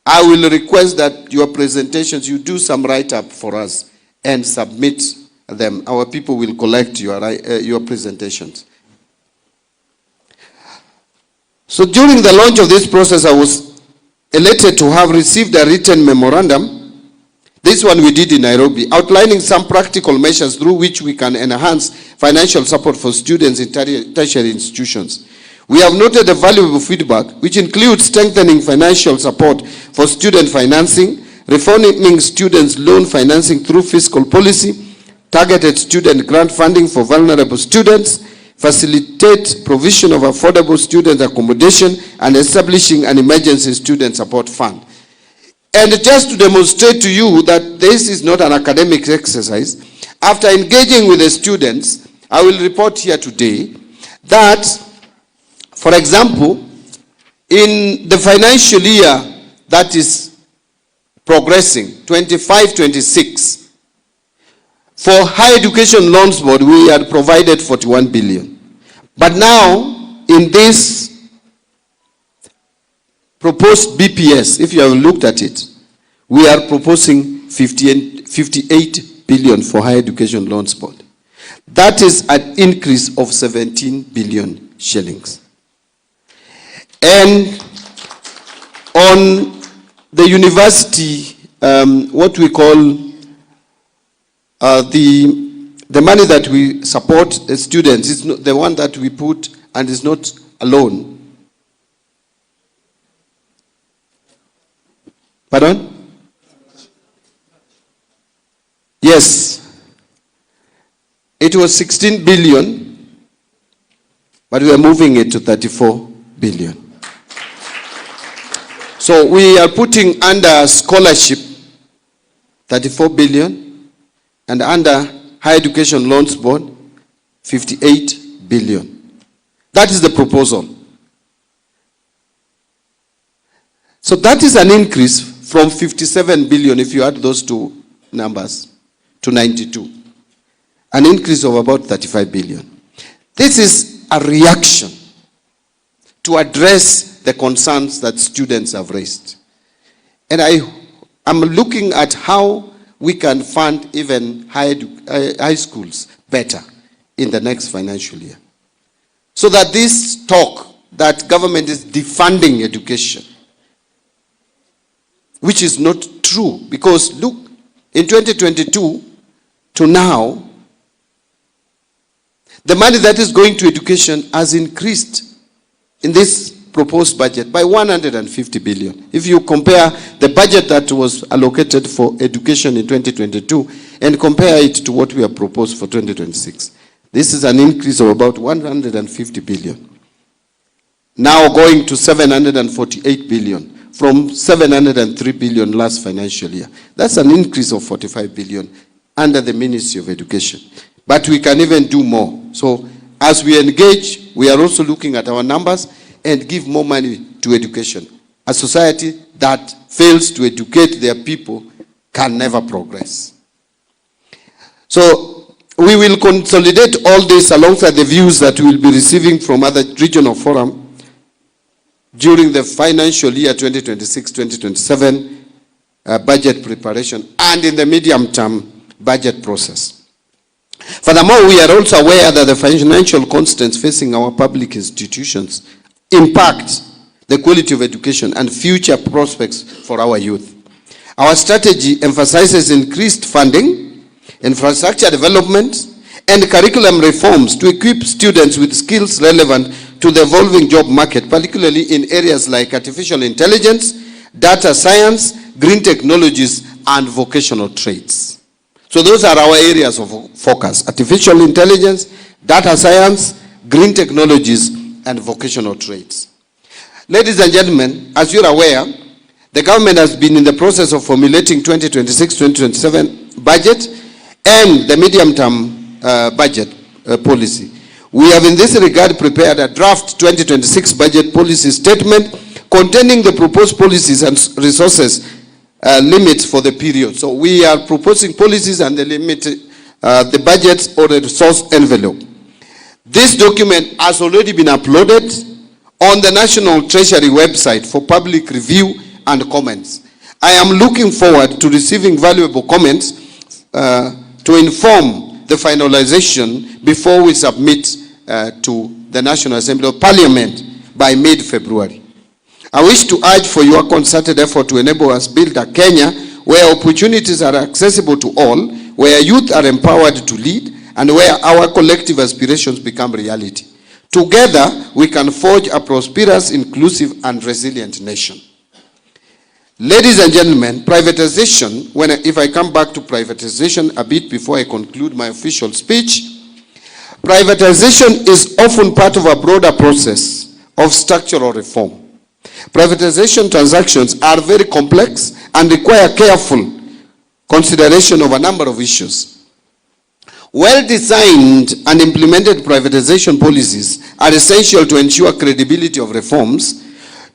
I will request that your presentations, you do some write-up for us and submit them. Our people will collect your presentations. So during the launch of this process, I was elated to have received a written memorandum. This one we did in Nairobi, outlining some practical measures through which we can enhance financial support for students in tertiary institutions. We have noted a valuable feedback, which includes strengthening financial support for student financing, reforming students' loan financing through fiscal policy, targeted student grant funding for vulnerable students, facilitate provision of affordable student accommodation, and establishing an emergency student support fund. And just to demonstrate to you that this is not an academic exercise, after engaging with the students, I will report here today that, for example, in the financial year that is progressing, 25-26, for higher education loans board, we had provided 41 billion. But now, in this proposed BPS, if you have looked at it, we are proposing 58 billion for higher education loans board. That is an increase of 17 billion shillings. And on the university, what we call the money that we support the students is not the one that we put and is not a loan. Pardon? Yes. It was 16 billion, but we are moving it to 34 billion. So we are putting under scholarship 34 billion and under higher education loans board 58 billion. That is the proposal. So that is an increase from 57 billion, if you add those two numbers, to 92. An increase of about 35 billion. This is a reaction to address the concerns that students have raised. And I'm looking at how we can fund even high schools better in the next financial year. So that this talk that government is defunding education, which is not true, because look, in 2022 to now, the money that is going to education has increased in this proposed budget by 150 billion. If you compare the budget that was allocated for education in 2022 and compare it to what we have proposed for 2026, this is an increase of about 150 billion. Now going to 748 billion from 703 billion last financial year. That's an increase of 45 billion under the Ministry of Education. But we can even do more. So as we engage, we are also looking at our numbers and give more money to education. A society that fails to educate their people can never progress. So we will consolidate all this alongside the views that we will be receiving from other regional forums during the financial year 2026-2027 budget preparation and in the medium-term budget process. Furthermore, we are also aware that the financial constraints facing our public institutions impact the quality of education and future prospects for our youth. Our strategy emphasizes increased funding, infrastructure development, and curriculum reforms to equip students with skills relevant to the evolving job market, particularly in areas like artificial intelligence, data science, green technologies, and vocational trades. So those are our areas of focus: artificial intelligence, data science, green technologies, and vocational trades. Ladies and gentlemen, as you're aware, the government has been in the process of formulating 2026-2027 budget and the medium-term budget policy. We have in this regard prepared a draft 2026 budget policy statement containing the proposed policies and resources limits for the period. So we are proposing policies and the limit, the budget or the resource envelope. This document has already been uploaded on the National Treasury website for public review and comments. I am looking forward to receiving valuable comments to inform the finalization before we submit to the National Assembly of Parliament by mid-February. I wish to urge for your concerted effort to enable us build a Kenya where opportunities are accessible to all, where youth are empowered to lead, and where our collective aspirations become reality. Together, we can forge a prosperous, inclusive, and resilient nation. Ladies and gentlemen, privatization, if I come back to privatization a bit before I conclude my official speech, privatization is often part of a broader process of structural reform. Privatization transactions are very complex and require careful consideration of a number of issues. Well-designed and implemented privatization policies are essential to ensure credibility of reforms,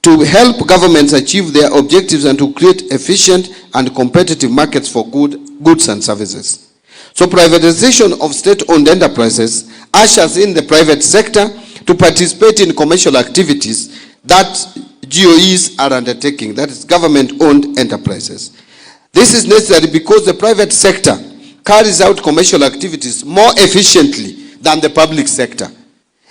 to help governments achieve their objectives, and to create efficient and competitive markets for goods and services. So privatization of state-owned enterprises ushers in the private sector to participate in commercial activities that GOEs are undertaking, that is government-owned enterprises. This is necessary because the private sector carries out commercial activities more efficiently than the public sector,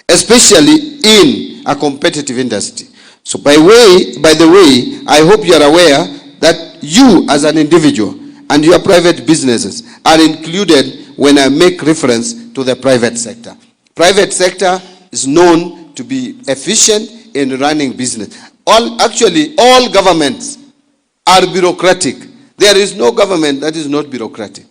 especially in a competitive industry. So by the way, I hope you are aware that you as an individual and your private businesses are included when I make reference to the private sector. Private sector is known to be efficient in running business. Actually, all governments are bureaucratic. There is no government that is not bureaucratic.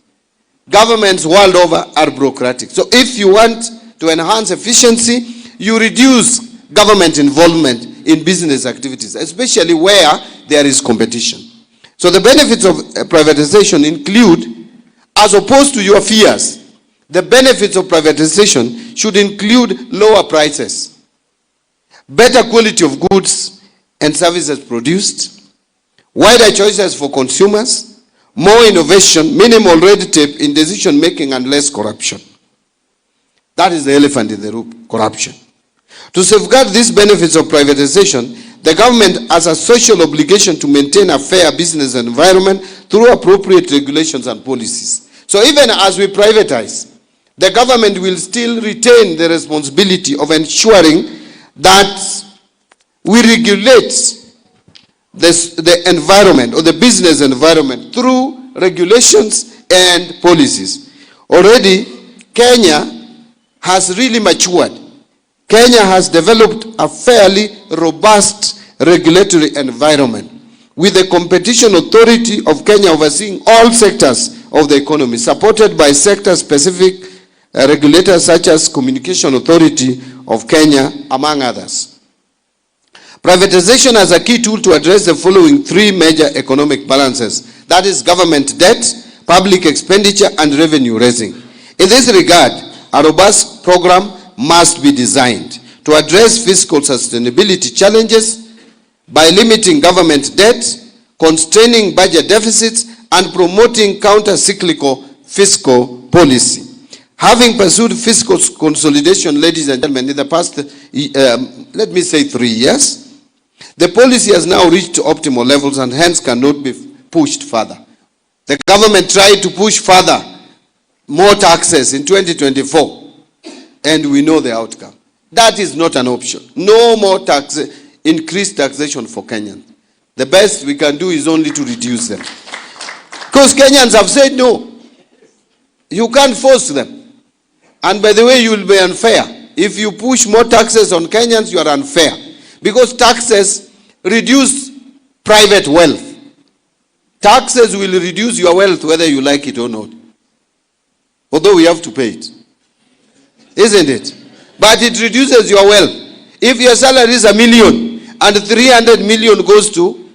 Governments world over are bureaucratic. So if you want to enhance efficiency, you reduce government involvement in business activities, especially where there is competition. So the benefits of privatization include, as opposed to your fears, the benefits of privatization should include lower prices, better quality of goods and services produced, wider choices for consumers, more innovation, minimal red tape in decision making, and less corruption. That is the elephant in the room, corruption. To safeguard these benefits of privatization, the government has a social obligation to maintain a fair business environment through appropriate regulations and policies. So even as we privatize, the government will still retain the responsibility of ensuring that we regulate the environment or the business environment through regulations and policies. Already, Kenya has really matured. Kenya has developed a fairly robust regulatory environment with the Competition Authority of Kenya overseeing all sectors of the economy, supported by sector-specific regulators such as Communication Authority of Kenya, among others. Privatization has a key tool to address the following three major economic balances. That is government debt, public expenditure, and revenue raising. In this regard, a robust program must be designed to address fiscal sustainability challenges by limiting government debt, constraining budget deficits, and promoting counter-cyclical fiscal policy. Having pursued fiscal consolidation, ladies and gentlemen, in the past, let me say 3 years, the policy has now reached optimal levels and hence cannot be pushed further. The government tried to push further more taxes in 2024, and we know the outcome. That is not an option. No more increased taxation for Kenyans. The best we can do is only to reduce them. Because Kenyans have said no. You can't force them. And by the way, you will be unfair. If you push more taxes on Kenyans, you are unfair. Because taxes reduce private wealth. Taxes will reduce your wealth whether you like it or not. Although we have to pay it. Isn't it? But it reduces your wealth. If your salary is $1 million and 300 million goes to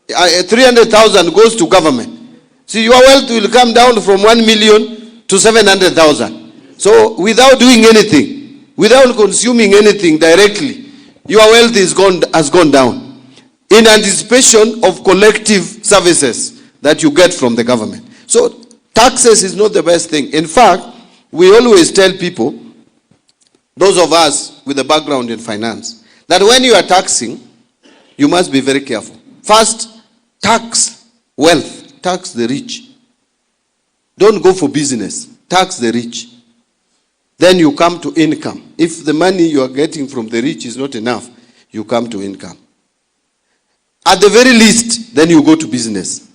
300,000 goes to government. See, your wealth will come down from 1 million to 700,000. So without doing anything, without consuming anything directly, your wealth has gone down in anticipation of collective services that you get from the government. So taxes is not the best thing. In fact, we always tell people, those of us with a background in finance, that when you are taxing, you must be very careful. First, tax wealth, tax the rich. Don't go for business, tax the rich. Then you come to income. If the money you are getting from the rich is not enough, you come to income. At the very least, then you go to business.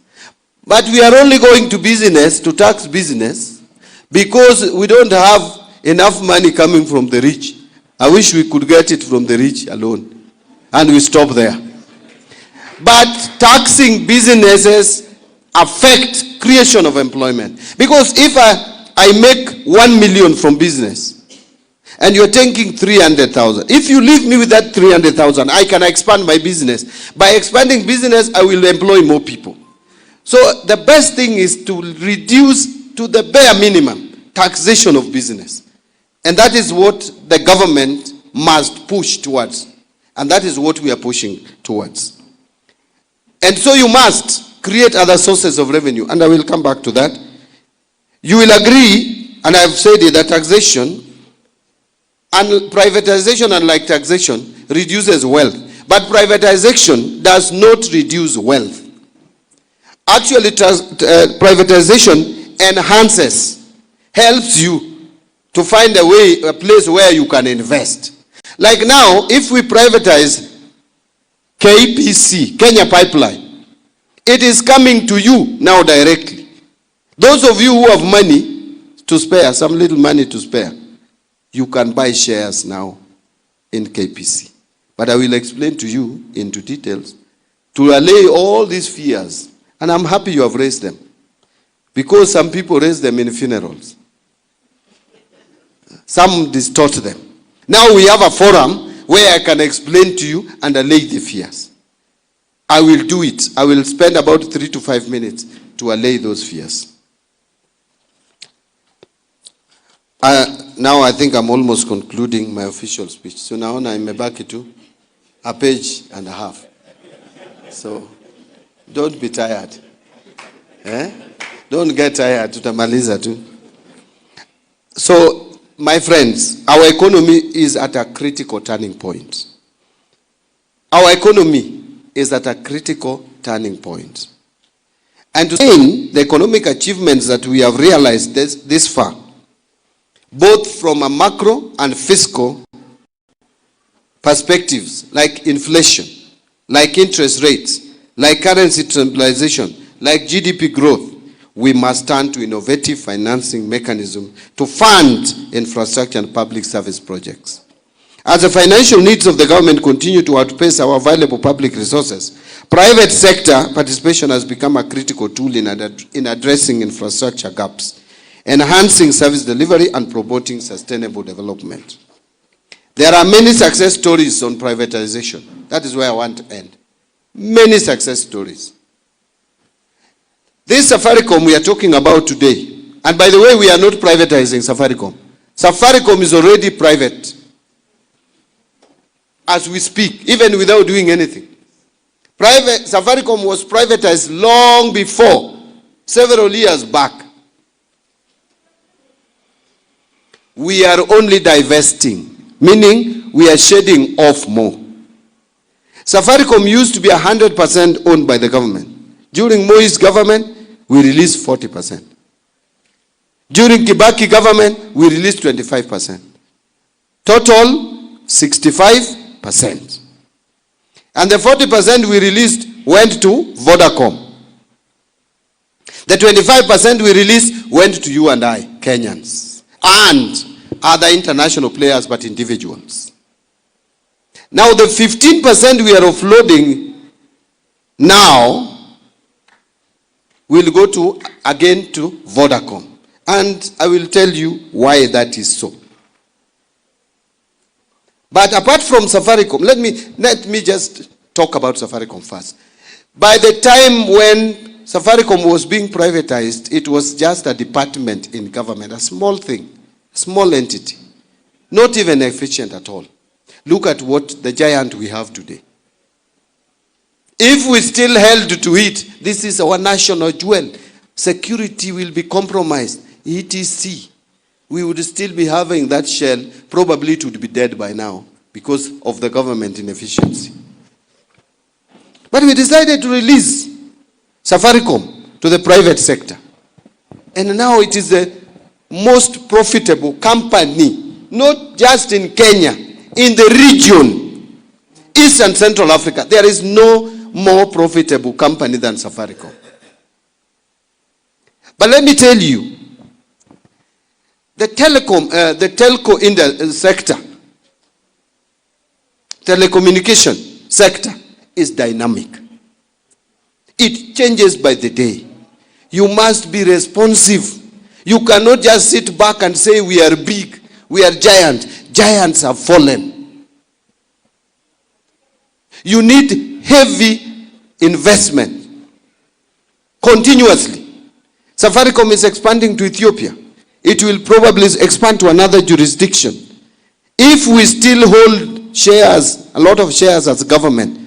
But we are only going to business, to tax business, because we don't have enough money coming from the rich. I wish we could get it from the rich alone. And we stop there. But taxing businesses affect creation of employment. Because if I make 1 million from business, and you're taking 300,000. If you leave me with that 300,000, I can expand my business. By expanding business, I will employ more people. So the best thing is to reduce to the bare minimum taxation of business. And that is what the government must push towards. And that is what we are pushing towards. And so you must create other sources of revenue. And I will come back to that. You will agree, and I have said it, that taxation and privatization, unlike taxation, reduces wealth. But privatization does not reduce wealth. Actually, privatization enhances, helps you to find a place where you can invest. Like now, if we privatize KPC, Kenya Pipeline, it is coming to you now directly. Those of you who have money to spare, some little money to spare, you can buy shares now in KPC. But I will explain to you into details to allay all these fears. And I'm happy you have raised them. Because some people raise them in funerals. Some distort them. Now we have a forum where I can explain to you and allay the fears. I will do it. I will spend about 3 to 5 minutes to allay those fears. Now I think I'm almost concluding my official speech. So now I'm back to a page and a half. So don't be tired. Don't get tired. Tutamaliza tu. So my friends, our economy is at a critical turning point. Our economy is at a critical turning point. And to sustain the economic achievements that we have realized this far, both from a macro and fiscal perspectives, like inflation, like interest rates, like currency stabilization, like GDP growth, we must turn to innovative financing mechanisms to fund infrastructure and public service projects. As the financial needs of the government continue to outpace our available public resources, private sector participation has become a critical tool in addressing infrastructure gaps, enhancing service delivery, and promoting sustainable development. There are many success stories on privatization. That is where I want to end. Many success stories. This Safaricom we are talking about today, and by the way, we are not privatizing Safaricom. Safaricom is already private as we speak, even without doing anything. Safaricom was privatized long before, several years back. We are only divesting, meaning we are shedding off more. Safaricom used to be 100% owned by the government. During Moi's government, we released 40%. During Kibaki government, we released 25%. Total, 65%. And the 40% we released went to Vodacom. The 25% we released went to you and I, Kenyans. and other international players, but individuals. Now the 15% we are offloading now will go to, again, to Vodacom. And I will tell you why that is so. But apart from Safaricom, let me just talk about Safaricom first. By the time when Safaricom was being privatized, it was just a department in government, a small thing, a small entity, not even efficient at all. Look at what the giant we have today. If we still held to it, this is our national jewel. Security will be compromised, etc. We would still be having that shell. Probably it would be dead by now because of the government inefficiency. But we decided to release Safaricom to the private sector. And now it is the most profitable company, not just in Kenya, in the region, East and Central Africa. There is no more profitable company than Safaricom. But let me tell you, the telco sector, telecommunication sector is dynamic. It changes by the day. You must be responsive. You cannot just sit back and say we are big, we are giant. Giants have fallen. You need heavy investment continuously. Safaricom is expanding to Ethiopia. It will probably expand to another jurisdiction. If we still hold shares, a lot of shares as government,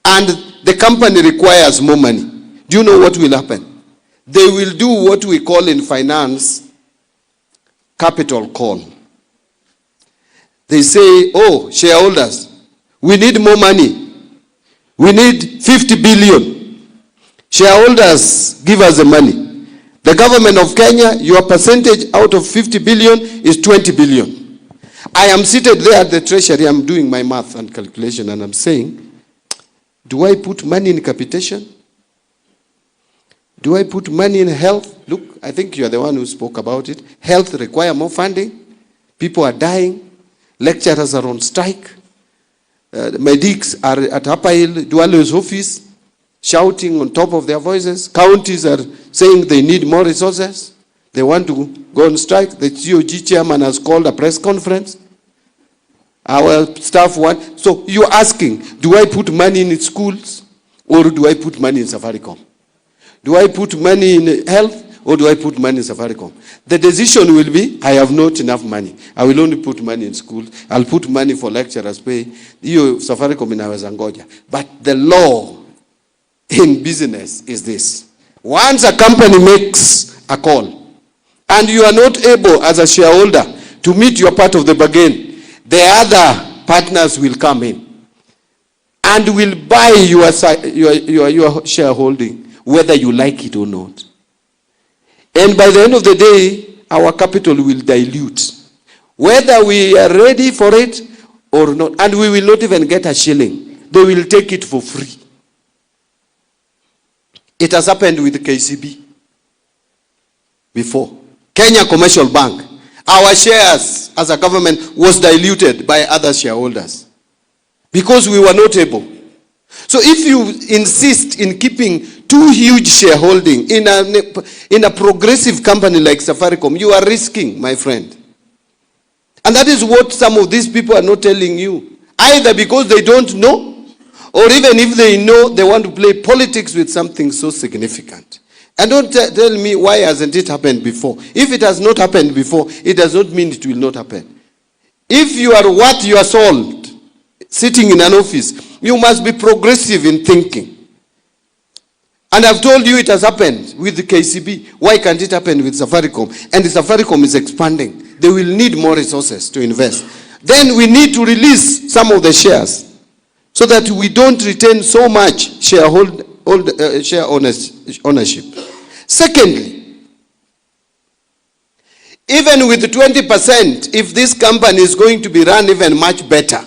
and the company requires more money, do you know what will happen? They will do what we call in finance capital call. They say, oh, shareholders, we need more money. We need 50 billion. Shareholders, give us the money. The government of Kenya, your percentage out of 50 billion is 20 billion. I am seated there at the treasury, I'm doing my math and calculation, and I'm saying, do I put money in capitation? Do I put money in health? Look, I think you are the one who spoke about it. Health require more funding. People are dying. Lecturers are on strike. Medics are at Upper Hill, Duale's office, shouting on top of their voices. Counties are saying they need more resources. They want to go on strike. The COG chairman has called a press conference. Our staff want. So you're asking, do I put money in schools or do I put money in Safaricom? Do I put money in health or do I put money in Safaricom? The decision will be, I have not enough money. I will only put money in schools. I'll put money for lecturers' pay. You Safaricom inaweza ngoja. But the law in business is this. Once a company makes a call and you are not able as a shareholder to meet your part of the bargain, the other partners will come in and will buy your shareholding, whether you like it or not. And by the end of the day, our capital will dilute, whether we are ready for it or not. And we will not even get a shilling. They will take it for free. It has happened with KCB before. Kenya Commercial Bank. Our shares as a government was diluted by other shareholders because we were not able. So if you insist in keeping too huge shareholding in a progressive company like Safaricom, you are risking, my friend. And that is what some of these people are not telling you. Either because they don't know, or even if they know, they want to play politics with something so significant. And don't tell me why hasn't it happened before. If it has not happened before, it does not mean it will not happen. If you are what you are sold, sitting in an office, you must be progressive in thinking. And I've told you it has happened with the KCB. Why can't it happen with Safaricom? And the Safaricom is expanding. They will need more resources to invest. Then we need to release some of the shares so that we don't retain so much share ownership. Secondly, even with the 20%, if this company is going to be run even much better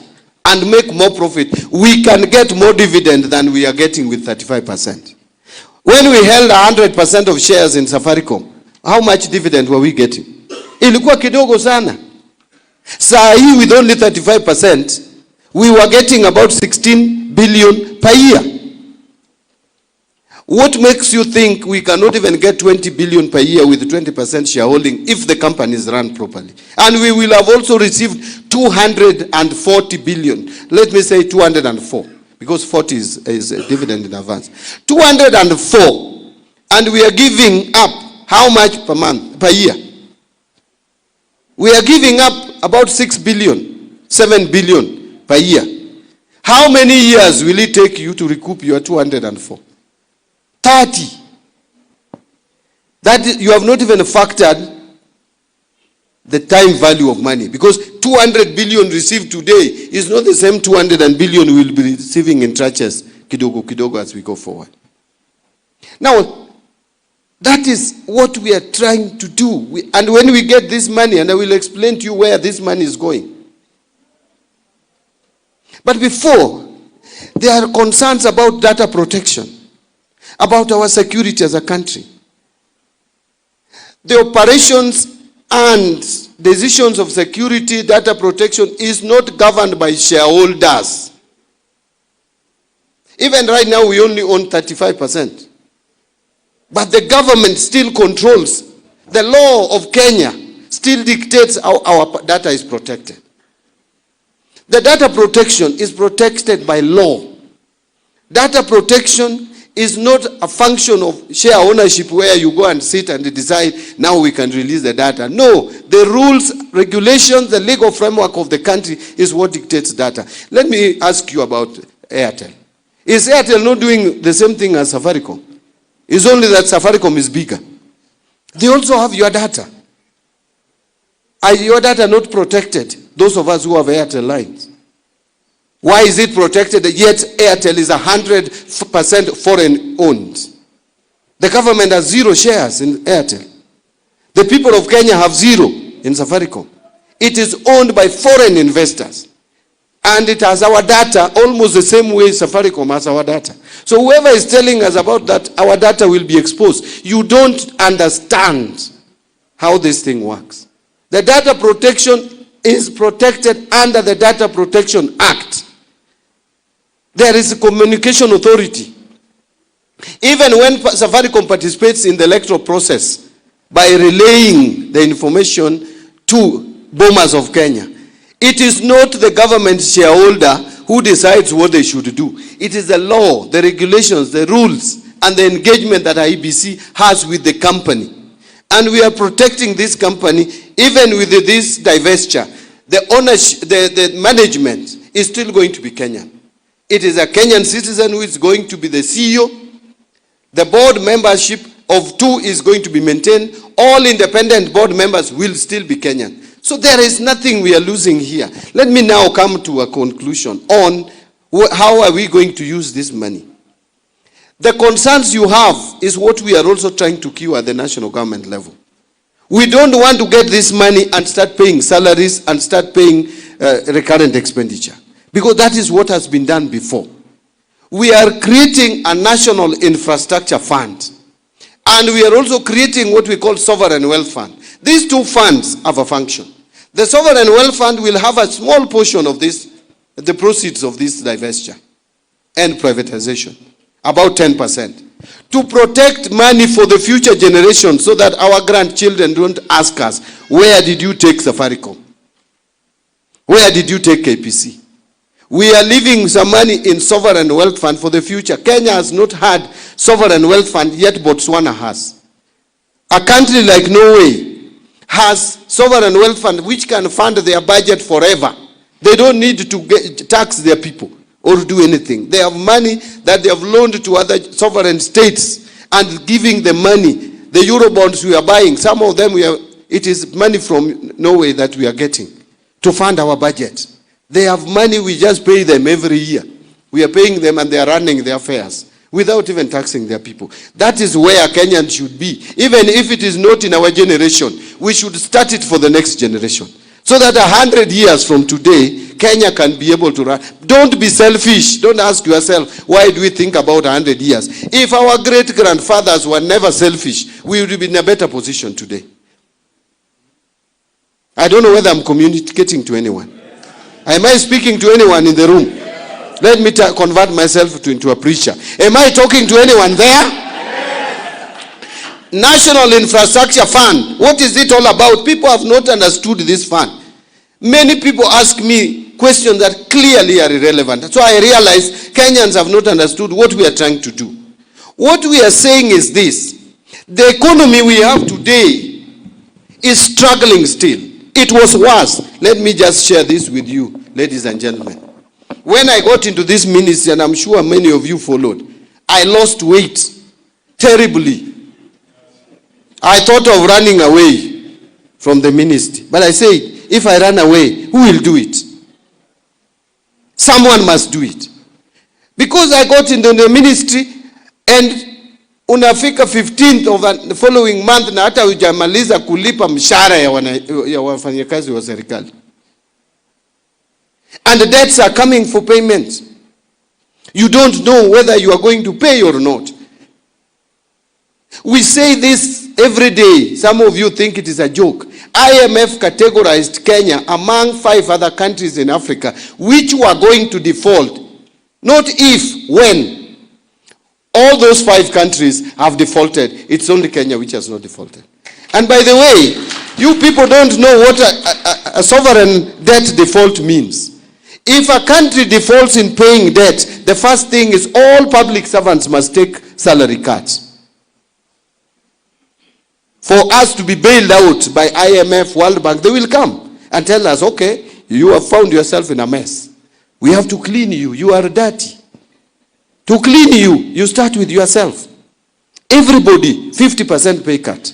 and make more profit, we can get more dividend than we are getting with 35%. When we held 100% of shares in Safaricom, how much dividend were we getting? ilikuwa kidogo sana. Saa hii with only 35%, we were getting about 16 billion per year. What makes you think we cannot even get 20 billion per year with 20% shareholding if the company is run properly? And we will have also received 240 billion. Let me say 204, because 40 is a dividend in advance. 204, and we are giving up how much per month, per year? We are giving up about 6 billion, 7 billion per year. How many years will it take you to recoup your 204? 30. That is, you have not even factored the time value of money, because 200 billion received today is not the same 200 billion we will be receiving in tranches kidogo kidogo as we go forward. Now, that is what we are trying to do. And when we get this money, and I will explain to you where this money is going. But before, there are concerns about data protection, about our security as a country. The operations and decisions of security, data protection is not governed by shareholders. Even right now, we only own 35%. But the government still controls. The law of Kenya still dictates how our data is protected. The data protection is protected by law. Data protection is not a function of share ownership where you go and sit and decide, now we can release the data. No, the rules, regulations, the legal framework of the country is what dictates data. Let me ask you about Airtel. Is Airtel not doing the same thing as Safaricom? It's only that Safaricom is bigger. They also have your data. Are your data not protected? Those of us who have Airtel lines. Why is it protected yet Airtel is 100% foreign owned? The government has 0 shares in Airtel. The people of Kenya have 0 in Safaricom. It is owned by foreign investors. And it has our data almost the same way Safaricom has our data. So whoever is telling us about that, our data will be exposed. You don't understand how this thing works. The data protection is protected under the Data Protection Act. There is a communication authority. Even when Safaricom participates in the electoral process by relaying the information to Bomas of Kenya, it is not the government shareholder who decides what they should do. It is the law, the regulations, the rules, and the engagement that IBC has with the company. And we are protecting this company even with this divestiture. The ownership, the management is still going to be Kenyan. It is a Kenyan citizen who is going to be the CEO. The board membership of 2 is going to be maintained. All independent board members will still be Kenyan. So there is nothing we are losing here. Let me now come to a conclusion on how are we going to use this money. The concerns you have is what we are also trying to cure at the national government level. We don't want to get this money and start paying salaries and start paying recurrent expenditure, because that is what has been done before. We are creating a national infrastructure fund, and we are also creating what we call sovereign wealth fund. These 2 funds have a function. The sovereign wealth fund will have a small portion of this, the proceeds of this divestiture and privatization, about 10%, to protect money for the future generation so that our grandchildren don't ask us, where did you take Safaricom? Where did you take KPC? We are leaving some money in sovereign wealth fund for the future. Kenya has not had sovereign wealth fund, yet Botswana has. A country like Norway has sovereign wealth fund which can fund their budget forever. They don't need to tax their people or do anything. They have money that they have loaned to other sovereign states and giving them money. The Eurobonds we are buying, some of them it is money from Norway that we are getting to fund our budget. They have money, we just pay them every year. We are paying them and they are running their affairs without even taxing their people. That is where Kenyans should be. Even if it is not in our generation, we should start it for the next generation. So that 100 years from today, Kenya can be able to run. Don't be selfish. Don't ask yourself, why do we think about 100 years? If our great-grandfathers were never selfish, we would be in a better position today. I don't know whether I'm communicating to anyone. Am I speaking to anyone in the room? Let me convert myself into a preacher. Am I talking to anyone there? National Infrastructure Fund. What is it all about? People have not understood this fund. Many people ask me questions that clearly are irrelevant. So I realize Kenyans have not understood what we are trying to do. What we are saying is this. The economy we have today is struggling still. It was worse. Let me just share this with you, ladies and gentlemen. When I got into this ministry, and I'm sure many of you followed, I lost weight terribly. I thought of running away from the ministry. But I said, if I run away, who will do it? Someone must do it. Because I got into the ministry, and unafika 15th of the following month, na hata hujamaliza kulipa mshahara ya wafanyakazi wa serikali. And the debts are coming for payment. You don't know whether you are going to pay or not. We say this every day. Some of you think it is a joke. IMF categorized Kenya among 5 other countries in Africa which were going to default. Not if, when. All those 5 countries have defaulted. It's only Kenya which has not defaulted. And by the way, you people don't know what a sovereign debt default means. If a country defaults in paying debt, the first thing is all public servants must take salary cuts. For us to be bailed out by IMF, World Bank, they will come and tell us, okay, you have found yourself in a mess. We have to clean you. You are dirty. To clean you, you start with yourself. Everybody, 50% pay cut.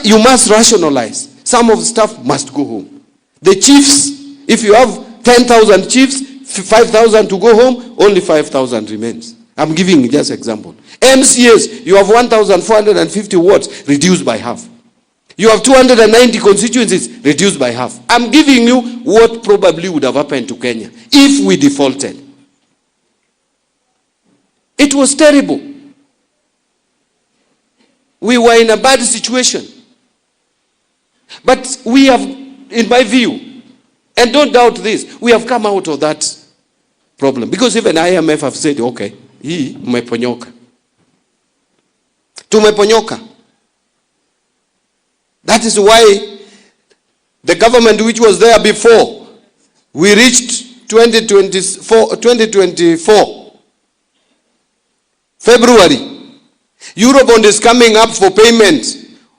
You must rationalize. Some of the staff must go home. The chiefs, if you have 10,000 chiefs, 5,000 to go home, only 5,000 remains. I'm giving just an example. MCAs, you have 1,450 wards, reduced by half. You have 290 constituencies, reduced by half. I'm giving you what probably would have happened to Kenya if we defaulted. It was terrible. We were in a bad situation. But we have, in my view, and don't doubt this, we have come out of that problem. Because even IMF have said, okay, hii mmeponyoka. Tumeponyoka. That is why the government which was there before, we reached 2024, February. Eurobond is coming up for payment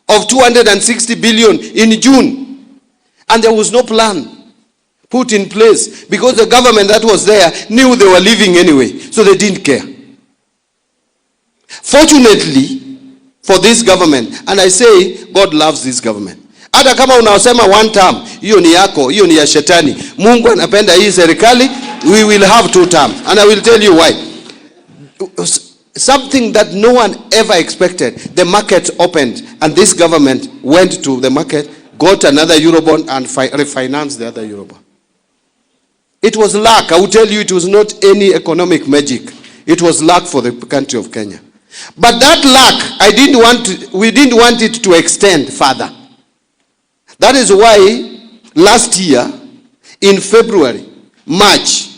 of 260 billion in June. And there was no plan put in place because the government that was there knew they were leaving anyway, so they didn't care. Fortunately for this government, and I say God loves this government. Hata kama unasema one term, hiyo ni yako, hiyo ni ya shetani. Mungu anapenda hii serikali, we will have 2 terms. And I will tell you why. Something that no one ever expected. The market opened and this government went to the market, got another Eurobond and refinanced the other Eurobond. It was luck. I will tell you, it was not any economic magic. It was luck for the country of Kenya. But that luck, we didn't want it to extend further. That is why last year, in February, March,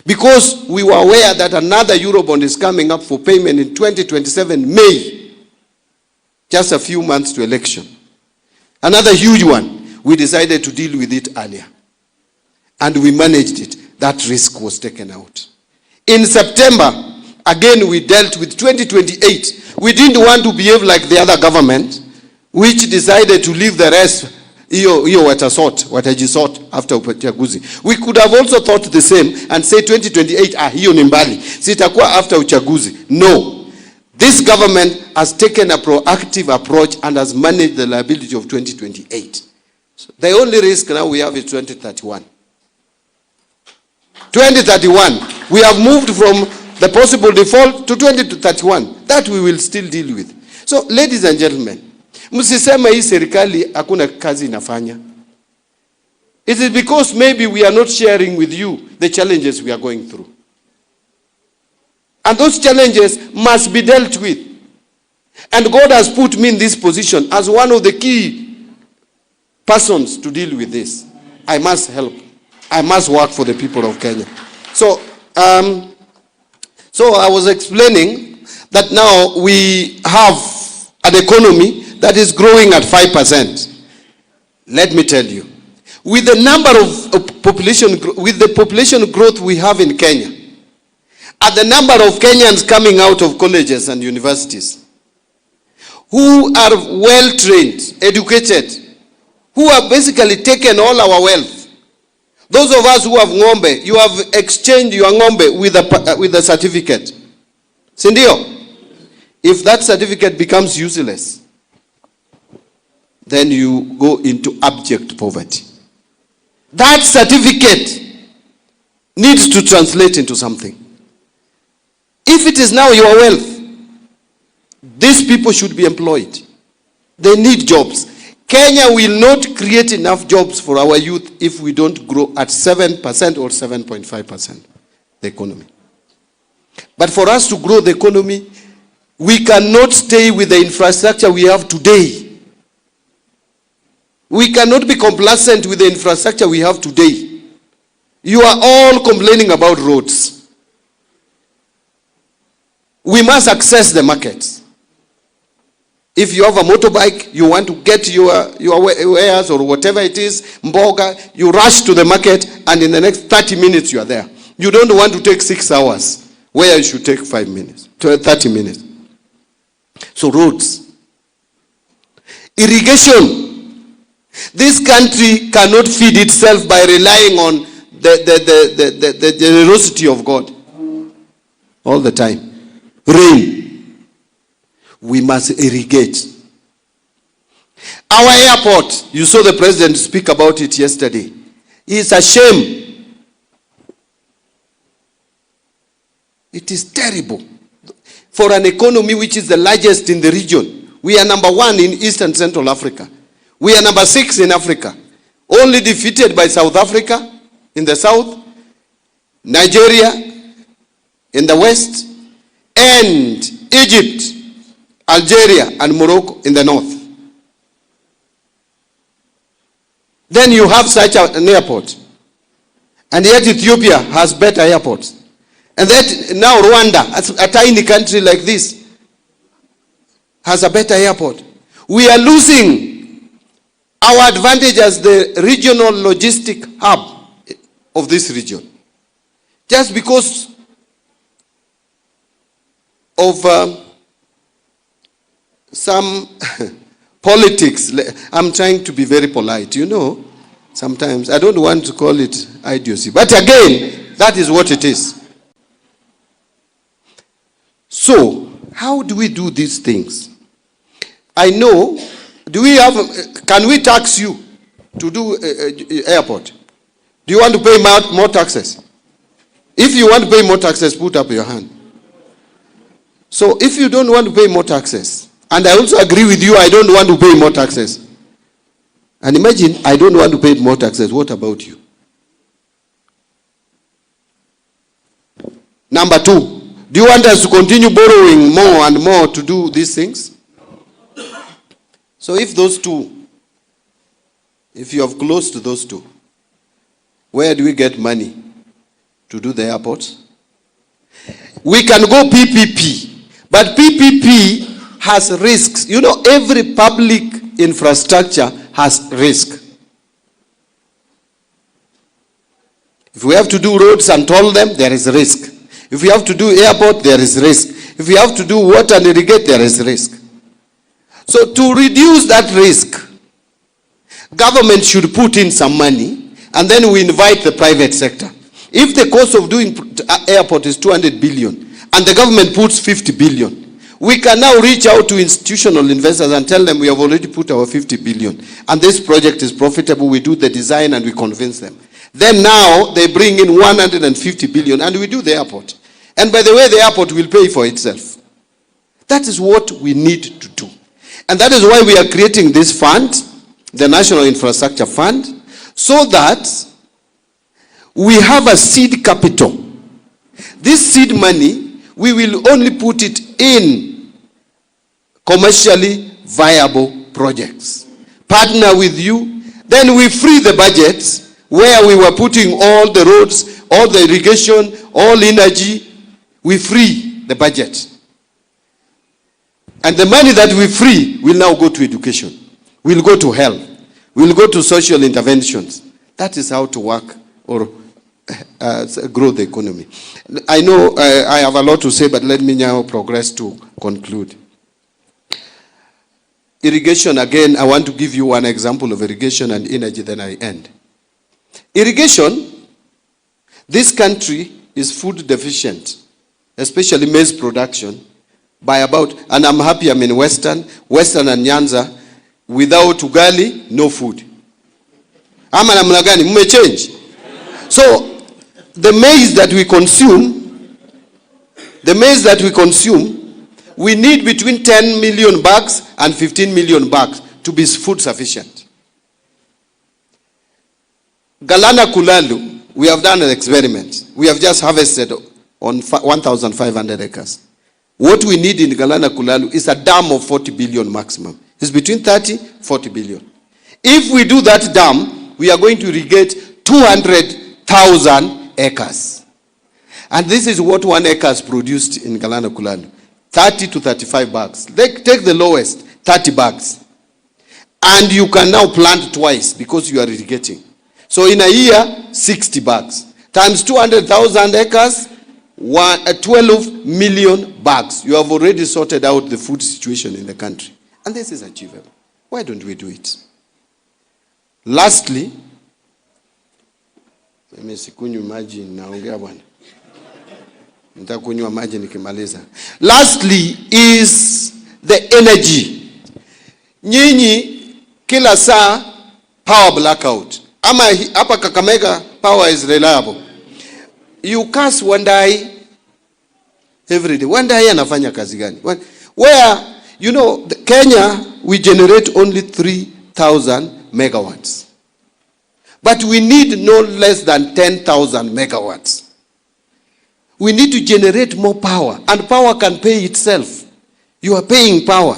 because we were aware that another Eurobond is coming up for payment in 2027, May, just a few months to election. Another huge one, we decided to deal with it earlier. And we managed it. That risk was taken out. In September, again we dealt with 2028. We didn't want to behave like the other government, which decided to leave the rest, watajisort after uchaguzi. We could have also thought the same and say 2028, hiyo ni mbali. Sitakuwa after uchaguzi. No. This government has taken a proactive approach and has managed the liability of 2028. So the only risk now we have is 2031. 2031, we have moved from the possible default to 2031. That we will still deal with. So, ladies and gentlemen, msisema hii serikali hakuna kazi inafanya. It is because maybe we are not sharing with you the challenges we are going through. And those challenges must be dealt with. And God has put me in this position as one of the key persons to deal with this. I must help. I must work for the people of Kenya. So I was explaining that now we have an economy that is growing at 5%. Let me tell you, with the number of with the population growth we have in Kenya, and the number of Kenyans coming out of colleges and universities, who are well-trained, educated, who have basically taken all our wealth. Those of us who have ng'ombe, you have exchanged your ng'ombe with a certificate. Sindio? If that certificate becomes useless, then you go into abject poverty. That certificate needs to translate into something. If it is now your wealth, these people should be employed. They need jobs. Kenya will not create enough jobs for our youth if we don't grow at 7% or 7.5% the economy. But for us to grow the economy, we cannot stay with the infrastructure we have today. We cannot be complacent with the infrastructure we have today. You are all complaining about roads. We must access the markets. If you have a motorbike, you want to get your wares or whatever it is, mboga, you rush to the market and in the next 30 minutes you are there. You don't want to take 6 hours where you should take 5 minutes, 30 minutes. So roads. Irrigation. This country cannot feed itself by relying on the generosity of God all the time. Rain. We must irrigate. Our airport, you saw the president speak about it yesterday. It's a shame. It is terrible. For an economy which is the largest in the region. We are number 1 in East and Central Africa. We are number 6 in Africa. Only defeated by South Africa in the south, Nigeria in the west, and Egypt, Algeria, and Morocco in the north. Then you have such an airport. And yet Ethiopia has better airports. And that now Rwanda, a tiny country like this, has a better airport. We are losing our advantage as the regional logistic hub of this region. Just because of some politics. I'm trying to be very polite, you know. Sometimes I don't want to call it idiocy. But again, that is what it is. So, how do we do these things? I know, can we tax you to do airport? Do you want to pay more taxes? If you want to pay more taxes, put up your hand. So if you don't want to pay more taxes, and I also agree with you, I don't want to pay more taxes. And imagine, I don't want to pay more taxes. What about you? Number 2, do you want us to continue borrowing more and more to do these things? So if those two, if you have closed those two, where do we get money to do the airports? We can go PPP, but PPP has risks. You know, every public infrastructure has risk. If we have to do roads and toll them, there is risk. If we have to do airport, there is risk. If we have to do water and irrigate, there is risk. So to reduce that risk, government should put in some money, and then we invite the private sector. If the cost of doing airport is 200 billion, and the government puts 50 billion, we can now reach out to institutional investors and tell them we have already put our 50 billion, and this project is profitable, we do the design and we convince them. Then now they bring in 150 billion and we do the airport. And by the way, the airport will pay for itself. That is what we need to do. And that is why we are creating this fund, the National Infrastructure Fund, so that we have a seed capital. This seed money, we will only put it in commercially viable projects. Partner with you, Then we free the budget where we were putting all the roads, all the irrigation, all energy. We free the budget. And the money that we free will now go to education. Will go to health. Will go to social interventions. That is how to work or grow the economy. I know I have a lot to say, but let me now progress to conclude. Irrigation, again, I want to give you one example of irrigation and energy, then I end. Irrigation, this country is food deficient, especially maize production, by about, and I'm happy I'm in Western and Nyanza, without ugali, no food. Ama namna gani, mume change. So, the maize that we consume, we need between 10 million bags and 15 million bags to be food sufficient. Galana Kulalu, we have done an experiment. We have just harvested on 1,500 acres. What we need in Galana Kulalu is a dam of 40 billion maximum. It's between 30, 40 billion. If we do that dam, we are going to irrigate 200,000 acres. And this is what 1 acre has produced in Galana Kulalu. 30 to 35 bags. Take the lowest, 30 bags. And you can now plant twice because you are irrigating. So in a year, 60 bags. Times 200,000 acres, 12 million bags. You have already sorted out the food situation in the country. And this is achievable. Why don't we do it? Lastly, lastly is the energy. Nyinyi kila saa power blackout. Ama hapa Kakamega power is reliable. You cast one day every day. One day anafanya kazi gani? Where, you know, Kenya, we generate only 3,000 megawatts. But we need no less than 10,000 megawatts. We need to generate more power, and power can pay itself. You are paying power.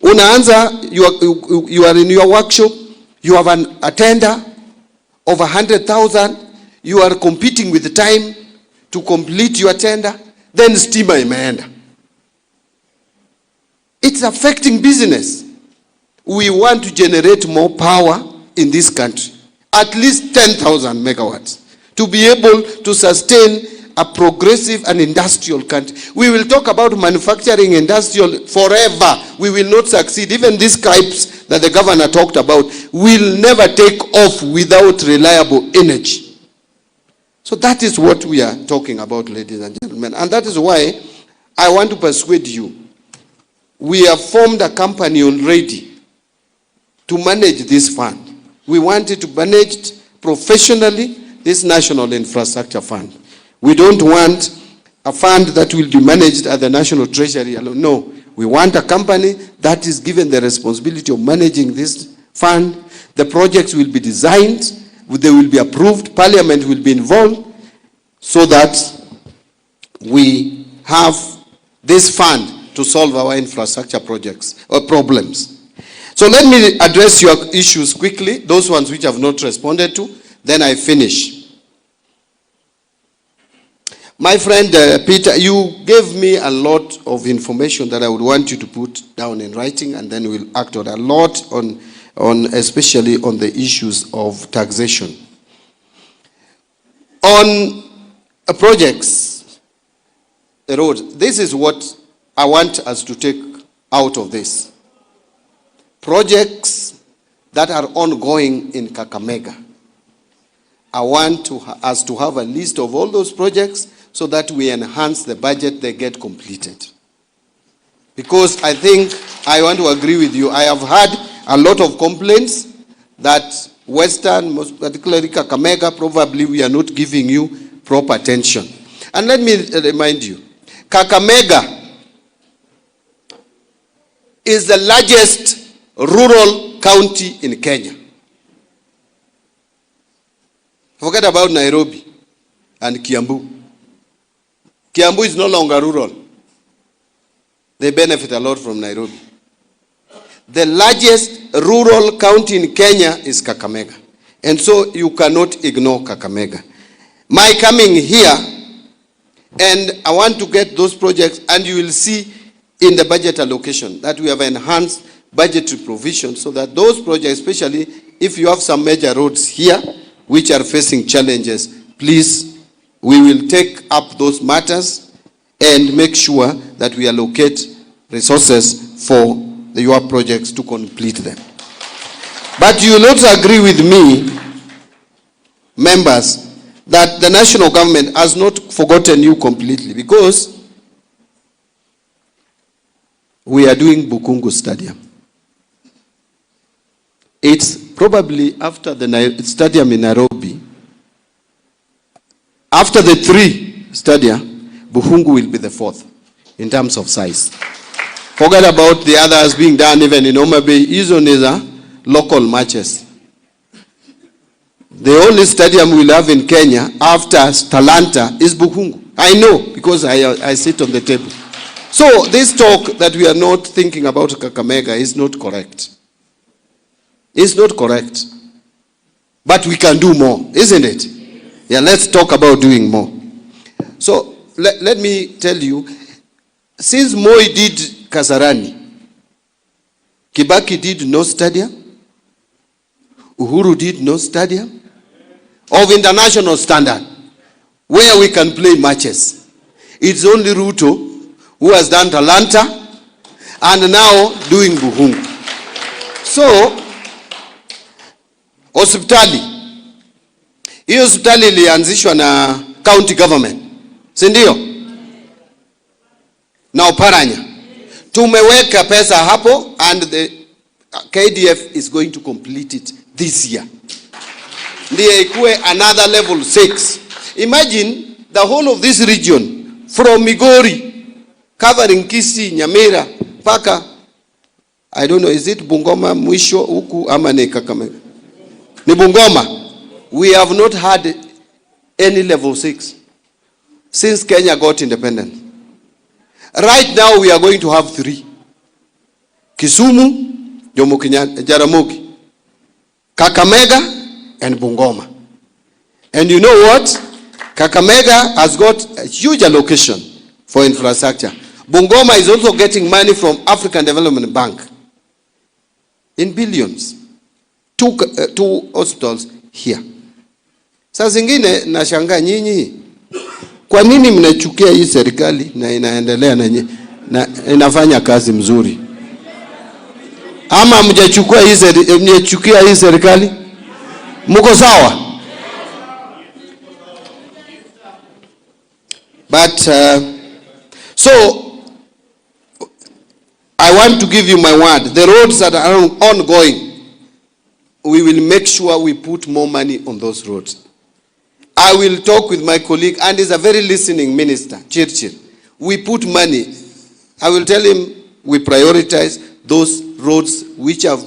Unaanza, you are in your workshop, you have a tender of 100,000, you are competing with the time to complete your tender, then stima imeenda. It's affecting business. We want to generate more power in this country, at least 10,000 megawatts, to be able to sustain a progressive and industrial country. We will talk about manufacturing industrial forever. We will not succeed. Even these Skypes that the governor talked about will never take off without reliable energy. So that is what we are talking about, ladies and gentlemen. And that is why I want to persuade you. We have formed a company already to manage this fund. We wanted to manage professionally this National Infrastructure Fund. We don't want a fund that will be managed at the National Treasury alone. No, we want a company that is given the responsibility of managing this fund. The projects will be designed, they will be approved, Parliament will be involved, so that we have this fund to solve our infrastructure projects or problems. So let me address your issues quickly, those ones which I have not responded to, then I finish. My friend Peter, you gave me a lot of information that I would want you to put down in writing, and then we'll act on a lot on especially on the issues of taxation. On projects, the roads, this is what I want us to take out of this. Projects that are ongoing in Kakamega. I want us to have a list of all those projects so that we enhance the budget, they get completed. Because I think, I want to agree with you, I have had a lot of complaints that Western, most particularly Kakamega, probably we are not giving you proper attention. And let me remind you, Kakamega is the largest rural county in Kenya. Forget about Nairobi and Kiambu. Kiambu is no longer rural. They benefit a lot from Nairobi. The largest rural county in Kenya is Kakamega. And so you cannot ignore Kakamega. My coming here, and I want to get those projects, and you will see in the budget allocation that we have enhanced budgetary provision so that those projects, especially if you have some major roads here which are facing challenges, please, we will take up those matters and make sure that we allocate resources for your projects to complete them. But you will also agree with me, members, that the national government has not forgotten you completely, because we are doing Bukungu Stadium. It's probably after the stadium in Nairobi, after the 3 stadium, Bukungu will be the 4th in terms of size. Forget about the others being done even in Mbadi. These are local matches. The only stadium we'll have in Kenya after Talanta is Bukungu. I know, because I sit on the table. So this talk that we are not thinking about Kakamega is not correct. It's not correct. But we can do more, isn't it? Yeah, let's talk about doing more. So let me tell you, since Moi did Kasarani, Kibaki did no stadium, Uhuru did no stadium of international standard where we can play matches. It's only RUTO who has done Talanta and now doing Bukungu. So, hospitali. Hiyo hospitali ilianzishwa na county government. Si ndio? Na Oparanya. Tumeweka pesa hapo and the KDF is going to complete it this year. Ndiye ikuwe another level 6. Imagine the whole of this region from Migori covering Kisii, Nyamira, paka, I don't know, is it Bungoma mwisho huku ama ni Kakamega? Ni Bungoma. We have not had any level 6 since Kenya got independent. Right now we are going to have 3. Kisumu, Jaramogi, Kakamega, and Bungoma. And you know what? Kakamega has got a huge allocation for infrastructure. Bungoma is also getting money from African Development Bank in billions. 2 hospitals here. Sasa zingine nashangaa nyinyi, kwa nini mnachukia hii serikali na inaendelea na inafanya kazi mzuri? Ama mjachukia hii serikali? Mko sawa? But so I want to give you my word. The roads that are ongoing, we will make sure we put more money on those roads. I will talk with my colleague, and he's a very listening minister, Churchill. We put money. I will tell him we prioritize those roads which have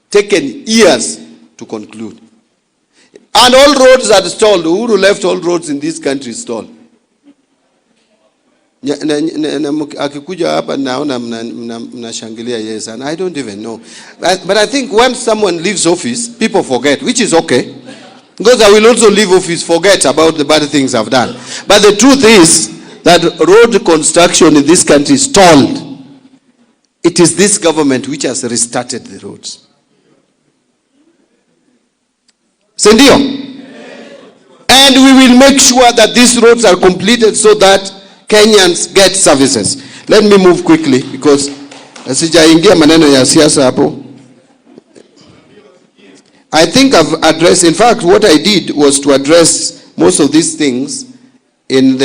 taken years to conclude. And all roads are stalled. Uhuru left all roads in this country stalled. Akikuja hapa naona mnashangilia yes, and I don't even know. But I think once someone leaves office, people forget, which is okay. Because I will also leave office, forget about the bad things I've done. But the truth is that road construction in this country is stalled. It is this government which has restarted the roads. Sendio? And we will make sure that these roads are completed so that Kenyans get services. Let me move quickly because sijaingia maneno ya siasa hapo. I think I've addressed, in fact, what I did was to address most of these things in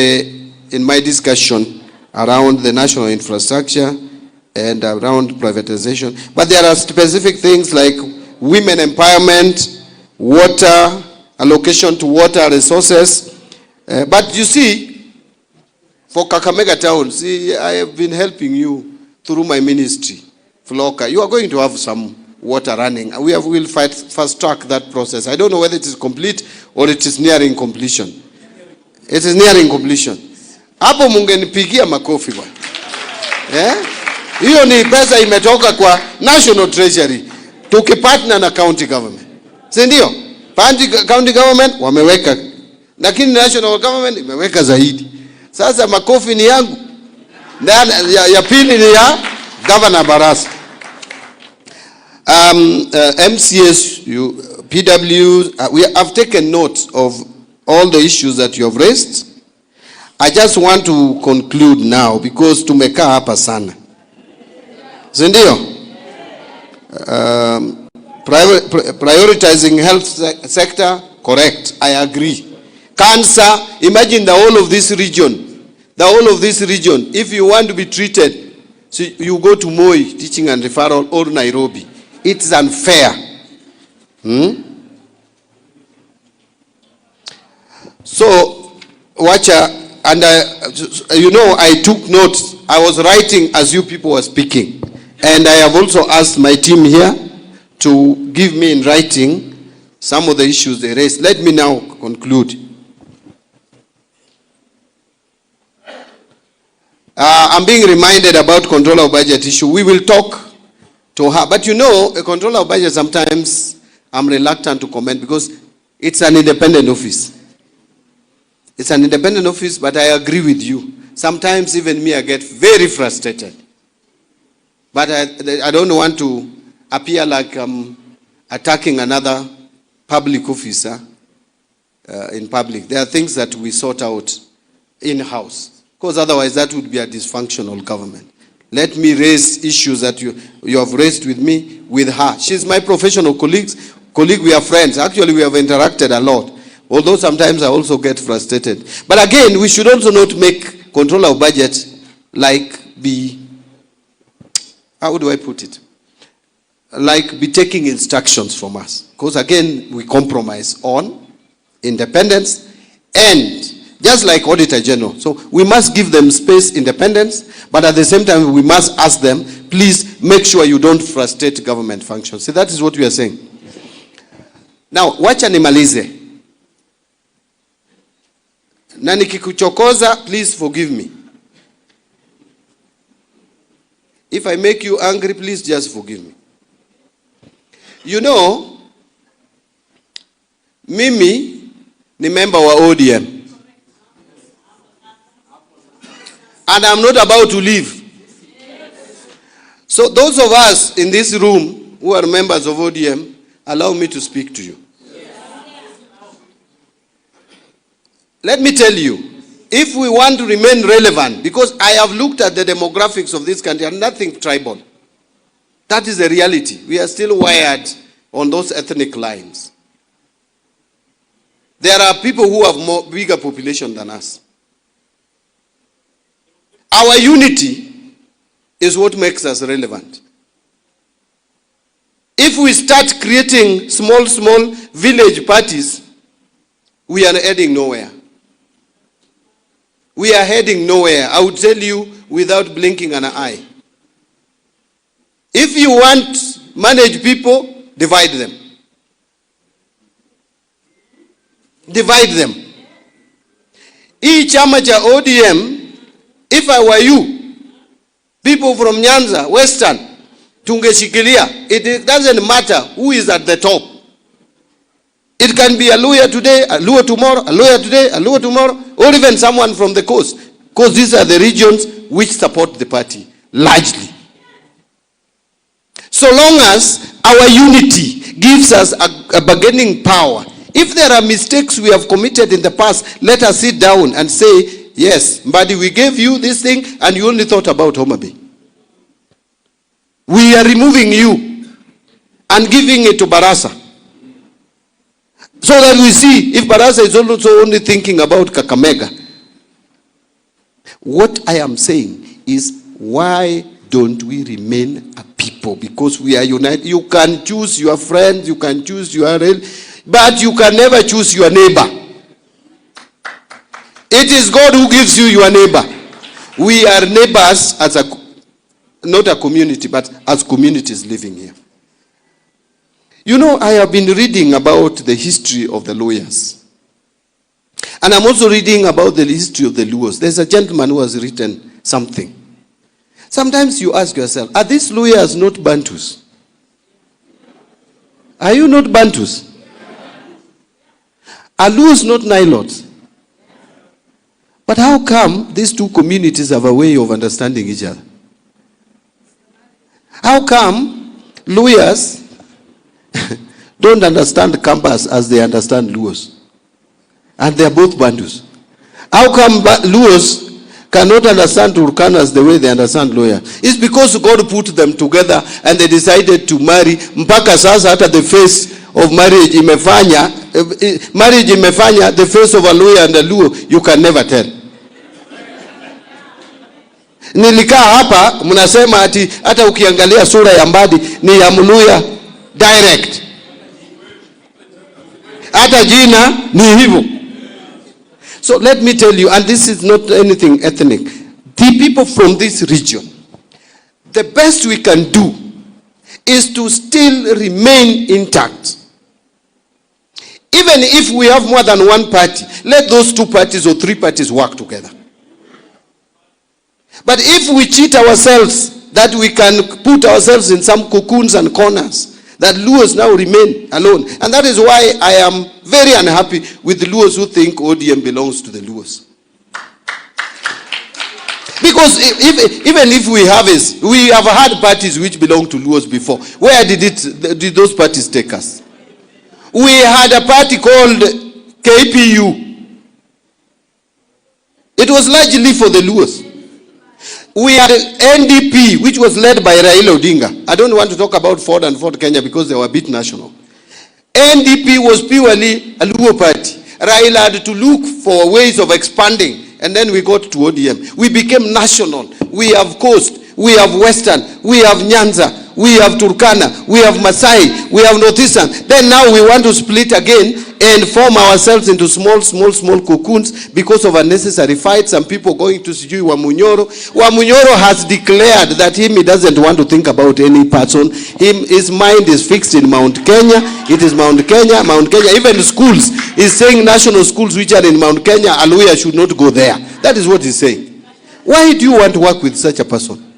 my discussion around the national infrastructure and around privatization. But there are specific things like women empowerment, water, allocation to water resources. But you see, for Kakamega town, see, I have been helping you through my ministry, Floka. You are going to have some water running. We will fast track that process. I don't know whether it is complete or it is nearing completion. It is nearing completion. Hapo mungenipigia makofi bwana. Hiyo ni pesa imetoka kwa National Treasury. tukipartner na county government, si ndio? County government wameweka, lakini national government imeweka zaidi. Sasa makofi ni yangu, ya pili ni ya Governor Barasa. MCS, PW, we have taken note of all the issues that you have raised. I just want to conclude now because tumekaa hapa sana, si ndio? Prioritizing health sector, correct, I agree. Cancer, imagine the whole of this region, if you want to be treated, so you go to Moi Teaching and Referral or Nairobi. It's unfair. So, watcha, and I took notes. I was writing as you people were speaking. And I have also asked my team here to give me in writing some of the issues they raised. Let me now conclude. I'm being reminded about control of budget issue. We will talk to her. But a control of budget, sometimes I'm reluctant to comment because it's an independent office. It's an independent office, but I agree with you. Sometimes even me, I get very frustrated. But I don't want to appear like I'm attacking another public officer in public. There are things that we sort out in-house, because otherwise that would be a dysfunctional government. Let me raise issues that you have raised with me, with her. She's my professional colleague, we are friends. Actually, we have interacted a lot, although sometimes I also get frustrated. But again, we should also not make control of budget how do I put it? Like be taking instructions from us. Because again, we compromise on independence and just like Auditor General. So we must give them space, independence, but at the same time, we must ask them, please make sure you don't frustrate government functions. See, that is what we are saying. Now, wacha nimalize. Na nikikuchokoza, please forgive me. If I make you angry, please just forgive me. Mimi ni member wa ODM. And I'm not about to leave. So those of us in this room who are members of ODM, allow me to speak to you. Let me tell you, if we want to remain relevant, because I have looked at the demographics of this country and nothing tribal. That is the reality. We are still wired on those ethnic lines. There are people who have bigger population than us. Our unity is what makes us relevant. If we start creating small village parties, we are heading nowhere. We are heading nowhere. I would tell you without blinking an eye. If you want to manage people, divide them. Divide them. Hii chama cha ODM, if I were you, people from Nyanza, Western, tungeshikilia. It doesn't matter who is at the top. It can be a lawyer today, a lawyer tomorrow, a lawyer today, a lawyer tomorrow, or even someone from the coast. Because these are the regions which support the party, largely. So long as our unity gives us a bargaining power. If there are mistakes we have committed in the past, let us sit down and say, yes, Mbadi, we gave you this thing and you only thought about Homabay. We are removing you and giving it to Barasa. So that we see if Barasa is also only thinking about Kakamega. What I am saying is, why don't we remain a people? Because we are united. You can choose your friends, you can choose your relatives, but you can never choose your neighbor. It is God who gives you your neighbor. We are neighbors as not a community, but as communities living here. I have been reading about the history of the lawyers. And I'm also reading about the history of the Luos. There's a gentleman who has written something. Sometimes you ask yourself, are these lawyers not Bantus? Are you not Bantus? Are Luos not Nilots? But how come these two communities have a way of understanding each other? How come Luyas don't understand Kambas as they understand Luos? And they are both Bantus. How come Luos cannot understand Turkanas the way they understand Luya? It's because God put them together and they decided to marry. Mpaka sasa hata the face of marriage imefanya, the face of a Luya and a Luo, you can never tell. Nilikaa hapa, mnasema ati hata ukiangalia sura ya Mbadi ni ya Mluya direct. Hata jina ni hivyo. So let me tell you, and this is not anything ethnic, the people from this region, the best we can do is to still remain intact. Even if we have more than one party, let those two parties or three parties work together. But if we cheat ourselves that we can put ourselves in some cocoons and corners, that Luos now remain alone. And that is why I am very unhappy with the Luos who think ODM belongs to the Luos. Because even if we have had parties which belong to Luos before. Where did those parties take us? We had a party called KPU. It was largely for the Luos. We had NDP, which was led by Raila Odinga. I don't want to talk about Ford and Ford Kenya because they were a bit national. NDP was purely a Luo party. Raila had to look for ways of expanding, and then we got to ODM. We became national. We have Coast, we have Western, we have Nyanza, we have Turkana, we have Masai, we have Northeastern. Then now we want to split again and form ourselves into small cocoons because of unnecessary fights and people going to Sijui Wamunyoro. Wamunyoro has declared that he doesn't want to think about any person. His mind is fixed in Mount Kenya. It is Mount Kenya. Even schools, he's saying national schools which are in Mount Kenya, Aluya should not go there. That is what he's saying. Why do you want to work with such a person?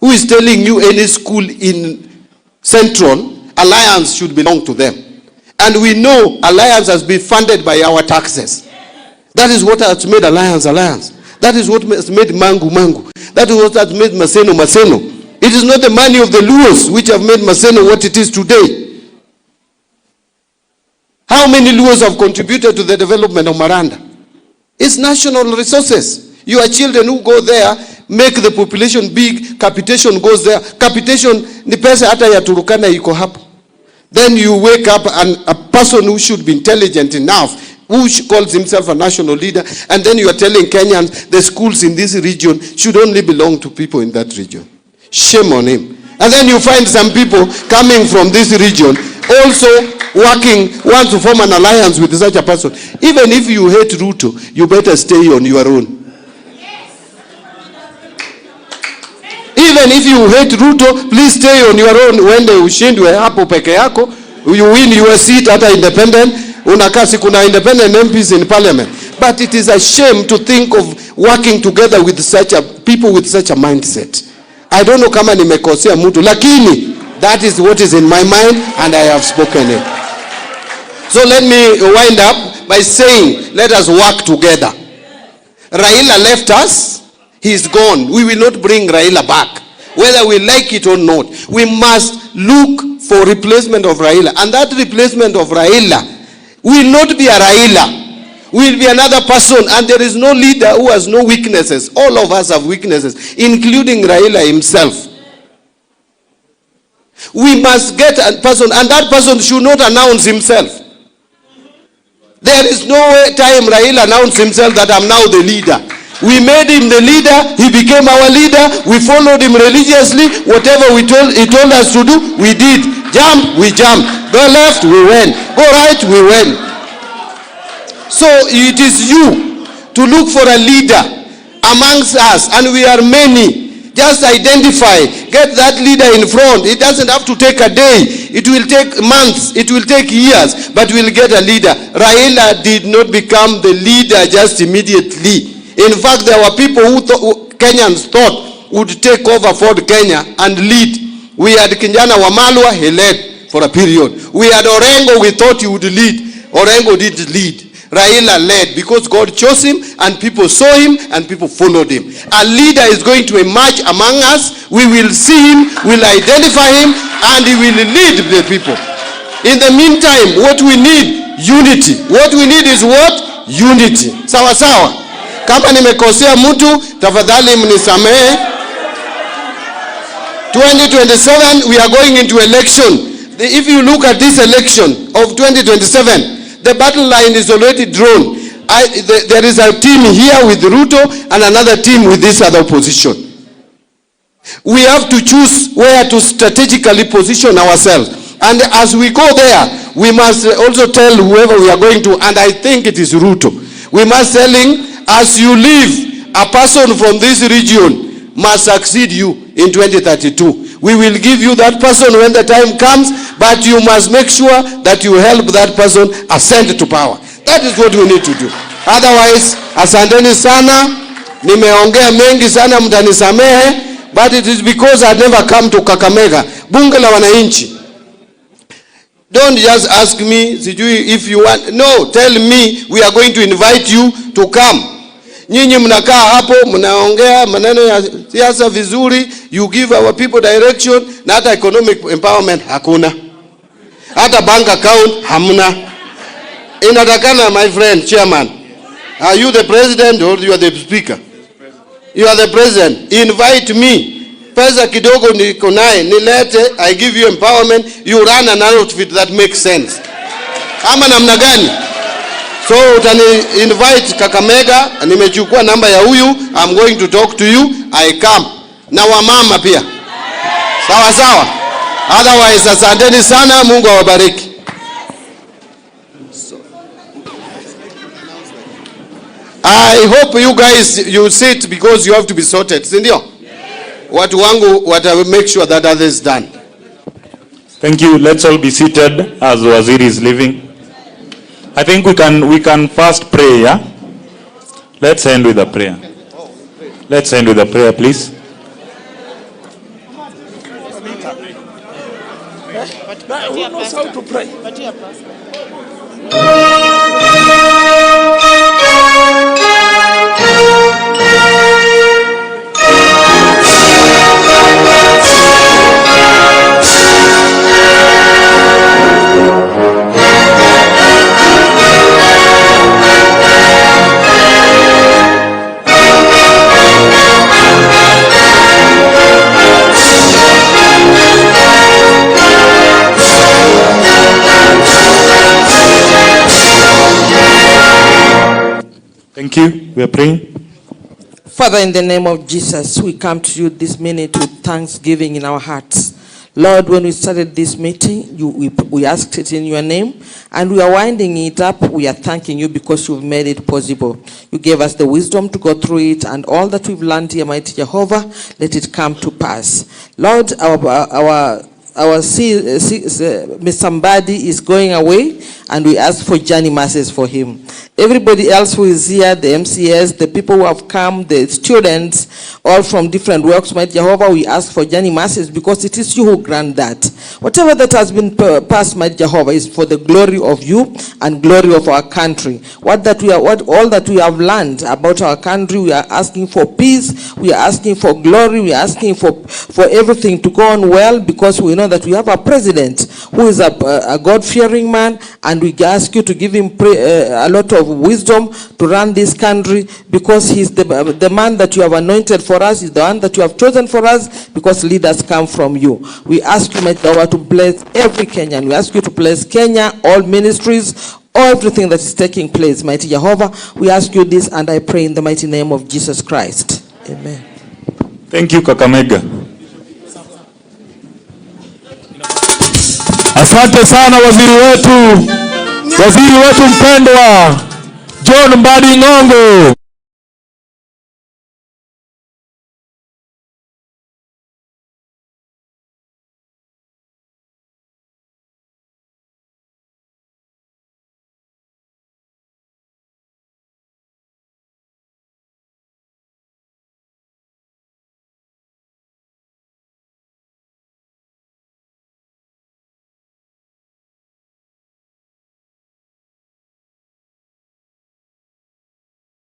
Who is telling you any school in Central Alliance should belong to them? And we know Alliance has been funded by our taxes. That is what has made Alliance. That is what has made Mangu. That is what has made Maseno. It is not the money of the Luos which have made Maseno what it is today. How many Luos have contributed to the development of Maranda? It's national resources. Your children who go there make the population big. Capitation goes there. Capitation ni pesa hata ya Turukana iko hapo. Then you wake up and a person who should be intelligent enough, who calls himself a national leader, and then you are telling Kenyans the schools in this region should only belong to people in that region. Shame on him. And then you find some people coming from this region also want to form an alliance with such a person. Even if you hate RUTO, you better stay on your own. Even if you hate RUTO, please stay on your own. When they ushindwe hapo peke yako, you win your seat at independent, unakasi kuna independent MPs in parliament. But it is a shame to think of working together with people with such a mindset. I don't know kama nimekosea mtu, lakini that is what is in my mind and I have spoken it. So let me wind up by saying, let us work together. Raila left us. He's gone. We will not bring Raila back. Whether we like it or not, we must look for replacement of Raila. And that replacement of Raila will not be a Raila. Will be another person. And there is no leader who has no weaknesses. All of us have weaknesses, including Raila himself. We must get a person, and that person should not announce himself. There is no time Raila announced himself that I'm now the leader. We made him the leader. He became our leader. We followed him religiously. Whatever he told us to do, we did. Jump, we jumped. Go left, we went. Go right, we went. So it is you to look for a leader amongst us, and we are many. Just identify, get that leader in front. It doesn't have to take a day. It will take months. It will take years, but we'll get a leader. Raila did not become the leader just immediately. In fact, there were people who Kenyans thought would take over Ford Kenya and lead. We had Kijana Wamalwa, he led for a period. We had Orengo, we thought he would lead. Orengo did lead. Raila led because God chose him and people saw him and people followed him. A leader is going to emerge among us. We will see him, we'll identify him, and he will lead the people. In the meantime, what we need, unity. What we need is what? Unity. Sawa sawa. Kama nimekosea mtu, tafadhali mnisamehe. 2027, we are going into election. If you look at this election of 2027, the battle line is already drawn. There is a team here with RUTO and another team with this other opposition. We have to choose where to strategically position ourselves. And as we go there, we must also tell whoever we are going to, and I think it is RUTO. We must tell him, as you leave, a person from this region must succeed you in 2032. We will give you that person when the time comes, but you must make sure that you help that person ascend to power. That is what we need to do. Otherwise, asanteni sana, nimeongea mengi sana, mtanisamehe, but it is because I never come to Kakamega, bunge la wananchi. Don't just ask me if you want. No, tell me we are going to invite you to come. Nyinyi mnakaa hapo, mnaongea maneno ya siasa vizuri, you give our people direction, na hata economic empowerment hakuna. Hata bank account hamna. Inatakana, my friend, chairman. Are you the president or you are the speaker? You are the president. Invite me. Pesa kidogo niko naye, nilete, I give you empowerment, you run an outfit that makes sense. Ama namna gani? So utani invite Kakamega, nimechukua namba ya huyu, I'm going to talk to you, I come. Na wamama pia. Sawa sawa. Otherwise, asanteni sana, Mungu awabariki. I hope you guys, you sit because you have to be sorted. Sindio? Watu wangu wata make sure that others is done. Thank you. Let's all be seated as Waziri is leaving. I think we can first pray, yeah? Let's end with a prayer. Let's end with a prayer, please. Who knows how to pray? Thank you. We are praying. Father, in the name of Jesus, we come to you this minute with thanksgiving in our hearts. Lord, when we started this meeting, we asked it in your name, and we are winding it up. We are thanking you because you've made it possible. You gave us the wisdom to go through it, and all that we've learned here, mighty Jehovah, let it come to pass. Lord, our Mr. Mbadi is going away, and we ask for journey masses for him. Everybody else who is here, the MCS, the people who have come, the students, all from different works, mighty Jehovah, we ask for journey masses because it is you who grant that. Whatever that has been passed, mighty Jehovah, is for the glory of you and glory of our country. All that we have learned about our country, we are asking for peace, we are asking for glory, we are asking for everything to go on well, because we know that we have a president who is a God-fearing man, and we ask you to give him a lot of wisdom to run this country, because he's the man that you have anointed for us, is the one that you have chosen for us, because leaders come from you. We ask you, mighty God, to bless every Kenyan. We ask you to bless Kenya, all ministries, everything that is taking place, mighty Jehovah. We ask you this, and I pray in the mighty name of Jesus Christ. Amen. Thank you, Kakamega. Asante sana waziri wetu mpendwa John Mbadi Ng'ongo.